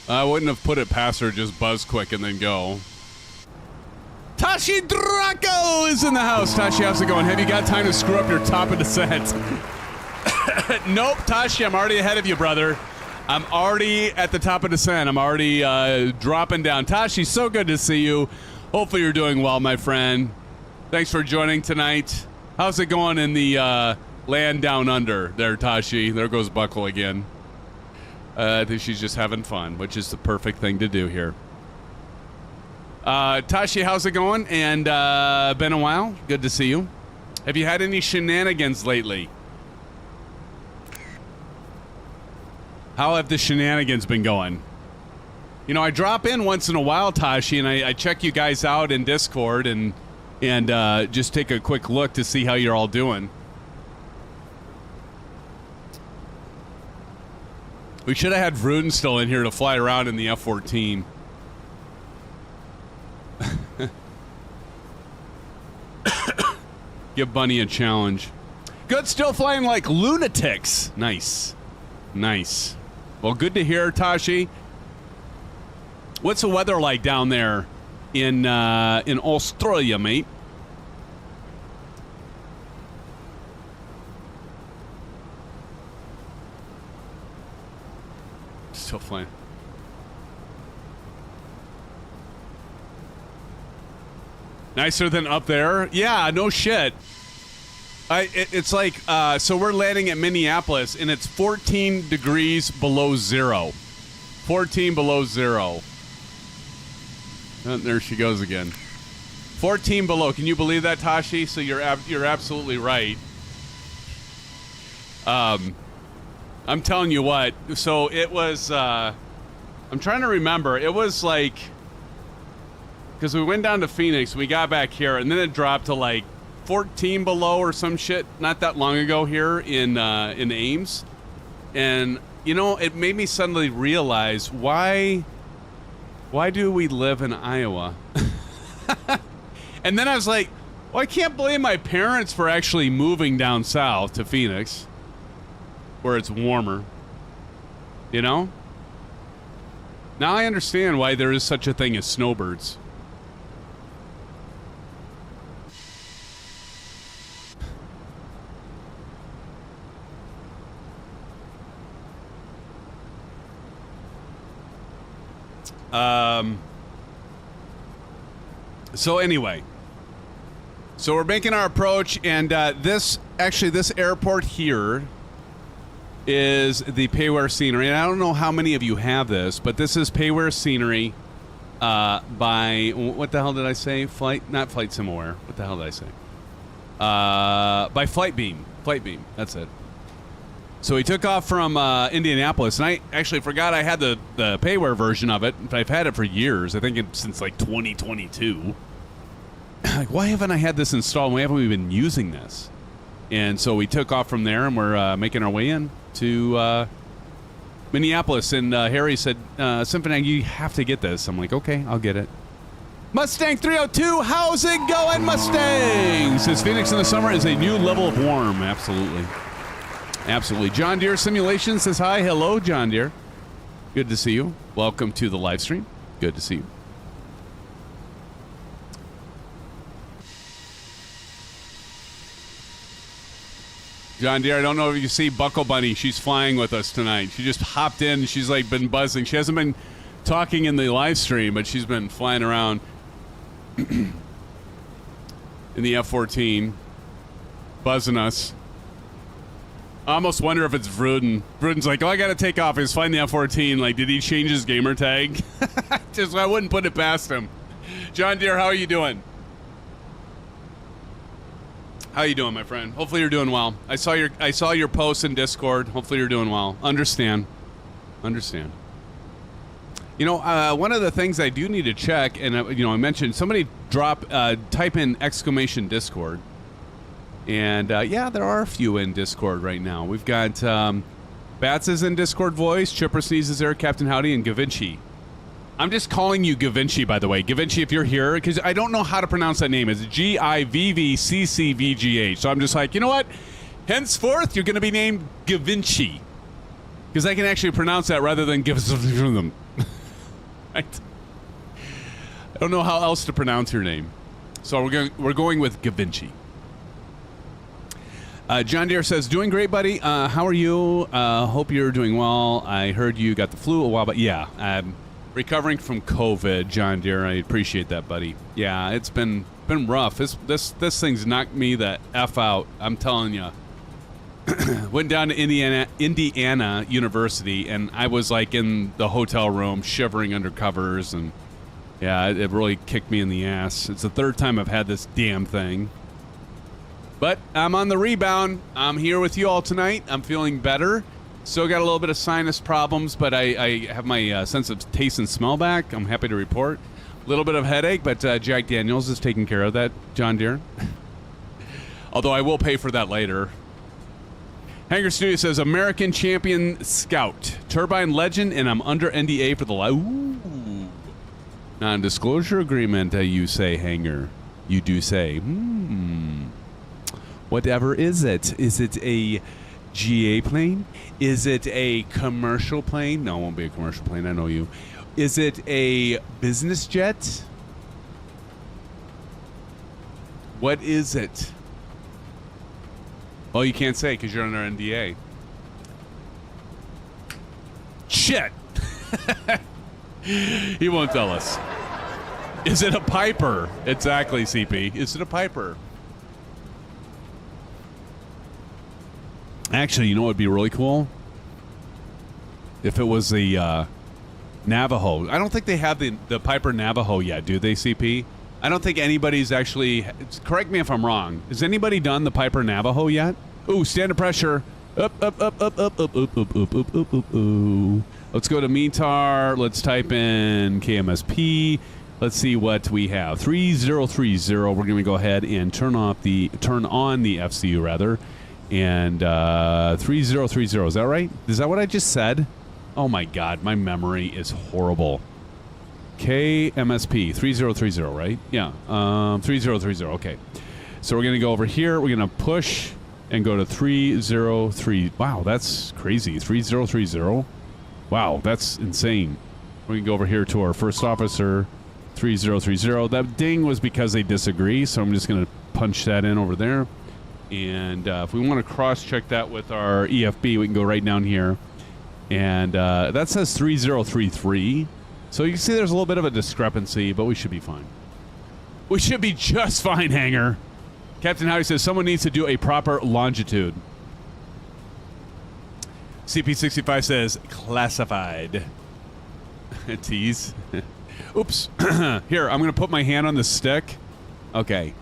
I wouldn't have put it past her, just buzz quick and then go. Tashi Draco is in the house. Tashi, how's it going? Have you got time to screw up your top of descent? Nope, Tashi, I'm already ahead of you, brother. I'm already at the top of descent. I'm already dropping down. Tashi, so good to see you. Hopefully you're doing well, my friend. Thanks for joining tonight. How's it going in the land down under there, Tashi? There goes Buckle again. I think she's just having fun, which is the perfect thing to do here. Tashi, how's it going? And been a while. Good to see you. Have you had any shenanigans lately? How have the shenanigans been going? You know, I drop in once in a while, Tashi, and I check you guys out in Discord and just take a quick look to see how you're all doing. We should have had Vruden still in here to fly around in the F-14. Give Bunny a challenge. Good, still flying like lunatics. Nice. Nice. Well, good to hear, Tashi. What's the weather like down there in Australia, mate? Still flying. Nicer than up there? Yeah, no shit. It's like, so we're landing at Minneapolis, and it's 14 degrees below zero. 14 below zero. Oh, there she goes again. 14 below. Can you believe that, Tashi? So you're absolutely right. I'm telling you what. So it was. I'm trying to remember. It was like, because we went down to Phoenix, we got back here, and then it dropped to like 14 below or some shit not that long ago here in Ames, and you know, it made me suddenly realize why do we live in Iowa? And then I was like, well, I can't blame my parents for actually moving down south to Phoenix, where it's warmer. You know? Now I understand why there is such a thing as snowbirds. So anyway, So we're making our approach, and this airport here is the payware scenery. And I don't know how many of you have this, but this is payware scenery by, what the hell did I say? Not Flight Simaware. What the hell did I say? By Flightbeam. Flightbeam, that's it. So we took off from Indianapolis, and I actually forgot I had the payware version of it. I've had it for years. I think since like 2022. Like, why haven't I had this installed? Why haven't we been using this? And so we took off from there, and we're making our way in to Minneapolis. And Harry said, Symphony, you have to get this. I'm like, okay, I'll get it. Mustang 302, how's it going, Mustang? Says Phoenix in the summer is a new level of warm. Absolutely. Absolutely. John Deere Simulation says hi. Hello, John Deere. Good to see you. Welcome to the live stream. Good to see you. John Deere, I don't know if you see Buckle Bunny. She's flying with us tonight. She just hopped in. She's like been buzzing. She hasn't been talking in the live stream, but she's been flying around in the F-14, buzzing us. I almost wonder if it's Vruden. Vruden's like, oh, I got to take off. He's flying the F-14. Like, did he change his gamer tag? Just, I wouldn't put it past him. John Deere, how are you doing? How you doing, my friend? Hopefully you're doing well. I saw your posts in Discord. Hopefully you're doing well. Understand. You know, one of the things I do need to check, and I mentioned somebody type in exclamation Discord, and yeah, there are a few in Discord right now. We've got Bats is in Discord voice, Chipper Sneezes there, Captain Howdy, and Gavinci. I'm just calling you Gavinci, by the way. Gavinci, if you're here, because I don't know how to pronounce that name. It's Givccvgh. So I'm just like, you know what? Henceforth, you're going to be named Gavinci, because I can actually pronounce that rather than give them. Right? I don't know how else to pronounce your name, so we're going with Gavinci. John Deere says, doing great, buddy. How are you? Hope you're doing well. I heard you got the flu a while, but yeah, I'm recovering from COVID, John Deere. I appreciate that, buddy. Yeah, it's been rough. This thing's knocked me the F out. I'm telling you. Went down to Indiana University, and I was like in the hotel room shivering under covers, and yeah, it really kicked me in the ass. It's the third time I've had this damn thing. But I'm on the rebound. I'm here with you all tonight. I'm feeling better. Still got a little bit of sinus problems, but I have my sense of taste and smell back. I'm happy to report. A little bit of headache, but Jack Daniels is taking care of that, John Deere. Although I will pay for that later. Hanger Studio says, American Champion Scout, Turbine Legend, and I'm under NDA for the non-disclosure agreement, you say, Hanger. You do say, Whatever is it? Is it a GA plane? Is it a commercial plane? No, it won't be a commercial plane. I know you. Is it a business jet? What is it? Oh, you can't say because you're under NDA. Shit. He won't tell us. Is it a Piper? Exactly, CP. Is it a Piper? Actually, you know what would be really cool? If it was the Navajo. I don't think they have the Piper Navajo yet, do they, CP? I don't think anybody's actually... Correct me if I'm wrong. Has anybody done the Piper Navajo yet? Ooh, stand of pressure. Up. Let's go to METAR. Let's type in KMSP. Let's see what we have. 3030. We're going to go ahead and turn on the FCU, rather. And 3030. Is that right? Is that what I just said? Oh, my God. My memory is horrible. KMSP 3030, right? Yeah, 3030. Okay, so we're gonna go over here. We're gonna push and go to 303. Wow, that's crazy. 3030. Wow, that's insane. We can go over here to our first officer. 3030. That ding was because they disagree, so I'm just gonna punch that in over there. And if we want to cross-check that with our EFB, we can go right down here, and that says 3033. So you can see there's a little bit of a discrepancy, but we should be fine. We should be just fine, Hanger. Captain Howdy says someone needs to do a proper longitude. CP65 says classified. Tease. Oops. Here, I'm gonna put my hand on the stick. Okay.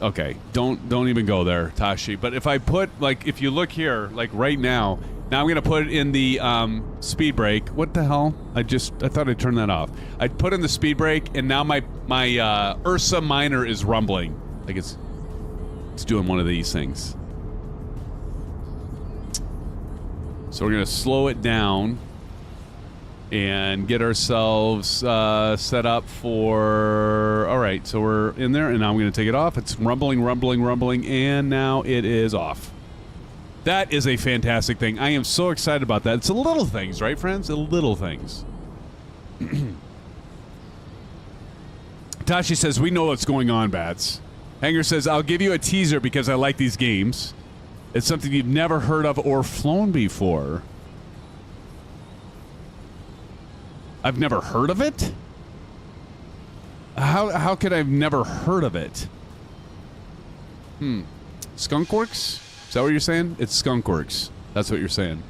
Okay. Don't even go there, Tashi. But if I put, like, if you look here, like right now I'm gonna put it in the speed brake. What the hell? I thought I'd turn that off. I put in the speed brake, and now my URSA Minor is rumbling. Like it's doing one of these things. So we're gonna slow it down and get ourselves set up for... All right, so we're in there, and now I'm going to take it off. It's rumbling, and now it is off. That is a fantastic thing. I am so excited about that. It's the little things, right, friends? The little things. Tashi says, we know what's going on, Bats. Hanger says, I'll give you a teaser because I like these games. It's something you've never heard of or flown before. I've never heard of it? How could I've never heard of it? Skunkworks? Is that what you're saying? It's Skunkworks. That's what you're saying.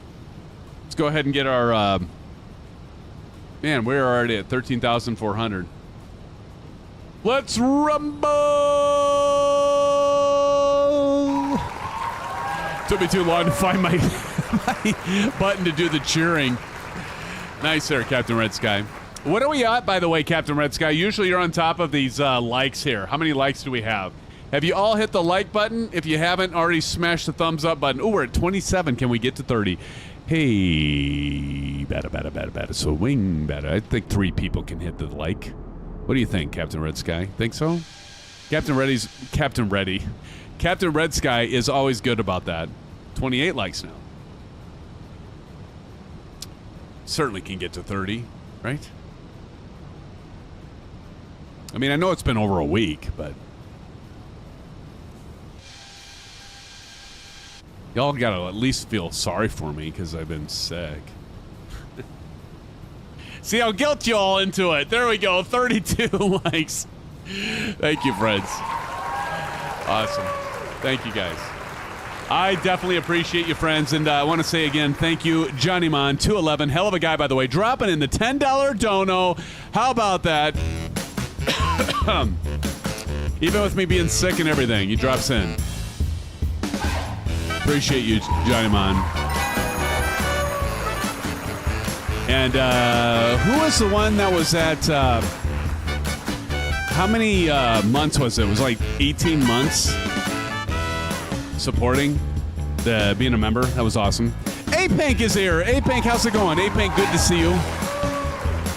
Let's go ahead and get our... Man, we're already at 13,400. Let's rumble! Took me too long to find my, my button to do the cheering. Nice there, Captain Red Sky. What are we at, by the way, Captain Red Sky? Usually you're on top of these likes here. How many likes do we have? Have you all hit the like button? If you haven't already, smash the thumbs up button. Oh, we're at 27. Can we get to 30? Hey, bada. So wing, bada. I think 3 people can hit the like. What do you think, Captain Red Sky? Think so? Captain Red Sky is always good about that. 28 likes now. Certainly can get to 30, right? I mean, I know it's been over a week, but... Y'all gotta at least feel sorry for me because I've been sick. See, I'll guilt you all into it. There we go, 32 likes. Thank you, friends. Awesome. Thank you, guys. I definitely appreciate you, friends, and I want to say again, thank you, Johnny Mon 211, hell of a guy, by the way, dropping in the $10 dono. How about that? Even with me being sick and everything, he drops in. Appreciate you, Johnny Mon. And who was the one that was at? How many months was it? It was like 18 months. Supporting being a member. That was awesome. A-Pank is here. A-Pank, how's it going? A-Pank, good to see you.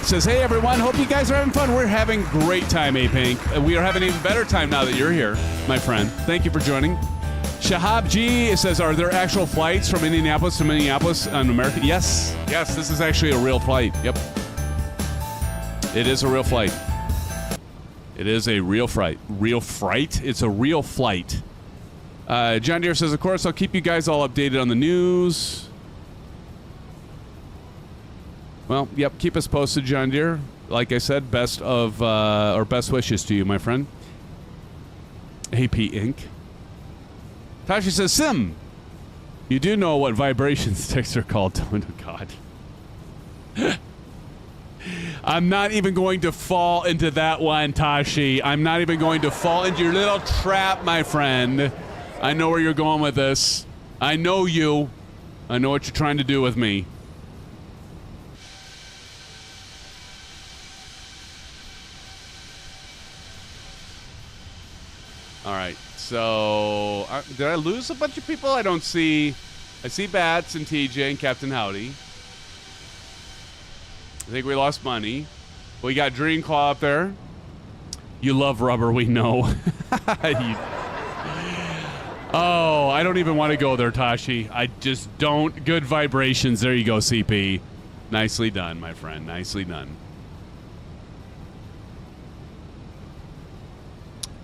Says, hey everyone, hope you guys are having fun. We're having great time, A-Pank. We are having an even better time now that you're here, my friend. Thank you for joining. Shahab G says, are there actual flights from Indianapolis to Minneapolis on American? Yes, this is actually a real flight. Yep. It is a real flight. It is a real flight. Real fright? It's a real flight. John Deere says, of course, I'll keep you guys all updated on the news. Well, yep, keep us posted, John Deere. Like I said, best wishes to you, my friend. AP Inc. Tashi says, Sim, you do know what vibration sticks are called. Oh, God. I'm not even going to fall into that one, Tashi. I'm not even going to fall into your little trap, my friend. I know where you're going with this. I know you. I know what you're trying to do with me. All right. So, did I lose a bunch of people? I don't see. I see Bats and TJ and Captain Howdy. I think we lost money. We got Dream Claw up there. You love rubber, we know. Oh, I don't even want to go there, Tashi. I just don't. Good vibrations. There you go, CP. Nicely done, my friend. Nicely done.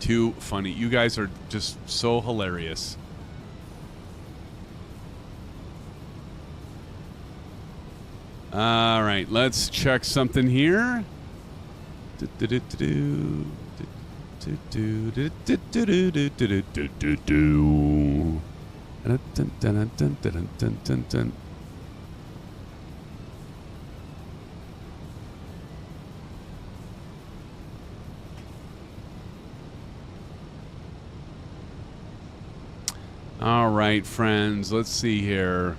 Too funny. You guys are just so hilarious. All right, let's check something here. All right, friends, let's see here.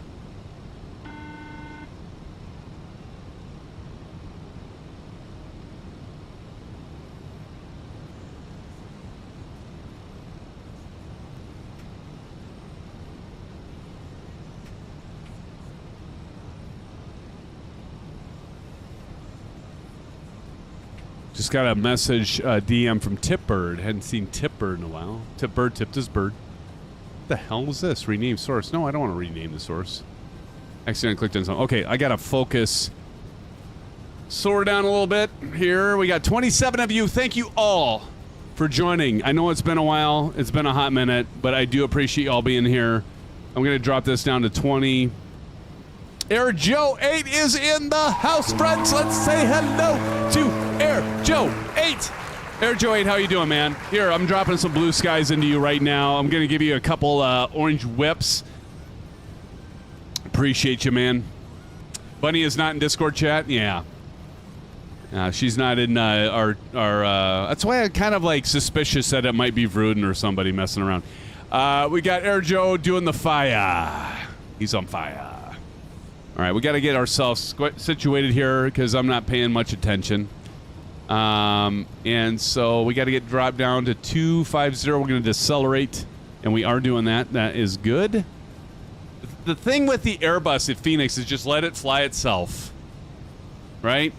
Just got a message, DM from Tipbird. Hadn't seen Tipbird in a while. Tipbird tipped his bird. What the hell was this? Rename source. No, I don't want to rename the source. Accidentally clicked on something. Okay, I got to focus. Soar down a little bit here. We got 27 of you. Thank you all for joining. I know it's been a while. It's been a hot minute, but I do appreciate you all being here. I'm going to drop this down to 20. Air Joe 8 is in the house, friends. Let's say hello to Air Joe 8. Air Joe 8, how you doing, man? Here, I'm dropping some blue skies into you right now. I'm going to give you a couple orange whips. Appreciate you, man. Bunny is not in Discord chat? Yeah. She's not in our that's why I'm kind of like suspicious that it might be Vruden or somebody messing around. We got Air Joe doing the fire. He's on fire. All right, we got to get ourselves situated here because I'm not paying much attention. And so we got to get dropped down to 250. We're going to decelerate, and we are doing that. That is good. The thing with the Airbus at Phoenix is just let it fly itself, right?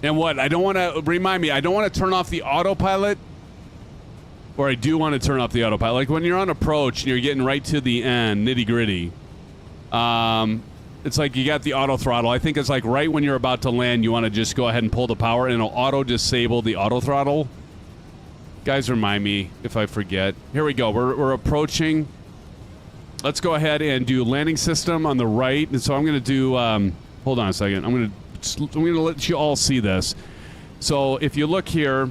And what? I don't want to, remind me, I don't want to turn off the autopilot, or I do want to turn off the autopilot. Like when you're on approach and you're getting right to the end, nitty gritty, it's like you got the auto throttle. I think it's like right when you're about to land, you want to just go ahead and pull the power and it'll auto disable the auto throttle. Guys, remind me if I forget. Here we go. We're approaching. Let's go ahead and do landing system on the right. And so I'm going to do, hold on a second. I'm going to let you all see this. So if you look here,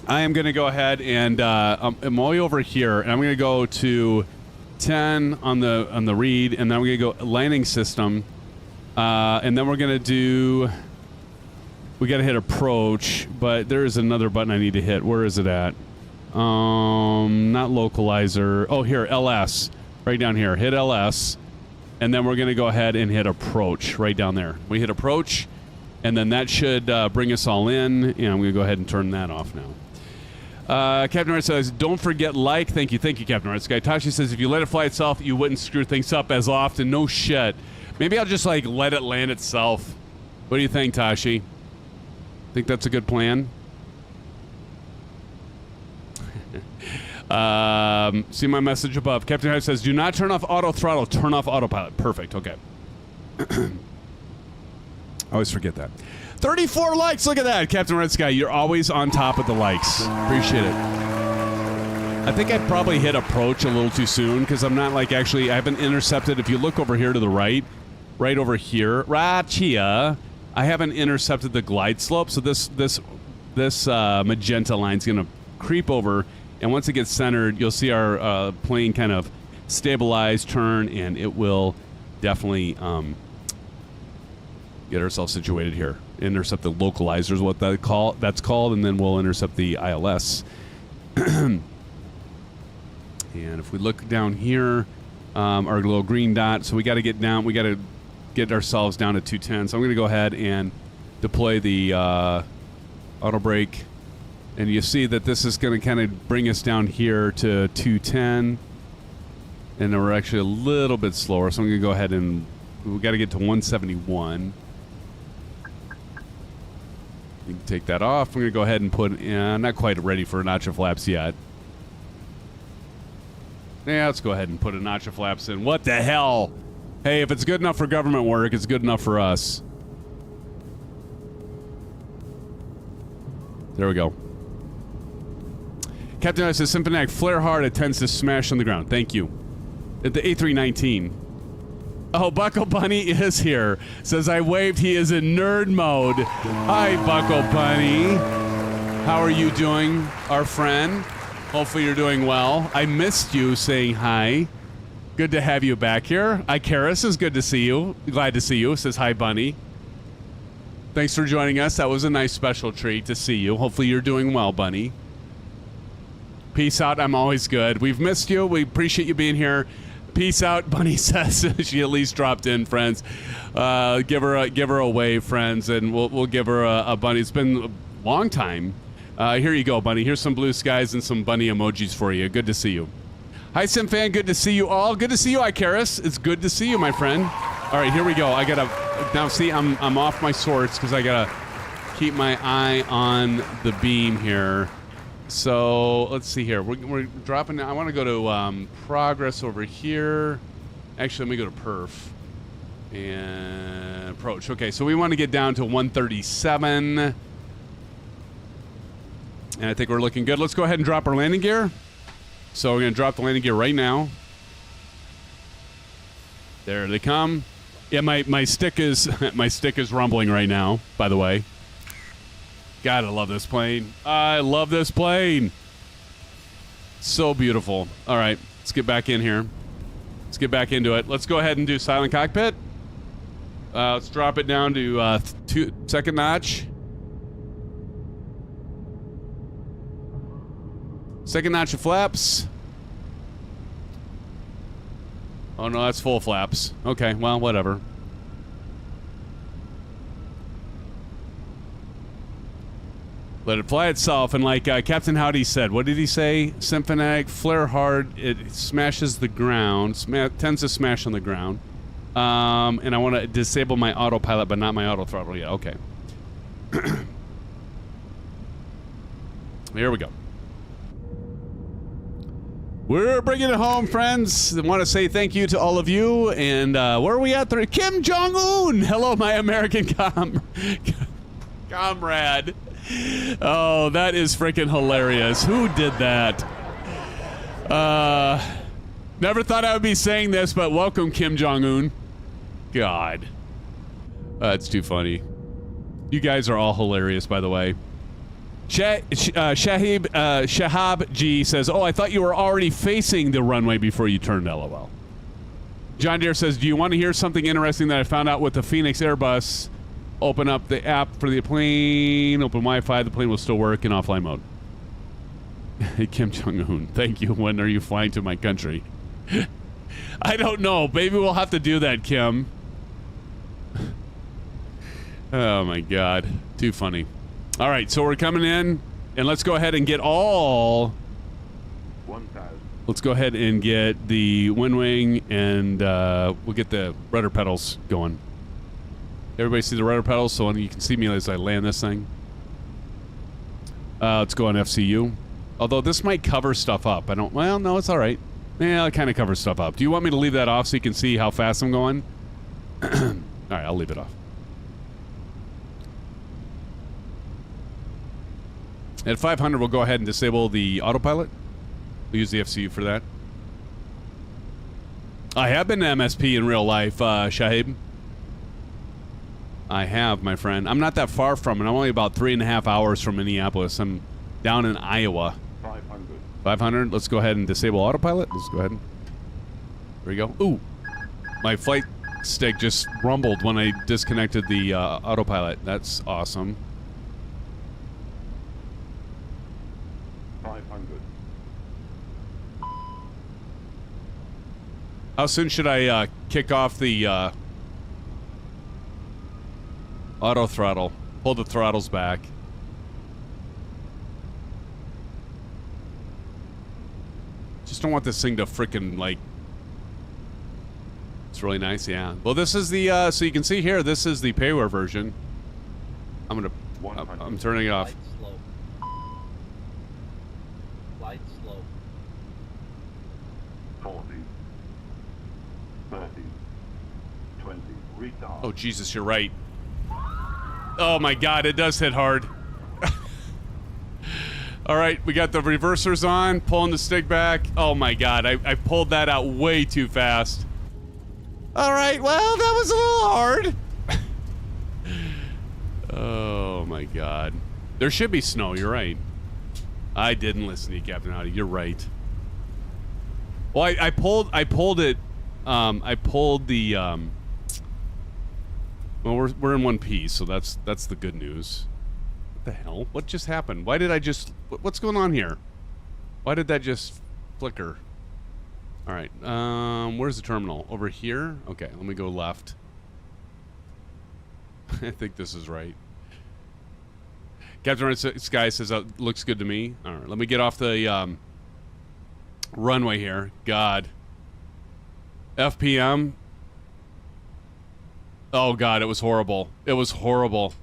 I am going to go ahead and I'm way over here, and I'm going to go to 10 on the read, and then we're going to go landing system, and then we're going to do. We got to hit approach, but there is another button I need to hit. Where is it at? Not localizer. Oh, here, LS, right down here. Hit LS. And then we're going to go ahead and hit approach right down there. We hit approach, and then that should bring us all in. And I'm going to go ahead and turn that off now. Captain Red says, don't forget like. Thank you, Captain Red Sky. Tashi says, if you let it fly itself, you wouldn't screw things up as often. No shit. Maybe I'll just like let it land itself. What do you think, Tashi? Think that's a good plan? See my message above. Captain Hyde says, do not turn off auto throttle, turn off autopilot. Perfect, okay. I always forget that. 34 likes, look at that. Captain Red Sky, you're always on top of the likes. Appreciate it. I think I probably hit approach a little too soon because I'm not like actually, I haven't intercepted. If you look over here to the right over here, Rachia, I haven't intercepted the glide slope. So this magenta line's going to creep over. And once it gets centered, you'll see our plane kind of stabilize, turn, and it will definitely get ourselves situated here. Intercept the localizer is what that's called, and then we'll intercept the ILS. And if we look down here, our little green dot, so we got to get down, we got to get ourselves down to 210. So I'm going to go ahead and deploy the auto brake. And you see that this is going to kind of bring us down here to 210. And then we're actually a little bit slower. So I'm going to go ahead and we got to get to 171. You can take that off. We're going to go ahead and put in, not quite ready for notch of flaps yet. Yeah, let's go ahead and put a notch of flaps in. What the hell? Hey, if it's good enough for government work, it's good enough for us. There we go. Captain I says, Symphonic, flare hard, it tends to smash on the ground. Thank you. The A319. Oh, Buckle Bunny is here. Says I waved. He is in nerd mode. Hi, Buckle Bunny. How are you doing, our friend? Hopefully you're doing well. I missed you saying hi. Good to have you back here. Icarus is good to see you. Glad to see you. Says hi, Bunny. Thanks for joining us. That was a nice special treat to see you. Hopefully you're doing well, Bunny. Peace out. I'm always good. We've missed you. We appreciate you being here. Peace out, Bunny says. She at least dropped in, friends. Give her a wave, friends, and we'll give her a bunny. It's been a long time. Here you go, Bunny. Here's some blue skies and some bunny emojis for you. Good to see you. Hi, SimFan. Good to see you all. Good to see you, Icarus. It's good to see you, my friend. All right, here we go. I gotta now see. I'm off my sorts because I gotta keep my eye on the beam here. So let's see here. We're dropping. I want to go to progress over here. Actually, let me go to perf and approach. Okay, so we want to get down to 137, and I think we're looking good. Let's go ahead and drop our landing gear. So we're gonna drop the landing gear right now. There they come. Yeah, my stick is my stick is rumbling right now. By the way. God, I love this plane. I love this plane. So beautiful. All right, let's get back in here. Let's get back into it. Let's go ahead and do silent cockpit. Let's drop it down to second notch. Second notch of flaps. Oh no, that's full flaps. Okay, well, whatever. Let it fly itself, and like Captain Howdy said, what did he say? Symphonic, flare hard, it smashes the ground, tends to smash on the ground. And I want to disable my autopilot, but not my auto throttle yet. Okay. Here we go. We're bringing it home, friends. I want to say thank you to all of you. And where are we at? Kim Jong-un! Hello, my American comrade. Oh, that is freaking hilarious. Who did that? Never thought I would be saying this, but welcome, Kim Jong-un. God. That's too funny. You guys are all hilarious, by the way. Shahab G says, oh, I thought you were already facing the runway before you turned, LOL. John Deere says, do you want to hear something interesting that I found out with the Fenix Airbus? Open up the app for the plane, open Wi-Fi, the plane will still work in offline mode. Hey, Kim Jong-un, thank you. When are you flying to my country? I don't know. Maybe we'll have to do that, Kim. Oh, my God. Too funny. All right, so we're coming in, and let's go ahead and get all... 1,000. Let's go ahead and get the WINWING, and we'll get the rudder pedals going. Everybody see the rudder pedals so you can see me as I land this thing. Let's go on FCU. Although this might cover stuff up. I don't... Well, no, it's all right. Yeah, it kind of covers stuff up. Do you want me to leave that off so you can see how fast I'm going? All right, I'll leave it off. At 500, we'll go ahead and disable the autopilot. We'll use the FCU for that. I have been to MSP in real life, Shahib. I have, my friend. I'm not that far from it. I'm only about 3.5 hours from Minneapolis. I'm down in Iowa. 500. 500. Let's go ahead and disable autopilot. Let's go ahead. There we go. Ooh. My flight stick just rumbled when I disconnected the autopilot. That's awesome. 500. How soon should I kick off the auto throttle? Pull the throttles back. Just don't want this thing to frickin' like... It's really nice, yeah. Well, this is the, so you can see here, this is the payware version. I'm turning it off. Light slow. Light slow. 40. 30. 20. Retard. Oh, Jesus, you're right. Oh, my God, it does hit hard. All right, we got the reversers on, pulling the stick back. Oh, my God, I pulled that out way too fast. All right, well, that was a little hard. Oh, my God. There should be snow, you're right. I didn't listen to you, Captain Howdy. You're right. Well, I pulled it. I pulled the. Well, we're in one piece, so that's the good news. What the hell? What just happened? Why did I just? What's going on here? Why did that just flicker? All right. Where's the terminal? Over here. Okay. Let me go left. I think this is right. Captain Sky says looks good to me. All right. Let me get off the runway here. God. FPM. Oh God, it was horrible. It was horrible.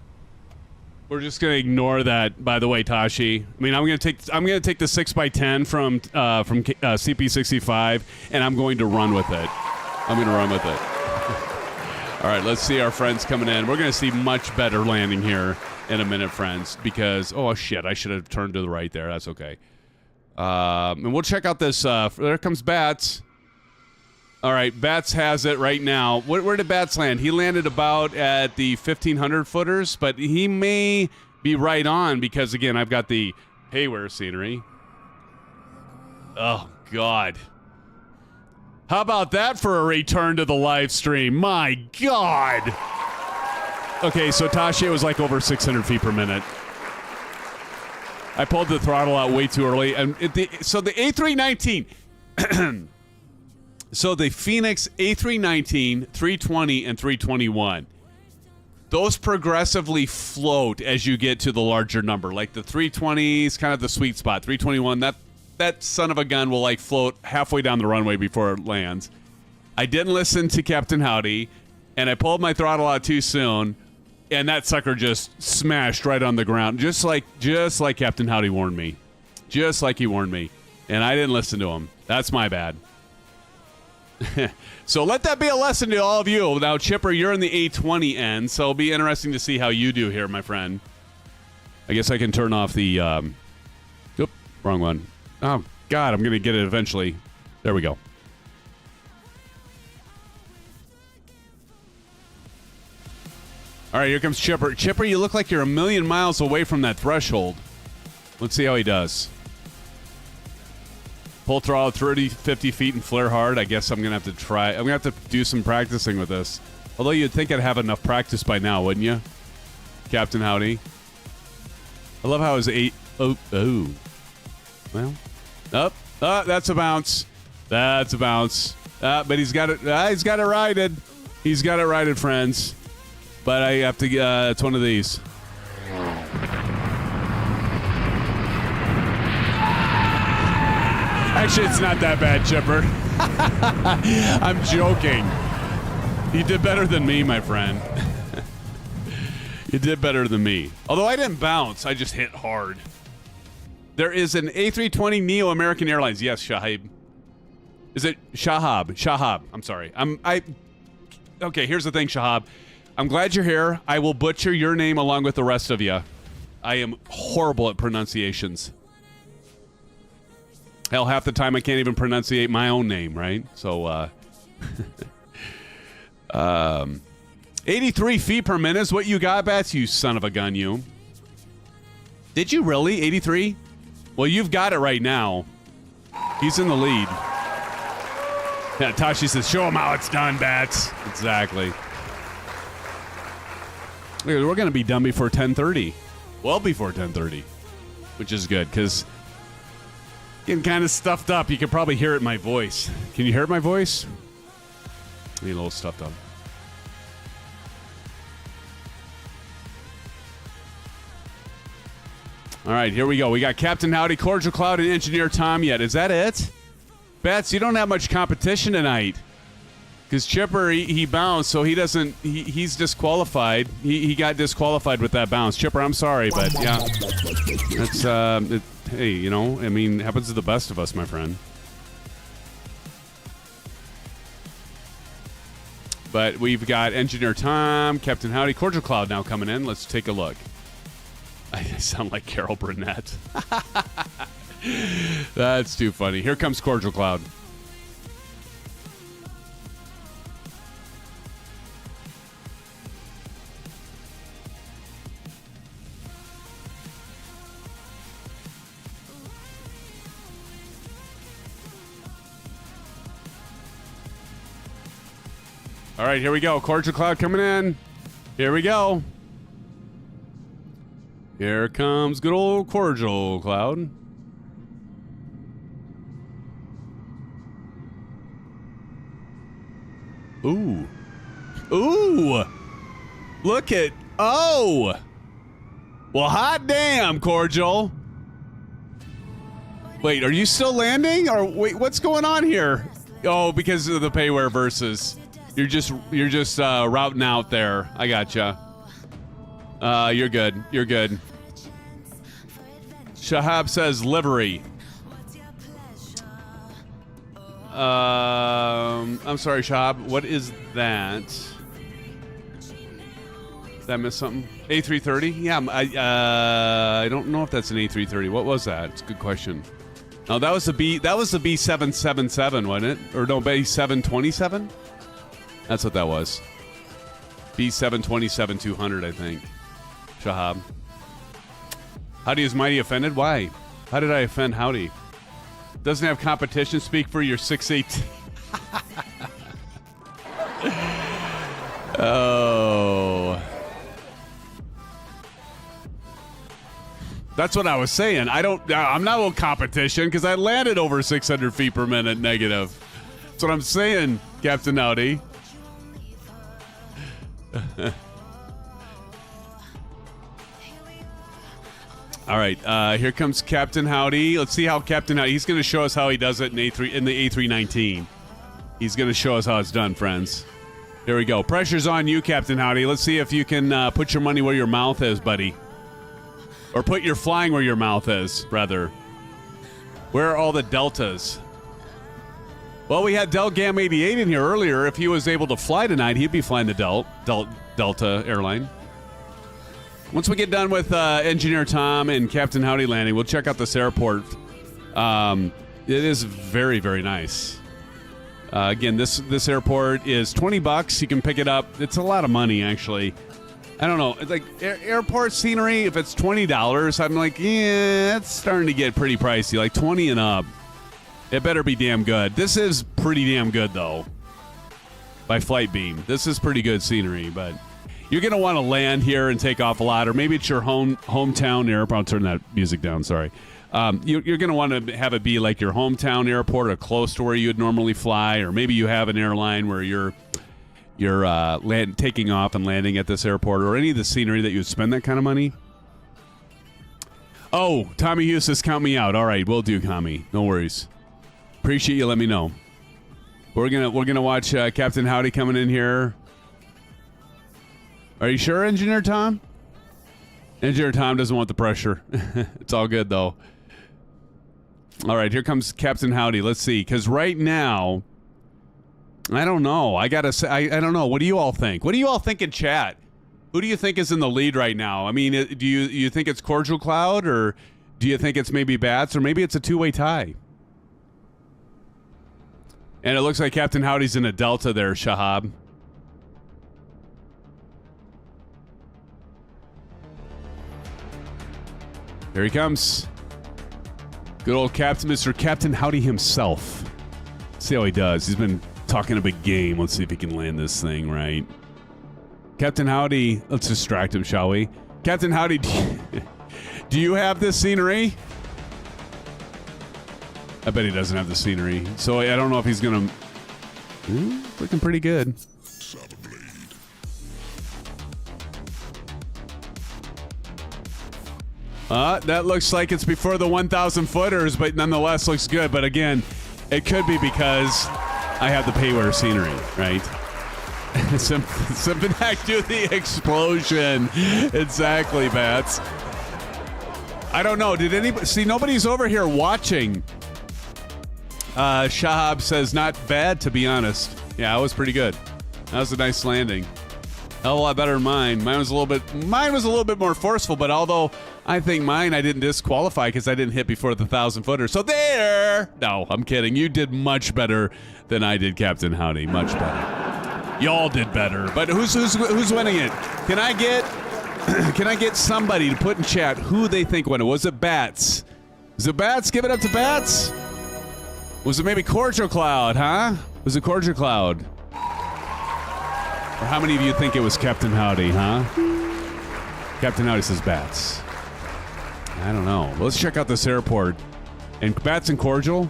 We're just gonna ignore that. By the way, Tashi. I mean, I'm gonna take the 6x10 from CP65, and I'm going to run with it. I'm gonna run with it. All right, let's see our friends coming in. We're gonna see much better landing here in a minute, friends. Because oh shit, I should have turned to the right there. That's okay. And we'll check out this. There comes Bats. All right, Bats has it right now. Where did Bats land? He landed about at the 1,500 footers, but he may be right on because, again, I've got the payware scenery. Oh, God. How about that for a return to the live stream? My God. Okay, so Tashi, it was like over 600 feet per minute. I pulled the throttle out way too early. And so the A319... So the Fenix A319, 320, and 321, those progressively float as you get to the larger number. Like the 320 is kind of the sweet spot. 321, that son of a gun will like float halfway down the runway before it lands. I didn't listen to Captain Howdy, and I pulled my throttle out too soon, and that sucker just smashed right on the ground, just like Captain Howdy warned me. Just like he warned me. And I didn't listen to him. That's my bad. So let that be a lesson to all of you. Now, Chipper, you're in the A20 end, so it'll be interesting to see how you do here, my friend. I guess I can turn off the... Oop, wrong one. Oh, God, I'm going to get it eventually. There we go. All right, here comes Chipper. Chipper, you look like you're a million miles away from that threshold. Let's see how he does. Full throttle, 30, 50 feet and flare hard. I guess I'm going to have to try. I'm going to have to do some practicing with this. Although you'd think I'd have enough practice by now, wouldn't you? Captain Howdy. I love how his Oh. Well. Oh, that's a bounce. That's a bounce. But he's got it. He's got it righted. He's got it righted, friends. But I have to, it's one of these. Actually, it's not that bad, Chipper. I'm joking. You did better than me, my friend. You did better than me. Although I didn't bounce, I just hit hard. There is an A320 Neo American Airlines. Yes, Shahab. Is it Shahab? Shahab. I'm sorry. Okay, here's the thing, Shahab. I'm glad you're here. I will butcher your name along with the rest of you. I am horrible at pronunciations. Hell, half the time I can't even pronunciate my own name, right? So, 83 feet per minute is what you got, Bats? You son of a gun, you. Did you really? 83? Well, you've got it right now. He's in the lead. Yeah, Tashi says, show him how it's done, Bats. Exactly. We're going to be done before 10:30. Well before 10:30, which is good, because getting kind of stuffed up. You can probably hear it in my voice. Can you hear it in my voice? Need a little stuffed up. All right, here we go. We got Captain Howdy, Cordial Cloud, and Engineer Tom yet. Is that it? Bats, you don't have much competition tonight. Because Chipper, he bounced, so he doesn't... He's disqualified. He got disqualified with that bounce. Chipper, I'm sorry, but yeah. That's... hey, you know, I mean, happens to the best of us, my friend. But we've got Engineer Tom, Captain Howdy, Cordial Cloud now coming in. Let's take a look. I sound like Carol Burnett. That's too funny. Here comes Cordial Cloud. All right, here we go. Cordial Cloud coming in. Here we go. Here comes good old Cordial Cloud. Ooh. Ooh. Look at... Oh. Well, hot damn, Cordial. Wait, are you still landing? Or wait, what's going on here? Oh, because of the payware versus. You're just routing out there. I gotcha. You're good. You're good. Shahab says livery. I'm sorry, Shahab. What is that? Did I miss something? A330? Yeah, I don't know if that's an A330. What was that? It's a good question. No, that was the B777, wasn't it? Or no, B727? That's what that was. B727-200, I think. Shahab. Howdy is mighty offended? Why? How did I offend Howdy? Doesn't have competition. Speak for your 6'8". Oh. That's what I was saying. I'm not on competition because I landed over 600 feet per minute negative. That's what I'm saying, Captain Howdy. All right, here comes Captain Howdy. Let's see how Captain Howdy. He's going to show us how he does it in the A319. He's going to show us how it's done, friends. Here we go. Pressure's on you, Captain Howdy. Let's see if you can put your money where your mouth is, buddy. Or put your flying where your mouth is, rather. Where are all the deltas? Well, we had Delgam 88 in here earlier. If he was able to fly tonight, he'd be flying the Delta airline. Once we get done with Engineer Tom and Captain Howdy landing, we'll check out this airport. It is very, very nice. Again, this airport is $20. You can pick it up. It's a lot of money, actually. I don't know. Like airport scenery, if it's $20, I'm like, yeah, it's starting to get pretty pricey. Like 20 and up. It better be damn good. This is pretty damn good, though. By Flight Beam. This is pretty good scenery, but you're going to want to land here and take off a lot, or maybe it's your hometown airport. I'll turn that music down, sorry. You're going to want to have it be like your hometown airport or close to where you would normally fly, or maybe you have an airline where you're taking off and landing at this airport, or any of the scenery that you would spend that kind of money. Oh, Tommy Hughes says, count me out. All right, we'll do, Tommy. No worries. Appreciate you. Let me know. We're gonna watch Captain Howdy coming in here. Are you sure, Engineer Tom? Engineer Tom doesn't want the pressure. It's all good, though. All right, here comes Captain Howdy. Let's see, because right now, I don't know. I gotta say, I don't know. What do you all think? What do you all think in chat? Who do you think is in the lead right now? I mean, do you think it's Cordial Cloud, or do you think it's maybe Bats, or maybe it's a two-way tie? And it looks like Captain Howdy's in a Delta there, Shahab. Here he comes. Good old Captain, Mr. Captain Howdy himself. See how he does. He's been talking a big game. Let's see if he can land this thing right. Captain Howdy, let's distract him, shall we? Captain Howdy, do you have this scenery? I bet he doesn't have the scenery. So I don't know if he's going to... Looking pretty good. That looks like it's before the 1,000 footers, but nonetheless looks good. But again, it could be because I have the payware scenery, right? Simponac do the explosion. Exactly, Bats. I don't know. Did anybody... See, nobody's over here watching. Shahab says, not bad, to be honest. Yeah, it was pretty good. That was a nice landing. Hell of a lot better than mine. Mine was a little bit more forceful, but although I think mine I didn't disqualify because I didn't hit before the 1,000 footer. So there. No, I'm kidding. You did much better than I did, Captain Howdy. Much better. Y'all did better. But who's winning it? Can I get somebody to put in chat who they think won it? Was it Bats? Is it Bats? Give it up to Bats. Was it maybe Cordial Cloud, huh? Was it Cordial Cloud? Or how many of you think it was Captain Howdy, huh? Captain Howdy says bats. I don't know. Let's check out this airport. And bats and cordial.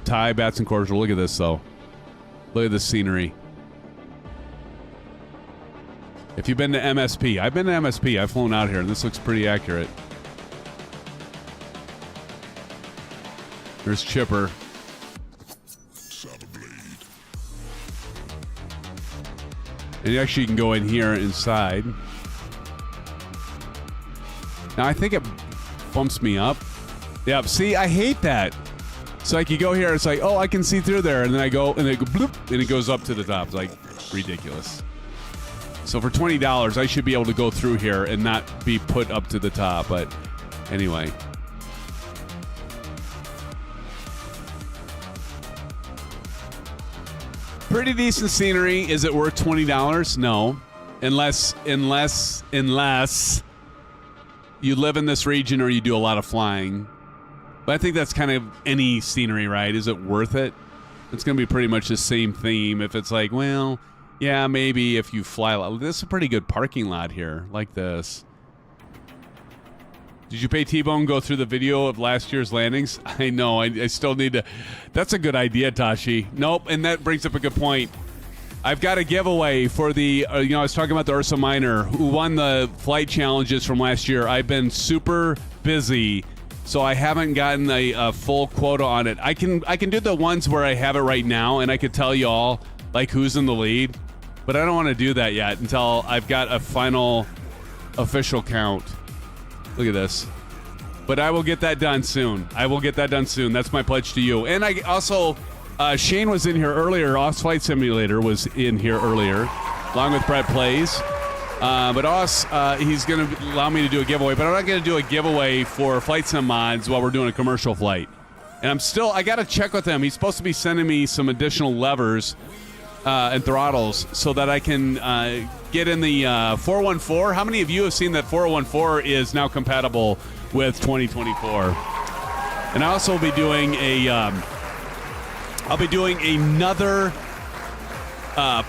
Thai, bats and cordial. Look at this, though. Look at this scenery. If you've been to MSP, I've been to MSP. I've flown out here, and this looks pretty accurate. There's Chipper. And actually, you can go in here inside. Now, I think it bumps me up. Yep, see, I hate that. So, like, you go here, it's like, oh, I can see through there. And then I go, and it go bloop, and it goes up to the top. It's like, ridiculous. So, for $20, I should be able to go through here and not be put up to the top. But anyway. Pretty decent scenery. Is it worth $20? No. Unless you live in this region or you do a lot of flying. But I think that's kind of any scenery, right? Is it worth it? It's going to be pretty much the same theme. If it's like, well, yeah, maybe if you fly a lot. This is a pretty good parking lot here, like this. Did you pay T-Bone go through the video of last year's landings? I know. I still need to. That's a good idea, Tashi. Nope. And that brings up a good point. I've got a giveaway for the, I was talking about the URSA Minor who won the flight challenges from last year. I've been super busy, so I haven't gotten a full quota on it. I can do the ones where I have it right now, and I could tell you all, like, who's in the lead. But I don't want to do that yet until I've got a final official count. Look at this. But I will get that done soon. That's my pledge to you. And I also, Shane was in here earlier. Oss Flight Simulator was in here earlier, along with Brett Plays. But Oss, he's going to allow me to do a giveaway. But I'm not going to do a giveaway for Flight Sim mods while we're doing a commercial flight. And I got to check with him. He's supposed to be sending me some additional levers and throttles so that I can get in the 414. How many of you have seen that 414 is now compatible with 2024? And I also will be doing another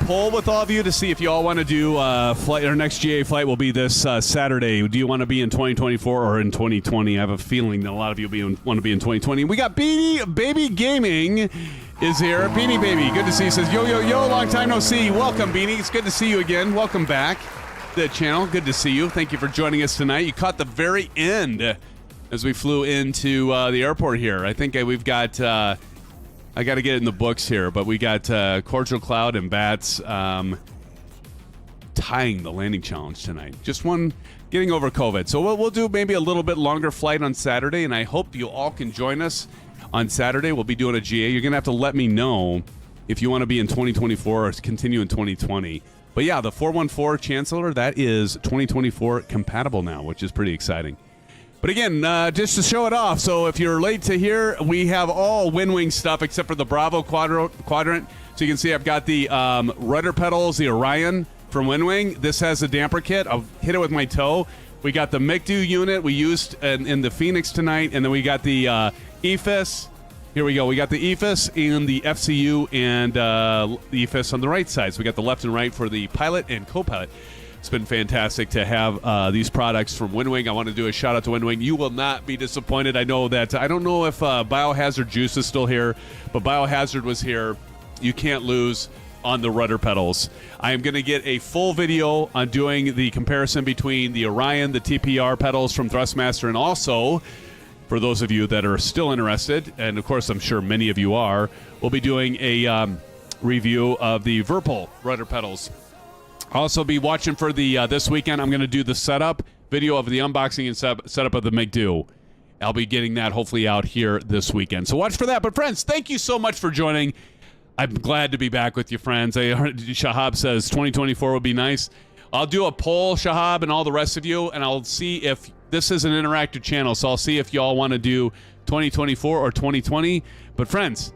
poll with all of you to see if you all want to do flight. Our next GA flight will be this Saturday. Do you want to be in 2024 or in 2020? I have a feeling that a lot of you want to be in 2020. We got Beanie Baby Gaming is here. Beanie Baby, good to see you. Says, yo, long time no see. Welcome, Beanie. It's good to see you again. Welcome back to the channel. Good to see you. Thank you for joining us tonight. You caught the very end as we flew into the airport here. I think we've got, I got to get it in the books here, but we got Cordial Cloud and Bats tying the landing challenge tonight. Just one getting over COVID. So we'll do maybe a little bit longer flight on Saturday, and I hope you all can join us. On Saturday, we'll be doing a GA. You're going to have to let me know if you want to be in 2024 or continue in 2020. But yeah, the 414 Chancellor, that is 2024 compatible now, which is pretty exciting. But again, just to show it off, so if you're late to hear, we have all WINWING stuff except for the Bravo quadrant. So you can see I've got the rudder pedals, the Orion from WINWING. This has a damper kit. I'll hit it with my toe. We got the MCDU unit we used in the Fenix tonight, and then we got the EFIS. Here we go. We got the EFIS and the FCU and the EFIS on the right side. So we got the left and right for the pilot and co-pilot. It's been fantastic to have these products from WINWING. I want to do a shout out to WINWING. You will not be disappointed. I know that. I don't know if Biohazard Juice is still here, but Biohazard was here. You can't lose on the rudder pedals. I am going to get a full video on doing the comparison between the Orion, the TPR pedals from Thrustmaster, and also, for those of you that are still interested, and of course I'm sure many of you are, we'll be doing a review of the Virpil rudder pedals. I'll also be watching for the this weekend. I'm going to do the setup video of the unboxing and setup of the MCDU. I'll be getting that hopefully out here this weekend. So watch for that. But friends, thank you so much for joining. I'm glad to be back with you, friends. I heard Shahab says 2024 would be nice. I'll do a poll, Shahab, and all the rest of you, and I'll see if this is an interactive channel. So I'll see if y'all want to do 2024 or 2020. But friends,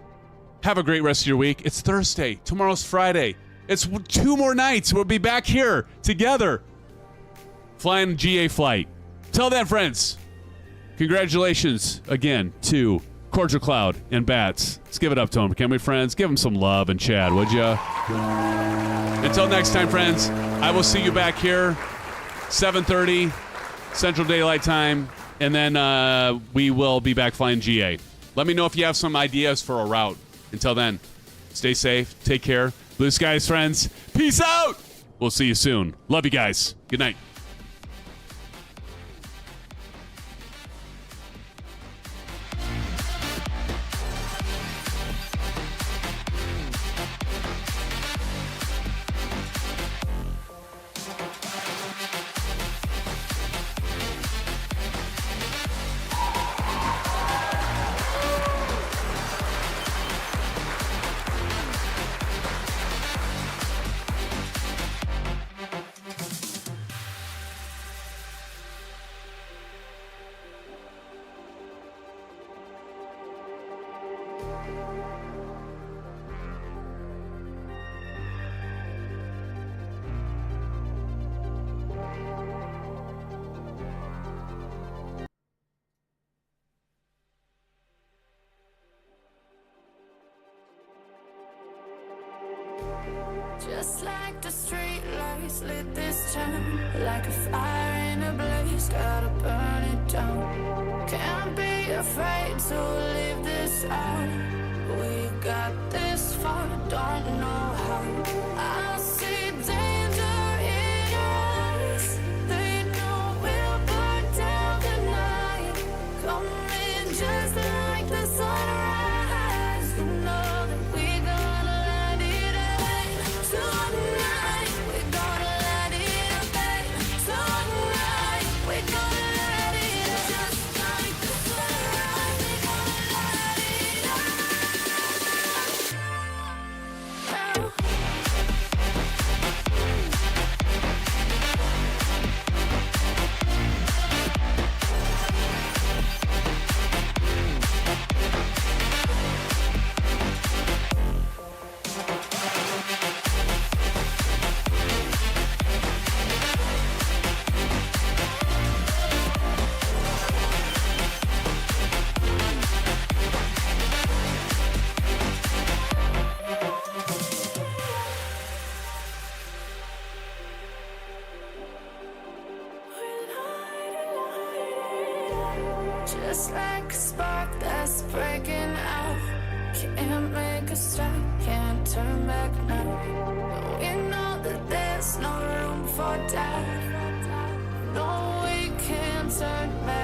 have a great rest of your week. It's Thursday. Tomorrow's Friday. It's 2 more nights. We'll be back here together flying GA flight. Till then, friends, congratulations again to Cordial Cloud and Bats. Let's give it up to them, can we, friends? Give them some love and Chad, would ya? Until next time, friends, I will see you back here, 7:30 Central Daylight Time, and then we will be back flying GA. Let me know if you have some ideas for a route. Until then, stay safe, take care. Blue skies, friends. Peace out! We'll see you soon. Love you guys. Good night. Just like the street lights lit this town, like a fire in a blaze, gotta burn it down. Can't be afraid to leave this out. We got this far, don't know how. I see danger in your eyes. They know we'll burn down the night. Coming just like the sunrise. You know that we gonna let it rain. Tonight, we're gonna let it rain. Tonight, we're gonna let it rain. Just like the sunrise, we're gonna let it rain. Just like a spark that's breaking out. Can't make a stop, can't turn back now. We know that there's no room for doubt. No, we can't turn back.